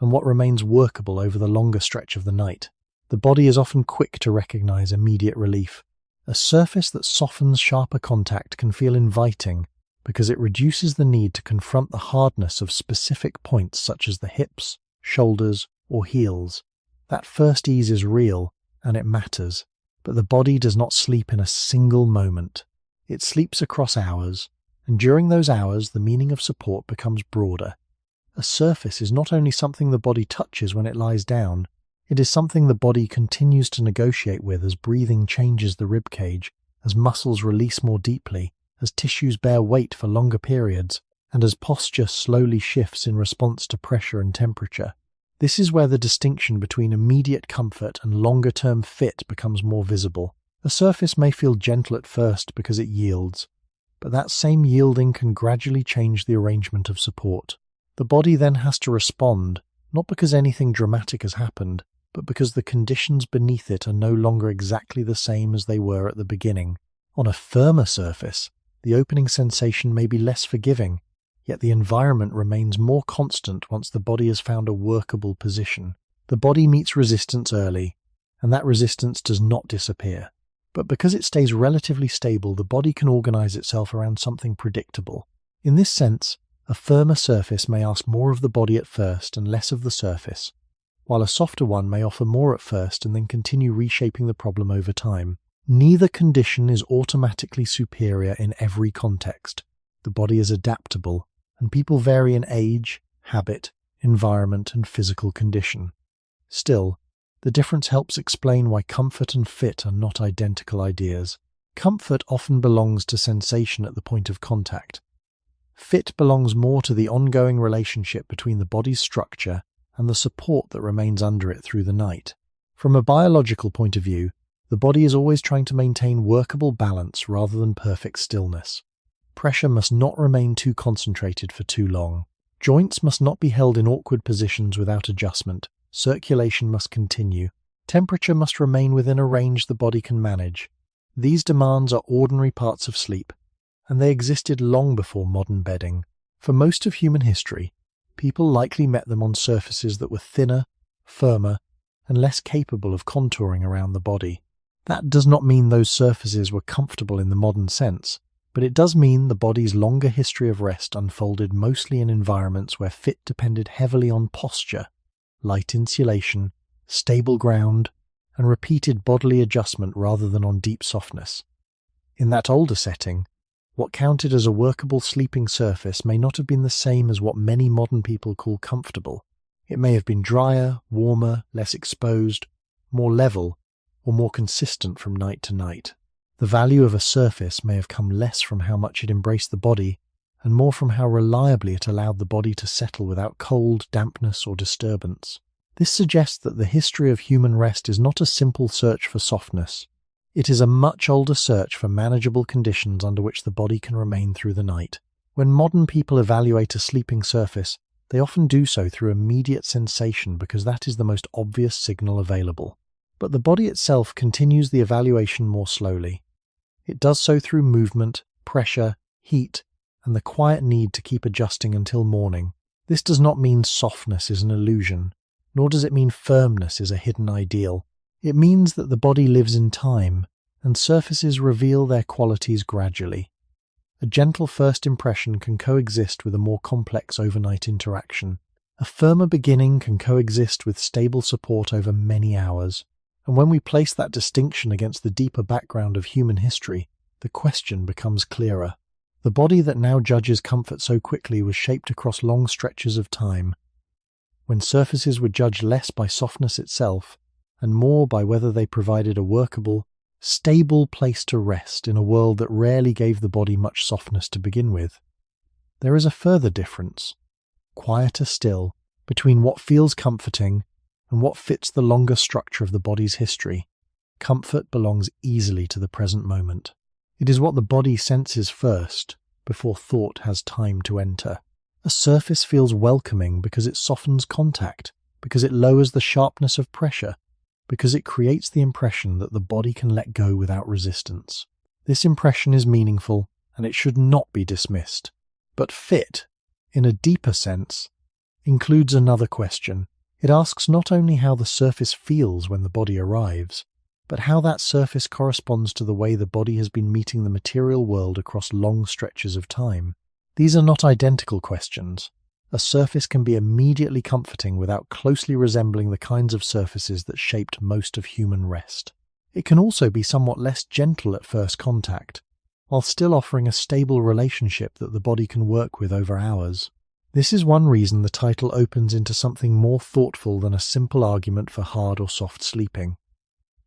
and what remains workable over the longer stretch of the night. The body is often quick to recognize immediate relief. A surface that softens sharper contact can feel inviting because it reduces the need to confront the hardness of specific points such as the hips, shoulders, or heels. That first ease is real, and it matters, but the body does not sleep in a single moment. It sleeps across hours, and during those hours the meaning of support becomes broader. A surface is not only something the body touches when it lies down, it is something the body continues to negotiate with as breathing changes the ribcage, as muscles release more deeply, as tissues bear weight for longer periods, and as posture slowly shifts in response to pressure and temperature. This is where the distinction between immediate comfort and longer-term fit becomes more visible. A surface may feel gentle at first because it yields, but that same yielding can gradually change the arrangement of support. The body then has to respond, not because anything dramatic has happened, but because the conditions beneath it are no longer exactly the same as they were at the beginning. On a firmer surface, the opening sensation may be less forgiving, yet the environment remains more constant once the body has found a workable position. The body meets resistance early, and that resistance does not disappear. But because it stays relatively stable, the body can organize itself around something predictable. In this sense, a firmer surface may ask more of the body at first and less of the surface, while a softer one may offer more at first and then continue reshaping the problem over time. Neither condition is automatically superior in every context. The body is adaptable, and people vary in age, habit, environment, and physical condition. Still, the difference helps explain why comfort and fit are not identical ideas. Comfort often belongs to sensation at the point of contact. Fit belongs more to the ongoing relationship between the body's structure and the support that remains under it through the night. From a biological point of view, the body is always trying to maintain workable balance rather than perfect stillness. Pressure must not remain too concentrated for too long. Joints must not be held in awkward positions without adjustment. Circulation must continue. Temperature must remain within a range the body can manage. These demands are ordinary parts of sleep, and they existed long before modern bedding. For most of human history, people likely met them on surfaces that were thinner, firmer, and less capable of contouring around the body. That does not mean those surfaces were comfortable in the modern sense, but it does mean the body's longer history of rest unfolded mostly in environments where fit depended heavily on posture, light insulation, stable ground, and repeated bodily adjustment rather than on deep softness. In that older setting, what counted as a workable sleeping surface may not have been the same as what many modern people call comfortable. It may have been drier, warmer, less exposed, more level, or more consistent from night to night. The value of a surface may have come less from how much it embraced the body, and more from how reliably it allowed the body to settle without cold, dampness, or disturbance. This suggests that the history of human rest is not a simple search for softness. It is a much older search for manageable conditions under which the body can remain through the night. When modern people evaluate a sleeping surface, they often do so through immediate sensation because that is the most obvious signal available. But the body itself continues the evaluation more slowly. It does so through movement, pressure, heat, and the quiet need to keep adjusting until morning. This does not mean softness is an illusion, nor does it mean firmness is a hidden ideal. It means that the body lives in time, and surfaces reveal their qualities gradually. A gentle first impression can coexist with a more complex overnight interaction. A firmer beginning can coexist with stable support over many hours. And when we place that distinction against the deeper background of human history, the question becomes clearer. The body that now judges comfort so quickly was shaped across long stretches of time, when surfaces were judged less by softness itself, and more by whether they provided a workable, stable place to rest in a world that rarely gave the body much softness to begin with. There is a further difference, quieter still, between what feels comforting and what fits the longer structure of the body's history. Comfort belongs easily to the present moment. It is what the body senses first, before thought has time to enter. A surface feels welcoming because it softens contact, because it lowers the sharpness of pressure, because it creates the impression that the body can let go without resistance. This impression is meaningful, and it should not be dismissed. But fit, in a deeper sense, includes another question. It asks not only how the surface feels when the body arrives, but how that surface corresponds to the way the body has been meeting the material world across long stretches of time. These are not identical questions. A surface can be immediately comforting without closely resembling the kinds of surfaces that shaped most of human rest. It can also be somewhat less gentle at first contact, while still offering a stable relationship that the body can work with over hours. This is one reason the title opens into something more thoughtful than a simple argument for hard or soft sleeping.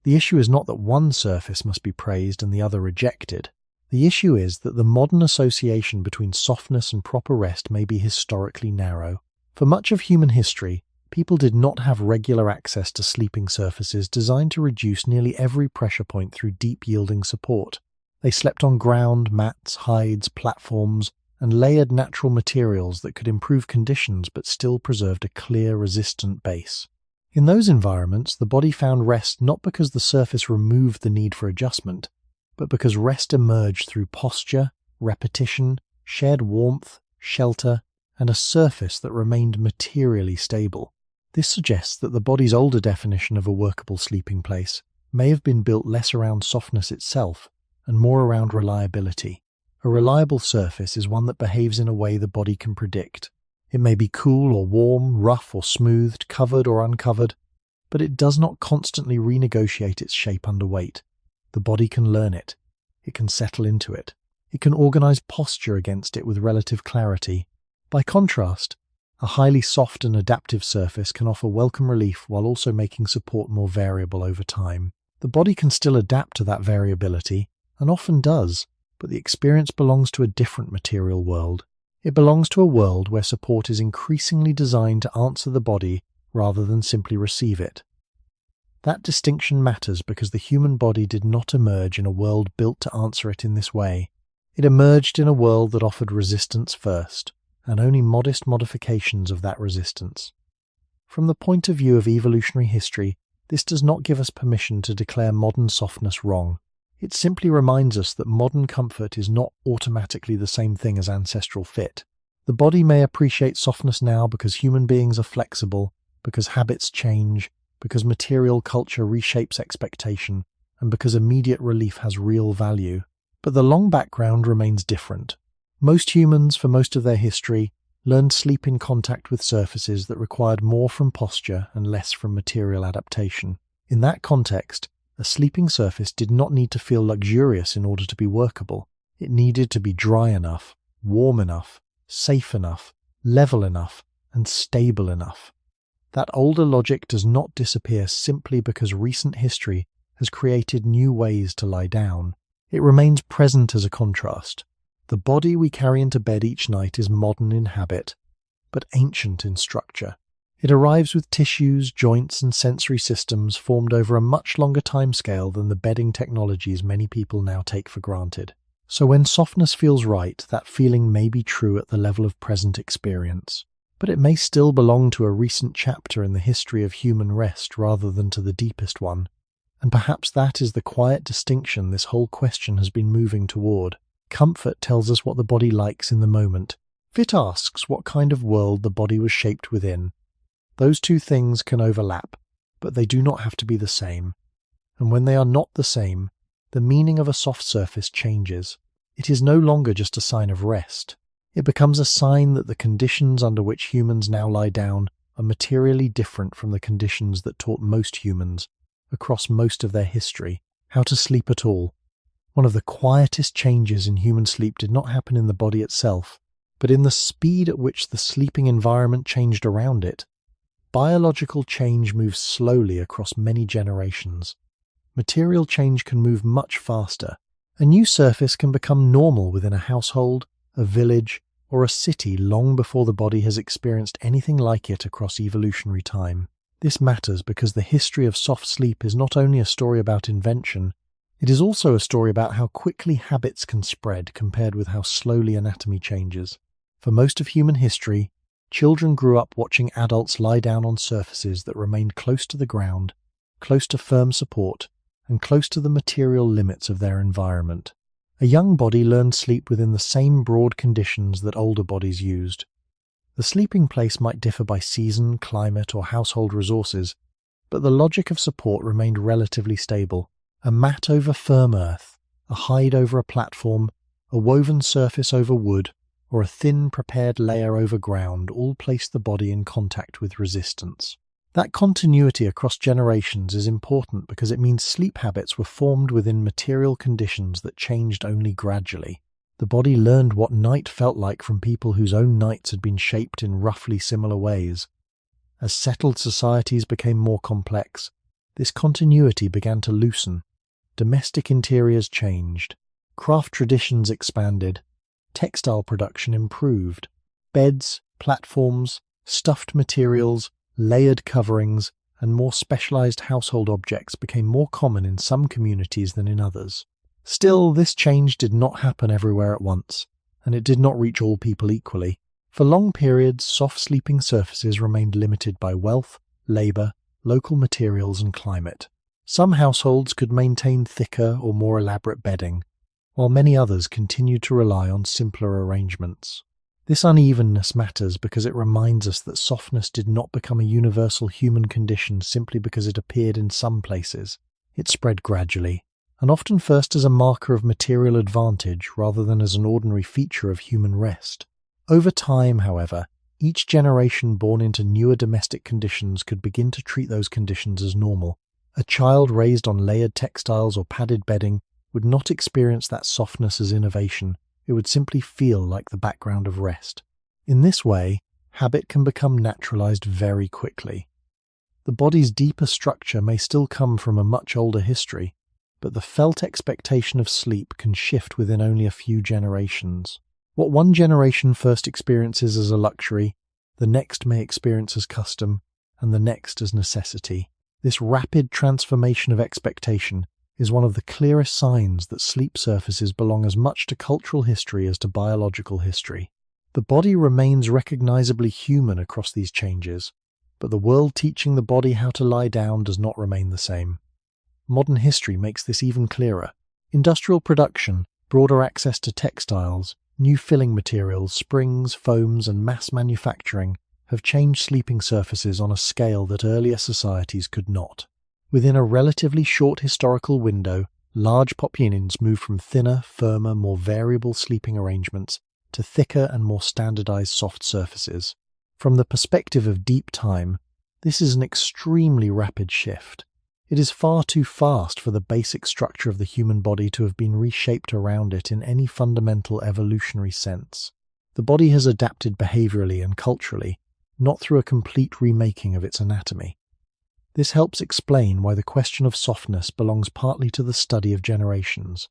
The issue is not that one surface must be praised and the other rejected. The issue is that the modern association between softness and proper rest may be historically narrow. For much of human history, people did not have regular access to sleeping surfaces designed to reduce nearly every pressure point through deep yielding support. They slept on ground, mats, hides, platforms, and layered natural materials that could improve conditions but still preserved a clear, resistant base. In those environments, the body found rest not because the surface removed the need for adjustment, but because rest emerged through posture, repetition, shared warmth, shelter, and a surface that remained materially stable. This suggests that the body's older definition of a workable sleeping place may have been built less around softness itself and more around reliability. A reliable surface is one that behaves in a way the body can predict. It may be cool or warm, rough or smoothed, covered or uncovered, but it does not constantly renegotiate its shape under weight. The body can learn it. It can settle into it. It can organize posture against it with relative clarity. By contrast, a highly soft and adaptive surface can offer welcome relief while also making support more variable over time. The body can still adapt to that variability, and often does, but the experience belongs to a different material world. It belongs to a world where support is increasingly designed to answer the body rather than simply receive it. That distinction matters because the human body did not emerge in a world built to answer it in this way. It emerged in a world that offered resistance first, and only modest modifications of that resistance. From the point of view of evolutionary history, this does not give us permission to declare modern softness wrong. It simply reminds us that modern comfort is not automatically the same thing as ancestral fit. The body may appreciate softness now because human beings are flexible, because habits change, because material culture reshapes expectation, and because immediate relief has real value. But the long background remains different. Most humans, for most of their history, learned sleep in contact with surfaces that required more from posture and less from material adaptation. In that context, a sleeping surface did not need to feel luxurious in order to be workable. It needed to be dry enough, warm enough, safe enough, level enough, and stable enough. That older logic does not disappear simply because recent history has created new ways to lie down. It remains present as a contrast. The body we carry into bed each night is modern in habit, but ancient in structure. It arrives with tissues, joints, and sensory systems formed over a much longer timescale than the bedding technologies many people now take for granted. So when softness feels right, that feeling may be true at the level of present experience, but it may still belong to a recent chapter in the history of human rest rather than to the deepest one. And perhaps that is the quiet distinction this whole question has been moving toward. Comfort tells us what the body likes in the moment. Fit asks what kind of world the body was shaped within. Those two things can overlap, but they do not have to be the same. And when they are not the same, the meaning of a soft surface changes. It is no longer just a sign of rest. It becomes a sign that the conditions under which humans now lie down are materially different from the conditions that taught most humans, across most of their history, how to sleep at all. One of the quietest changes in human sleep did not happen in the body itself, but in the speed at which the sleeping environment changed around it. Biological change moves slowly across many generations. Material change can move much faster. A new surface can become normal within a household, a village, or a city long before the body has experienced anything like it across evolutionary time. This matters because the history of soft sleep is not only a story about invention, it is also a story about how quickly habits can spread compared with how slowly anatomy changes. For most of human history, children grew up watching adults lie down on surfaces that remained close to the ground, close to firm support, and close to the material limits of their environment. A young body learned sleep within the same broad conditions that older bodies used. The sleeping place might differ by season, climate, or household resources, but the logic of support remained relatively stable. A mat over firm earth, a hide over a platform, a woven surface over wood, or a thin prepared layer over ground all placed the body in contact with resistance. That continuity across generations is important because it means sleep habits were formed within material conditions that changed only gradually. The body learned what night felt like from people whose own nights had been shaped in roughly similar ways. As settled societies became more complex, this continuity began to loosen. Domestic interiors changed. Craft traditions expanded. Textile production improved. Beds, platforms, stuffed materials, layered coverings, and more specialized household objects became more common in some communities than in others. Still, this change did not happen everywhere at once, and it did not reach all people equally. For long periods, soft sleeping surfaces remained limited by wealth, labor, local materials, and climate. Some households could maintain thicker or more elaborate bedding, while many others continued to rely on simpler arrangements. This unevenness matters because it reminds us that softness did not become a universal human condition simply because it appeared in some places. It spread gradually, and often first as a marker of material advantage rather than as an ordinary feature of human rest. Over time, however, each generation born into newer domestic conditions could begin to treat those conditions as normal. A child raised on layered textiles or padded bedding would not experience that softness as innovation. It would simply feel like the background of rest. In this way, habit can become naturalized very quickly. The body's deeper structure may still come from a much older history, but the felt expectation of sleep can shift within only a few generations. What one generation first experiences as a luxury, the next may experience as custom, and the next as necessity. This rapid transformation of expectation is one of the clearest signs that sleep surfaces belong as much to cultural history as to biological history. The body remains recognizably human across these changes, but the world teaching the body how to lie down does not remain the same. Modern history makes this even clearer. Industrial production, broader access to textiles, new filling materials, springs, foams, and mass manufacturing have changed sleeping surfaces on a scale that earlier societies could not. Within a relatively short historical window, large populations moved from thinner, firmer, more variable sleeping arrangements to thicker and more standardized soft surfaces. From the perspective of deep time, this is an extremely rapid shift. It is far too fast for the basic structure of the human body to have been reshaped around it in any fundamental evolutionary sense. The body has adapted behaviorally and culturally, not through a complete remaking of its anatomy. This helps explain why the question of softness belongs partly to the study of generations.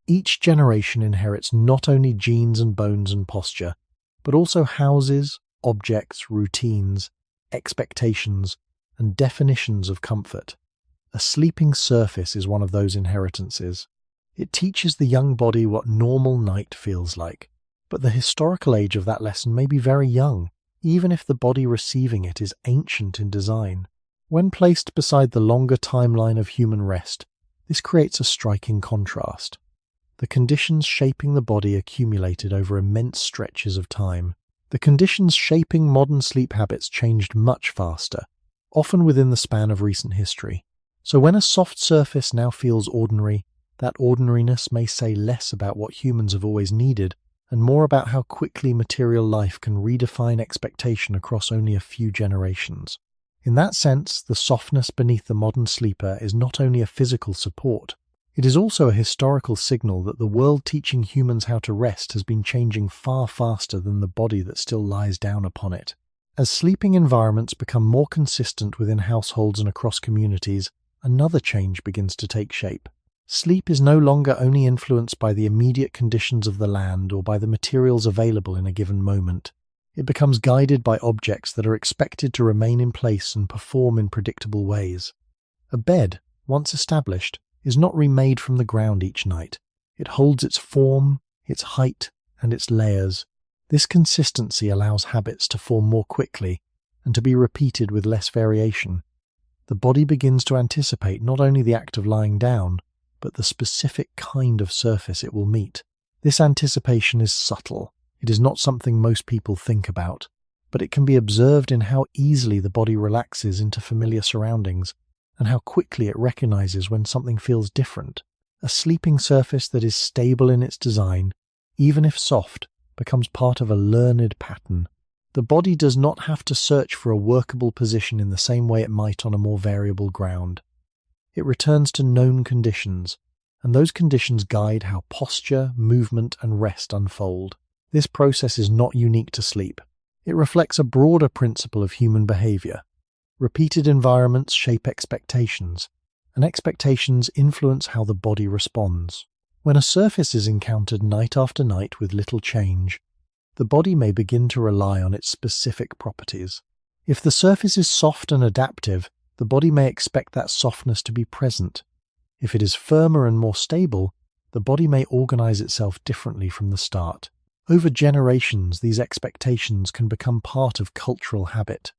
Each generation inherits not only genes and bones and posture, but also houses, objects, routines, expectations, and definitions of comfort. A sleeping surface is one of those inheritances. It teaches the young body what normal night feels like, but the historical age of that lesson may be very young, even if the body receiving it is ancient in design. When placed beside the longer timeline of human rest, this creates a striking contrast. the conditions shaping the body accumulated over immense stretches of time. The conditions shaping modern sleep habits changed much faster, often within the span of recent history. So when a soft surface now feels ordinary, that ordinariness may say less about what humans have always needed and more about how quickly material life can redefine expectation across only a few generations. In that sense, the softness beneath the modern sleeper is not only a physical support, it is also a historical signal that the world teaching humans how to rest has been changing far faster than the body that still lies down upon it. As sleeping environments become more consistent within households and across communities, another change begins to take shape. Sleep is no longer only influenced by the immediate conditions of the land or by the materials available in a given moment. It becomes guided by objects that are expected to remain in place and perform in predictable ways. A bed, once established, is not remade from the ground each night. It holds its form, its height, and its layers. This consistency allows habits to form more quickly and to be repeated with less variation. The body begins to anticipate not only the act of lying down, but the specific kind of surface it will meet. This anticipation is subtle. It is not something most people think about, but it can be observed in how easily the body relaxes into familiar surroundings and how quickly it recognizes when something feels different. A sleeping surface that is stable in its design, even if soft, becomes part of a learned pattern. The body does not have to search for a workable position in the same way it might on a more variable ground. It returns to known conditions, and those conditions guide how posture, movement, and rest unfold. This process is not unique to sleep. It reflects a broader principle of human behavior. Repeated environments shape expectations, and expectations influence how the body responds. When a surface is encountered night after night with little change, the body may begin to rely on its specific properties. If the surface is soft and adaptive, the body may expect that softness to be present. If it is firmer and more stable, the body may organize itself differently from the start. Over generations, these expectations can become part of cultural habit.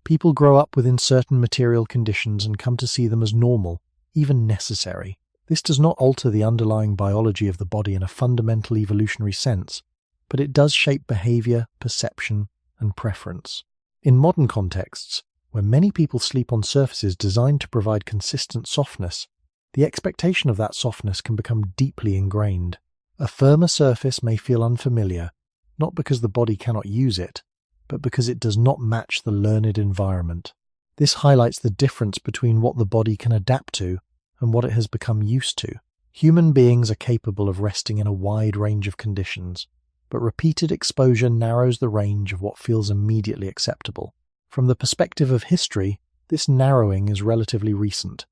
People grow up within certain material conditions and come to see them as normal, even necessary. This does not alter the underlying biology of the body in a fundamental evolutionary sense, but it does shape behavior, perception, and preference. In modern contexts, where many people sleep on surfaces designed to provide consistent softness, the expectation of that softness can become deeply ingrained. A firmer surface may feel unfamiliar, not because the body cannot use it, but because it does not match the learned environment. This highlights the difference between what the body can adapt to and what it has become used to. Human beings are capable of resting in a wide range of conditions, but repeated exposure narrows the range of what feels immediately acceptable. From the perspective of history, this narrowing is relatively recent.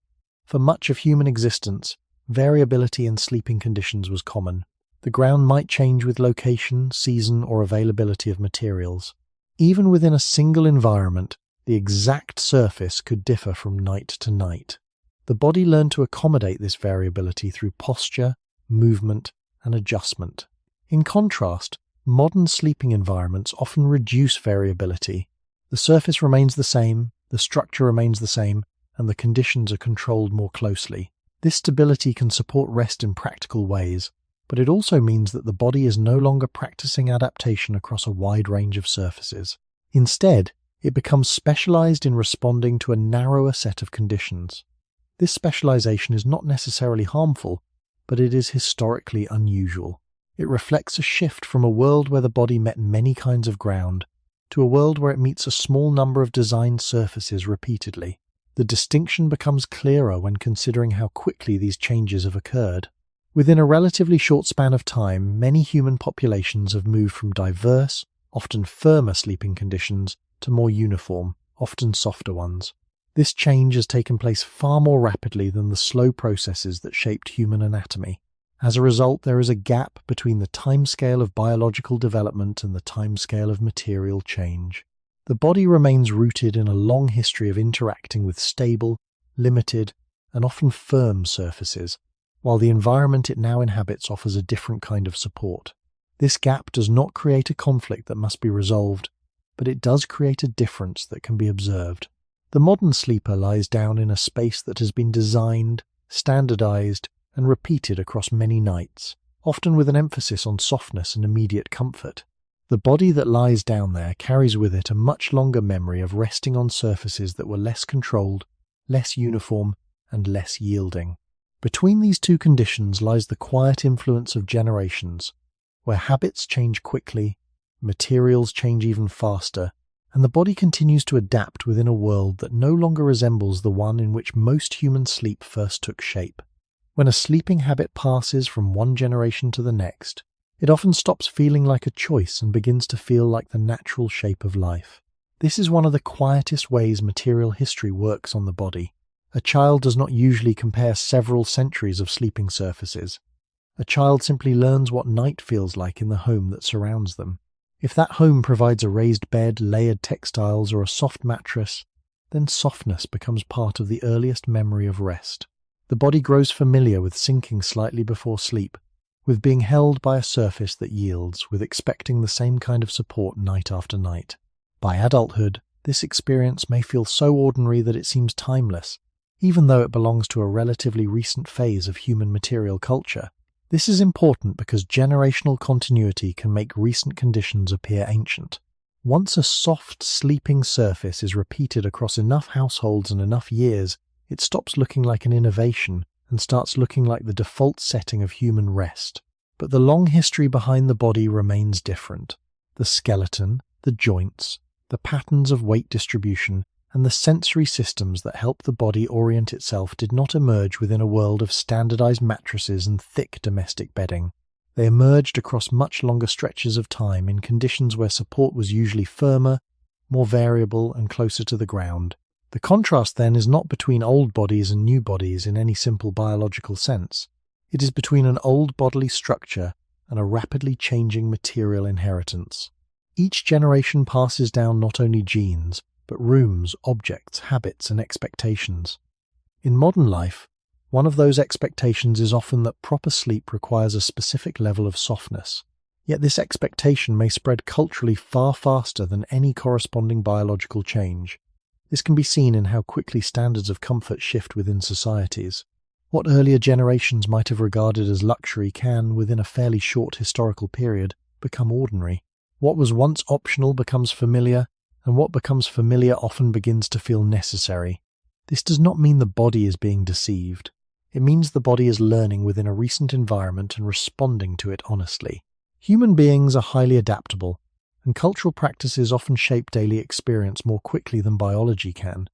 For much of human existence, variability in sleeping conditions was common. The ground might change with location, season, or availability of materials. Even within a single environment, the exact surface could differ from night to night. The body learned to accommodate this variability through posture, movement, and adjustment. In contrast, modern sleeping environments often reduce variability. The surface remains the same, the structure remains the same, and the conditions are controlled more closely. This stability can support rest in practical ways, but it also means that the body is no longer practicing adaptation across a wide range of surfaces. Instead, it becomes specialized in responding to a narrower set of conditions. This specialization is not necessarily harmful, but it is historically unusual. It reflects a shift from a world where the body met many kinds of ground to a world where it meets a small number of designed surfaces repeatedly. The distinction becomes clearer when considering how quickly these changes have occurred. Within a relatively short span of time, many human populations have moved from diverse, often firmer sleeping conditions to more uniform, often softer ones. This change has taken place far more rapidly than the slow processes that shaped human anatomy. As a result, there is a gap between the timescale of biological development and the timescale of material change. The body remains rooted in a long history of interacting with stable, limited, and often firm surfaces, while the environment it now inhabits offers a different kind of support. This gap does not create a conflict that must be resolved, but it does create a difference that can be observed. The modern sleeper lies down in a space that has been designed, standardized, and repeated across many nights, often with an emphasis on softness and immediate comfort. The body that lies down there carries with it a much longer memory of resting on surfaces that were less controlled, less uniform, and less yielding. Between these two conditions lies the quiet influence of generations, where habits change quickly, materials change even faster, and the body continues to adapt within a world that no longer resembles the one in which most human sleep first took shape. When a sleeping habit passes from one generation to the next, it often stops feeling like a choice and begins to feel like the natural shape of life. This is one of the quietest ways material history works on the body. A child does not usually compare several centuries of sleeping surfaces. A child simply learns what night feels like in the home that surrounds them. If that home provides a raised bed, layered textiles, or a soft mattress, then softness becomes part of the earliest memory of rest. The body grows familiar with sinking slightly before sleep, with being held by a surface that yields, with expecting the same kind of support night after night. By adulthood, this experience may feel so ordinary that it seems timeless, even though it belongs to a relatively recent phase of human material culture. This is important because generational continuity can make recent conditions appear ancient. Once a soft, sleeping surface is repeated across enough households and enough years, it stops looking like an innovation and starts looking like the default setting of human rest. But the long history behind the body remains different. The skeleton, the joints, the patterns of weight distribution, and the sensory systems that help the body orient itself did not emerge within a world of standardized mattresses and thick domestic bedding. They emerged across much longer stretches of time in conditions where support was usually firmer, more variable, and closer to the ground. The contrast then is not between old bodies and new bodies in any simple biological sense. It is between an old bodily structure and a rapidly changing material inheritance. Each generation passes down not only genes, but rooms, objects, habits, and expectations. In modern life, one of those expectations is often that proper sleep requires a specific level of softness. Yet this expectation may spread culturally far faster than any corresponding biological change. This can be seen in how quickly standards of comfort shift within societies. What earlier generations might have regarded as luxury can, within a fairly short historical period, become ordinary. What was once optional becomes familiar, and what becomes familiar often begins to feel necessary. This does not mean the body is being deceived. It means the body is learning within a recent environment and responding to it honestly. Human beings are highly adaptable, and cultural practices often shape daily experience more quickly than biology can.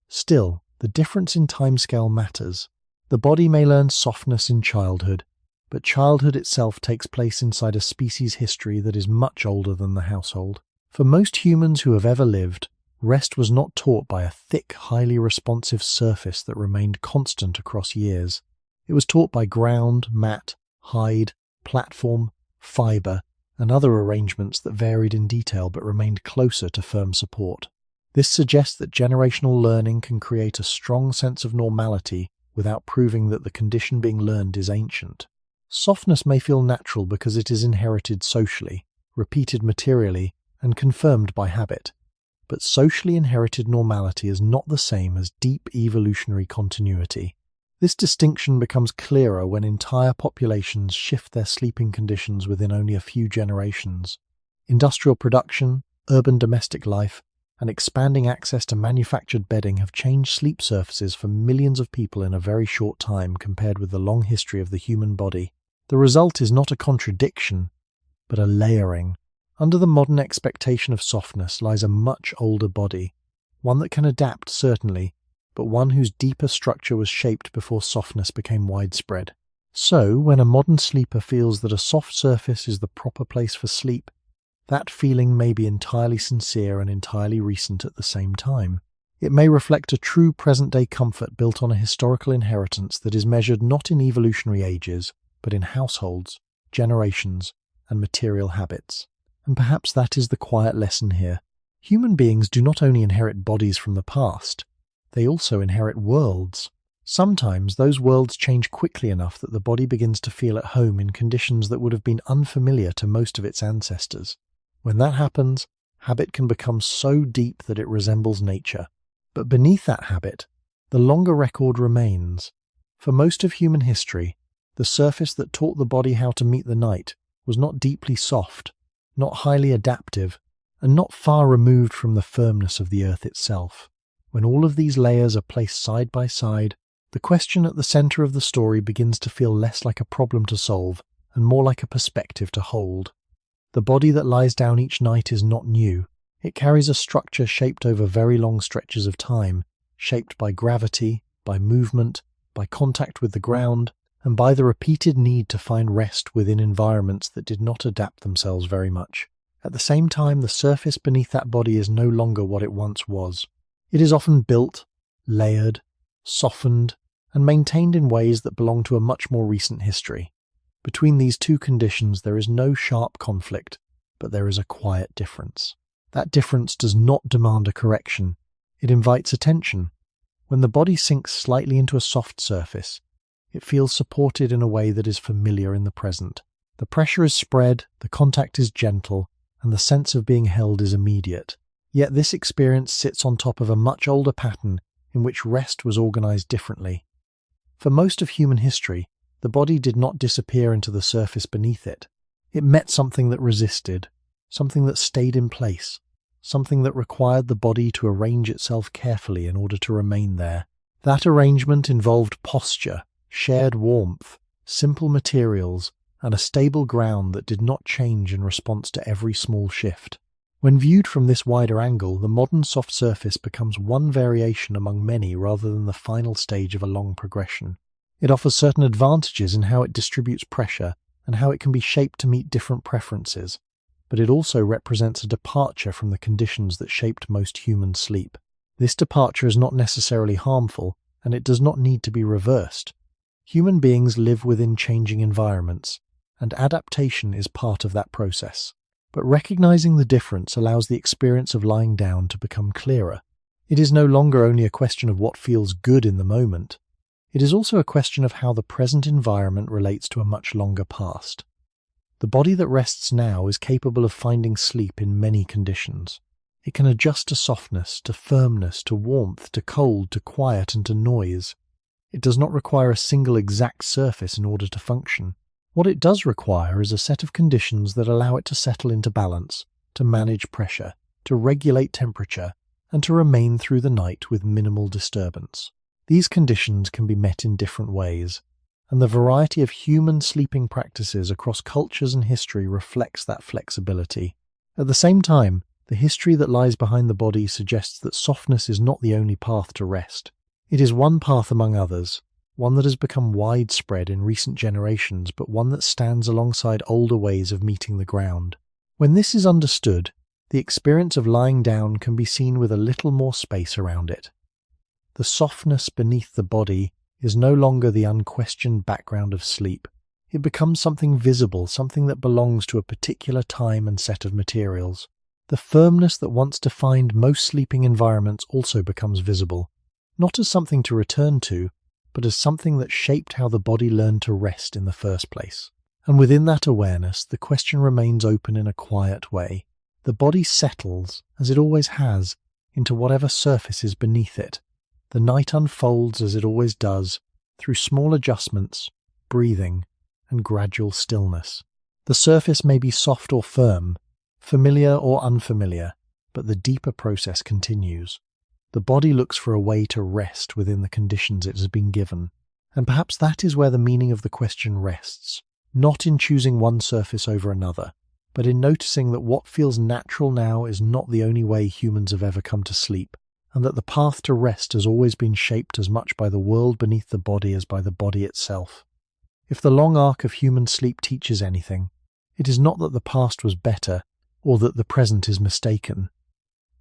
Still, the difference in timescale matters. The body may learn softness in childhood, but childhood itself takes place inside a species history that is much older than the household. For most humans who have ever lived, rest was not taught by a thick, highly responsive surface that remained constant across years. It was taught by ground, mat, hide, platform, fibre, and other arrangements that varied in detail but remained closer to firm support. This suggests that generational learning can create a strong sense of normality without proving that the condition being learned is ancient. Softness may feel natural because it is inherited socially, repeated materially, and confirmed by habit. But socially inherited normality is not the same as deep evolutionary continuity. This distinction becomes clearer when entire populations shift their sleeping conditions within only a few generations. Industrial production, urban domestic life, and expanding access to manufactured bedding have changed sleep surfaces for millions of people in a very short time compared with the long history of the human body. The result is not a contradiction, but a layering. Under the modern expectation of softness lies a much older body, one that can adapt certainly, but one whose deeper structure was shaped before softness became widespread. So, when a modern sleeper feels that a soft surface is the proper place for sleep, that feeling may be entirely sincere and entirely recent at the same time. It may reflect a true present-day comfort built on a historical inheritance that is measured not in evolutionary ages, but in households, generations, and material habits. And perhaps that is the quiet lesson here. Human beings do not only inherit bodies from the past, they also inherit worlds. Sometimes those worlds change quickly enough that the body begins to feel at home in conditions that would have been unfamiliar to most of its ancestors. When that happens, habit can become so deep that it resembles nature. But beneath that habit, the longer record remains. For most of human history, The surface that taught the body how to meet the night was not deeply soft, not highly adaptive, and not far removed from the firmness of the earth itself. When all of these layers are placed side by side, the question at the center of the story begins to feel less like a problem to solve and more like a perspective to hold. The body that lies down each night is not new. It carries a structure shaped over very long stretches of time, shaped by gravity, by movement, by contact with the ground, and by the repeated need to find rest within environments that did not adapt themselves very much. At the same time, the surface beneath that body is no longer what it once was. It is often built, layered, softened, and maintained in ways that belong to a much more recent history. Between these two conditions there is no sharp conflict, but there is a quiet difference. That difference does not demand a correction. It invites attention. When the body sinks slightly into a soft surface, it feels supported in a way that is familiar in the present. The pressure is spread, the contact is gentle, and the sense of being held is immediate. Yet this experience sits on top of a much older pattern in which rest was organized differently. For most of human history, the body did not disappear into the surface beneath it. It met something that resisted, something that stayed in place, something that required the body to arrange itself carefully in order to remain there. That arrangement involved posture, shared warmth, simple materials, and a stable ground that did not change in response to every small shift. When viewed from this wider angle, the modern soft surface becomes one variation among many rather than the final stage of a long progression. It offers certain advantages in how it distributes pressure and how it can be shaped to meet different preferences, but it also represents a departure from the conditions that shaped most human sleep. This departure is not necessarily harmful, and it does not need to be reversed. Human beings live within changing environments, and adaptation is part of that process. But recognizing the difference allows the experience of lying down to become clearer. It is no longer only a question of what feels good in the moment. It is also a question of how the present environment relates to a much longer past. The body that rests now is capable of finding sleep in many conditions. It can adjust to softness, to firmness, to warmth, to cold, to quiet, and to noise. It does not require a single exact surface in order to function. What it does require is a set of conditions that allow it to settle into balance, to manage pressure, to regulate temperature, and to remain through the night with minimal disturbance. These conditions can be met in different ways, and the variety of human sleeping practices across cultures and history reflects that flexibility. At the same time, the history that lies behind the body suggests that softness is not the only path to rest. It is one path among others, one that has become widespread in recent generations, but one that stands alongside older ways of meeting the ground. When this is understood, the experience of lying down can be seen with a little more space around it. The softness beneath the body is no longer the unquestioned background of sleep. It becomes something visible, something that belongs to a particular time and set of materials. The firmness that once defined most sleeping environments also becomes visible, not as something to return to, but as something that shaped how the body learned to rest in the first place. And within that awareness, the question remains open in a quiet way. The body settles, as it always has, into whatever surface is beneath it. The night unfolds as it always does, through small adjustments, breathing, and gradual stillness. The surface may be soft or firm, familiar or unfamiliar, but the deeper process continues. The body looks for a way to rest within the conditions it has been given, and perhaps that is where the meaning of the question rests, not in choosing one surface over another, but in noticing that what feels natural now is not the only way humans have ever come to sleep, and that the path to rest has always been shaped as much by the world beneath the body as by the body itself. If the long arc of human sleep teaches anything, it is not that the past was better, or that the present is mistaken.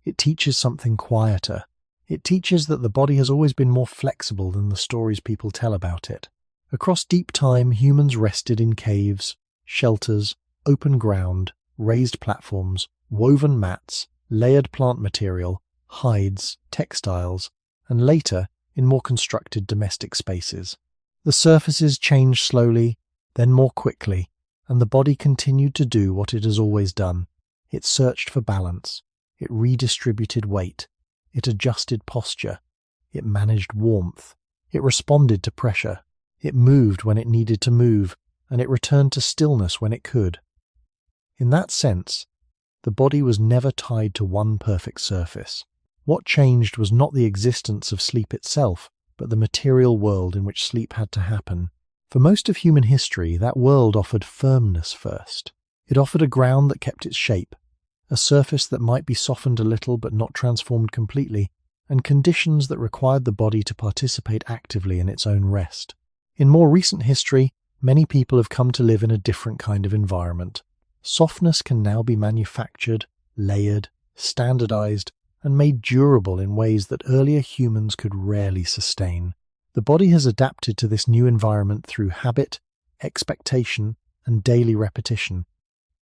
It teaches something quieter. It teaches that the body has always been more flexible than the stories people tell about it. Across deep time, humans rested in caves, shelters, open ground, raised platforms, woven mats, layered plant material, hides, textiles, and later in more constructed domestic spaces. The surfaces changed slowly, then more quickly, and the body continued to do what it has always done. It searched for balance. It redistributed weight. It adjusted posture. It managed warmth. It responded to pressure. It moved when it needed to move, and it returned to stillness when it could. In that sense, the body was never tied to one perfect surface. What changed was not the existence of sleep itself, but the material world in which sleep had to happen. For most of human history, that world offered firmness first. It offered a ground that kept its shape, a surface that might be softened a little but not transformed completely, and conditions that required the body to participate actively in its own rest. In more recent history, many people have come to live in a different kind of environment. Softness can now be manufactured, layered, standardized, and made durable in ways that earlier humans could rarely sustain. The body has adapted to this new environment through habit, expectation, and daily repetition,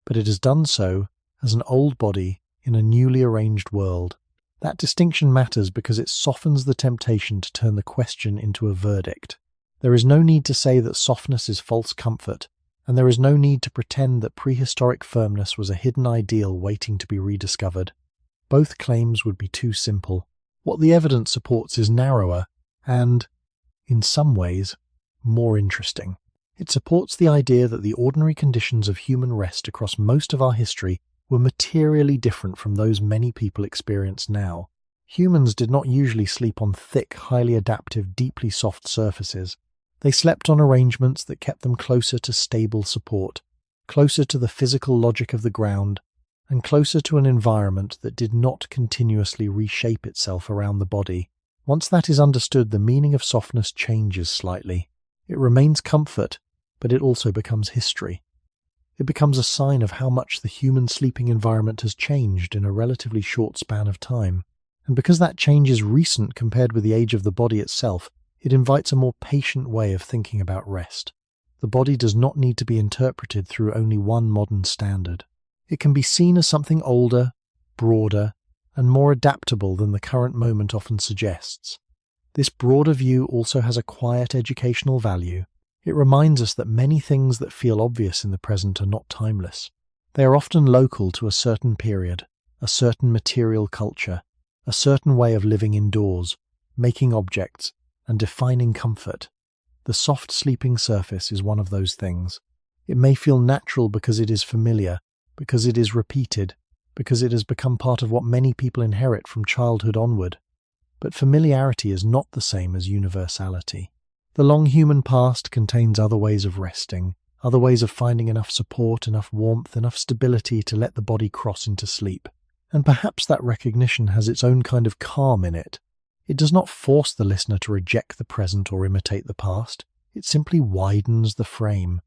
but it has done so as an old body in a newly arranged world. That distinction matters because it softens the temptation to turn the question into a verdict. There is no need to say that softness is false comfort, and there is no need to pretend that prehistoric firmness was a hidden ideal waiting to be rediscovered. Both claims would be too simple. What the evidence supports is narrower and, in some ways, more interesting. It supports the idea that the ordinary conditions of human rest across most of our history were materially different from those many people experience now. Humans did not usually sleep on thick, highly adaptive, deeply soft surfaces. They slept on arrangements that kept them closer to stable support, closer to the physical logic of the ground, and closer to an environment that did not continuously reshape itself around the body. Once that is understood, the meaning of softness changes slightly. It remains comfort, but it also becomes history. It becomes a sign of how much the human sleeping environment has changed in a relatively short span of time. And because that change is recent compared with the age of the body itself, it invites a more patient way of thinking about rest. The body does not need to be interpreted through only one modern standard. It can be seen as something older, broader, and more adaptable than the current moment often suggests. This broader view also has a quiet educational value. It reminds us that many things that feel obvious in the present are not timeless. They are often local to a certain period, a certain material culture, a certain way of living indoors, making objects, and defining comfort. The soft sleeping surface is one of those things. It may feel natural because it is familiar, because it is repeated, because it has become part of what many people inherit from childhood onward. But familiarity is not the same as universality. The long human past contains other ways of resting, other ways of finding enough support, enough warmth, enough stability to let the body cross into sleep. And perhaps that recognition has its own kind of calm in it. It does not force the listener to reject the present or imitate the past. It simply widens the frame.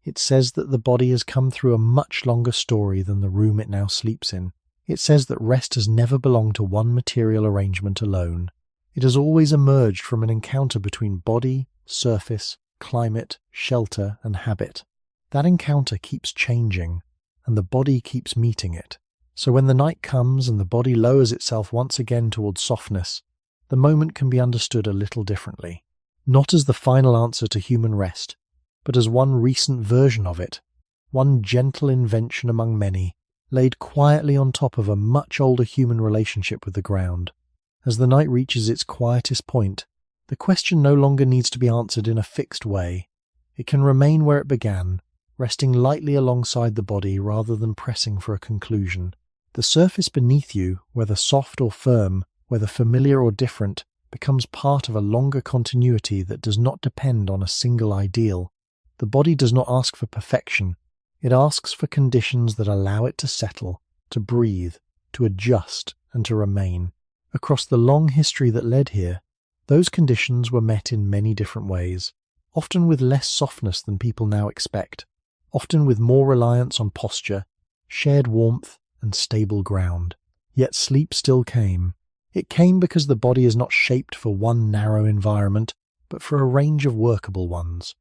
It says that the body has come through a much longer story than the room it now sleeps in. It says that rest has never belonged to one material arrangement alone. It has always emerged from an encounter between body, surface, climate, shelter, and habit. That encounter keeps changing, and the body keeps meeting it. So when the night comes and the body lowers itself once again towards softness, the moment can be understood a little differently. Not as the final answer to human rest, but as one recent version of it, one gentle invention among many, laid quietly on top of a much older human relationship with the ground. As the night reaches its quietest point, the question no longer needs to be answered in a fixed way. It can remain where it began, resting lightly alongside the body rather than pressing for a conclusion. The surface beneath you, whether soft or firm, whether familiar or different, becomes part of a longer continuity that does not depend on a single ideal. The body does not ask for perfection. It asks for conditions that allow it to settle, to breathe, to adjust, and to remain. Across the long history that led here, those conditions were met in many different ways, often with less softness than people now expect, often with more reliance on posture, shared warmth, and stable ground. Yet sleep still came. It came because the body is not shaped for one narrow environment, but for a range of workable ones.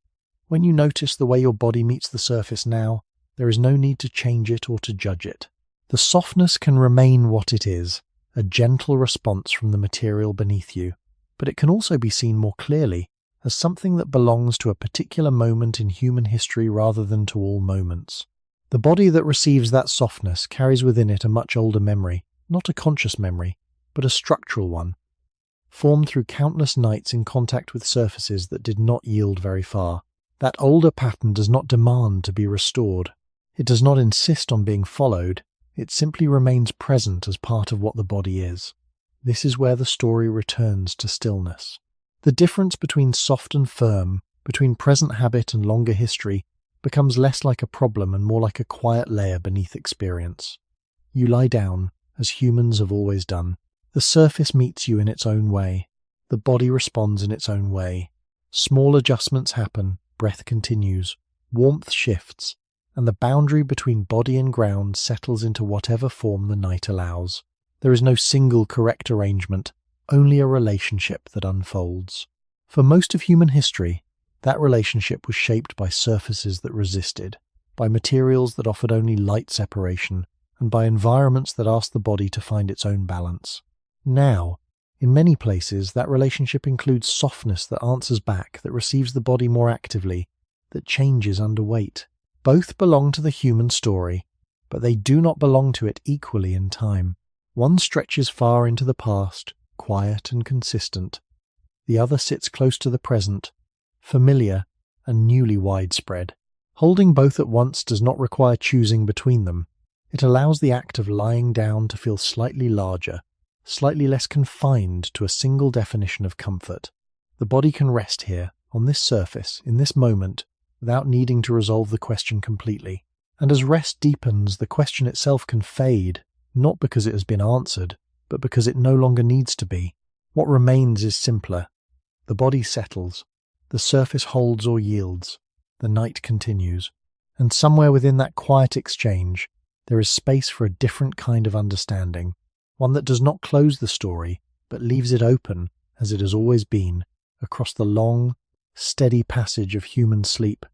When you notice the way your body meets the surface now, there is no need to change it or to judge it. The softness can remain what it is, a gentle response from the material beneath you, but it can also be seen more clearly as something that belongs to a particular moment in human history rather than to all moments. The body that receives that softness carries within it a much older memory, not a conscious memory, but a structural one. formed through countless nights in contact with surfaces that did not yield very far. That older pattern does not demand to be restored. It does not insist on being followed. It simply remains present as part of what the body is. This is where the story returns to stillness. The difference between soft and firm, between present habit and longer history, becomes less like a problem and more like a quiet layer beneath experience. You lie down, as humans have always done. The surface meets you in its own way. The body responds in its own way. Small adjustments happen, breath continues, warmth shifts, and the boundary between body and ground settles into whatever form the night allows. There is no single correct arrangement, only a relationship that unfolds. For most of human history, that relationship was shaped by surfaces that resisted, by materials that offered only light separation, and by environments that asked the body to find its own balance. Now, in many places, that relationship includes softness that answers back, that receives the body more actively, that changes under weight. Both belong to the human story, but they do not belong to it equally in time. One stretches far into the past, quiet and consistent. The other sits close to the present, familiar and newly widespread. Holding both at once does not require choosing between them. It allows the act of lying down to feel slightly larger, slightly less confined to a single definition of comfort. The body can rest here, on this surface, in this moment, without needing to resolve the question completely. And as rest deepens, the question itself can fade, not because it has been answered, but because it no longer needs to be. What remains is simpler. The body settles. The surface holds or yields. The night continues. And somewhere within that quiet exchange, there is space for a different kind of understanding, one that does not close the story, but leaves it open, as it has always been, across the long, steady passage of human sleep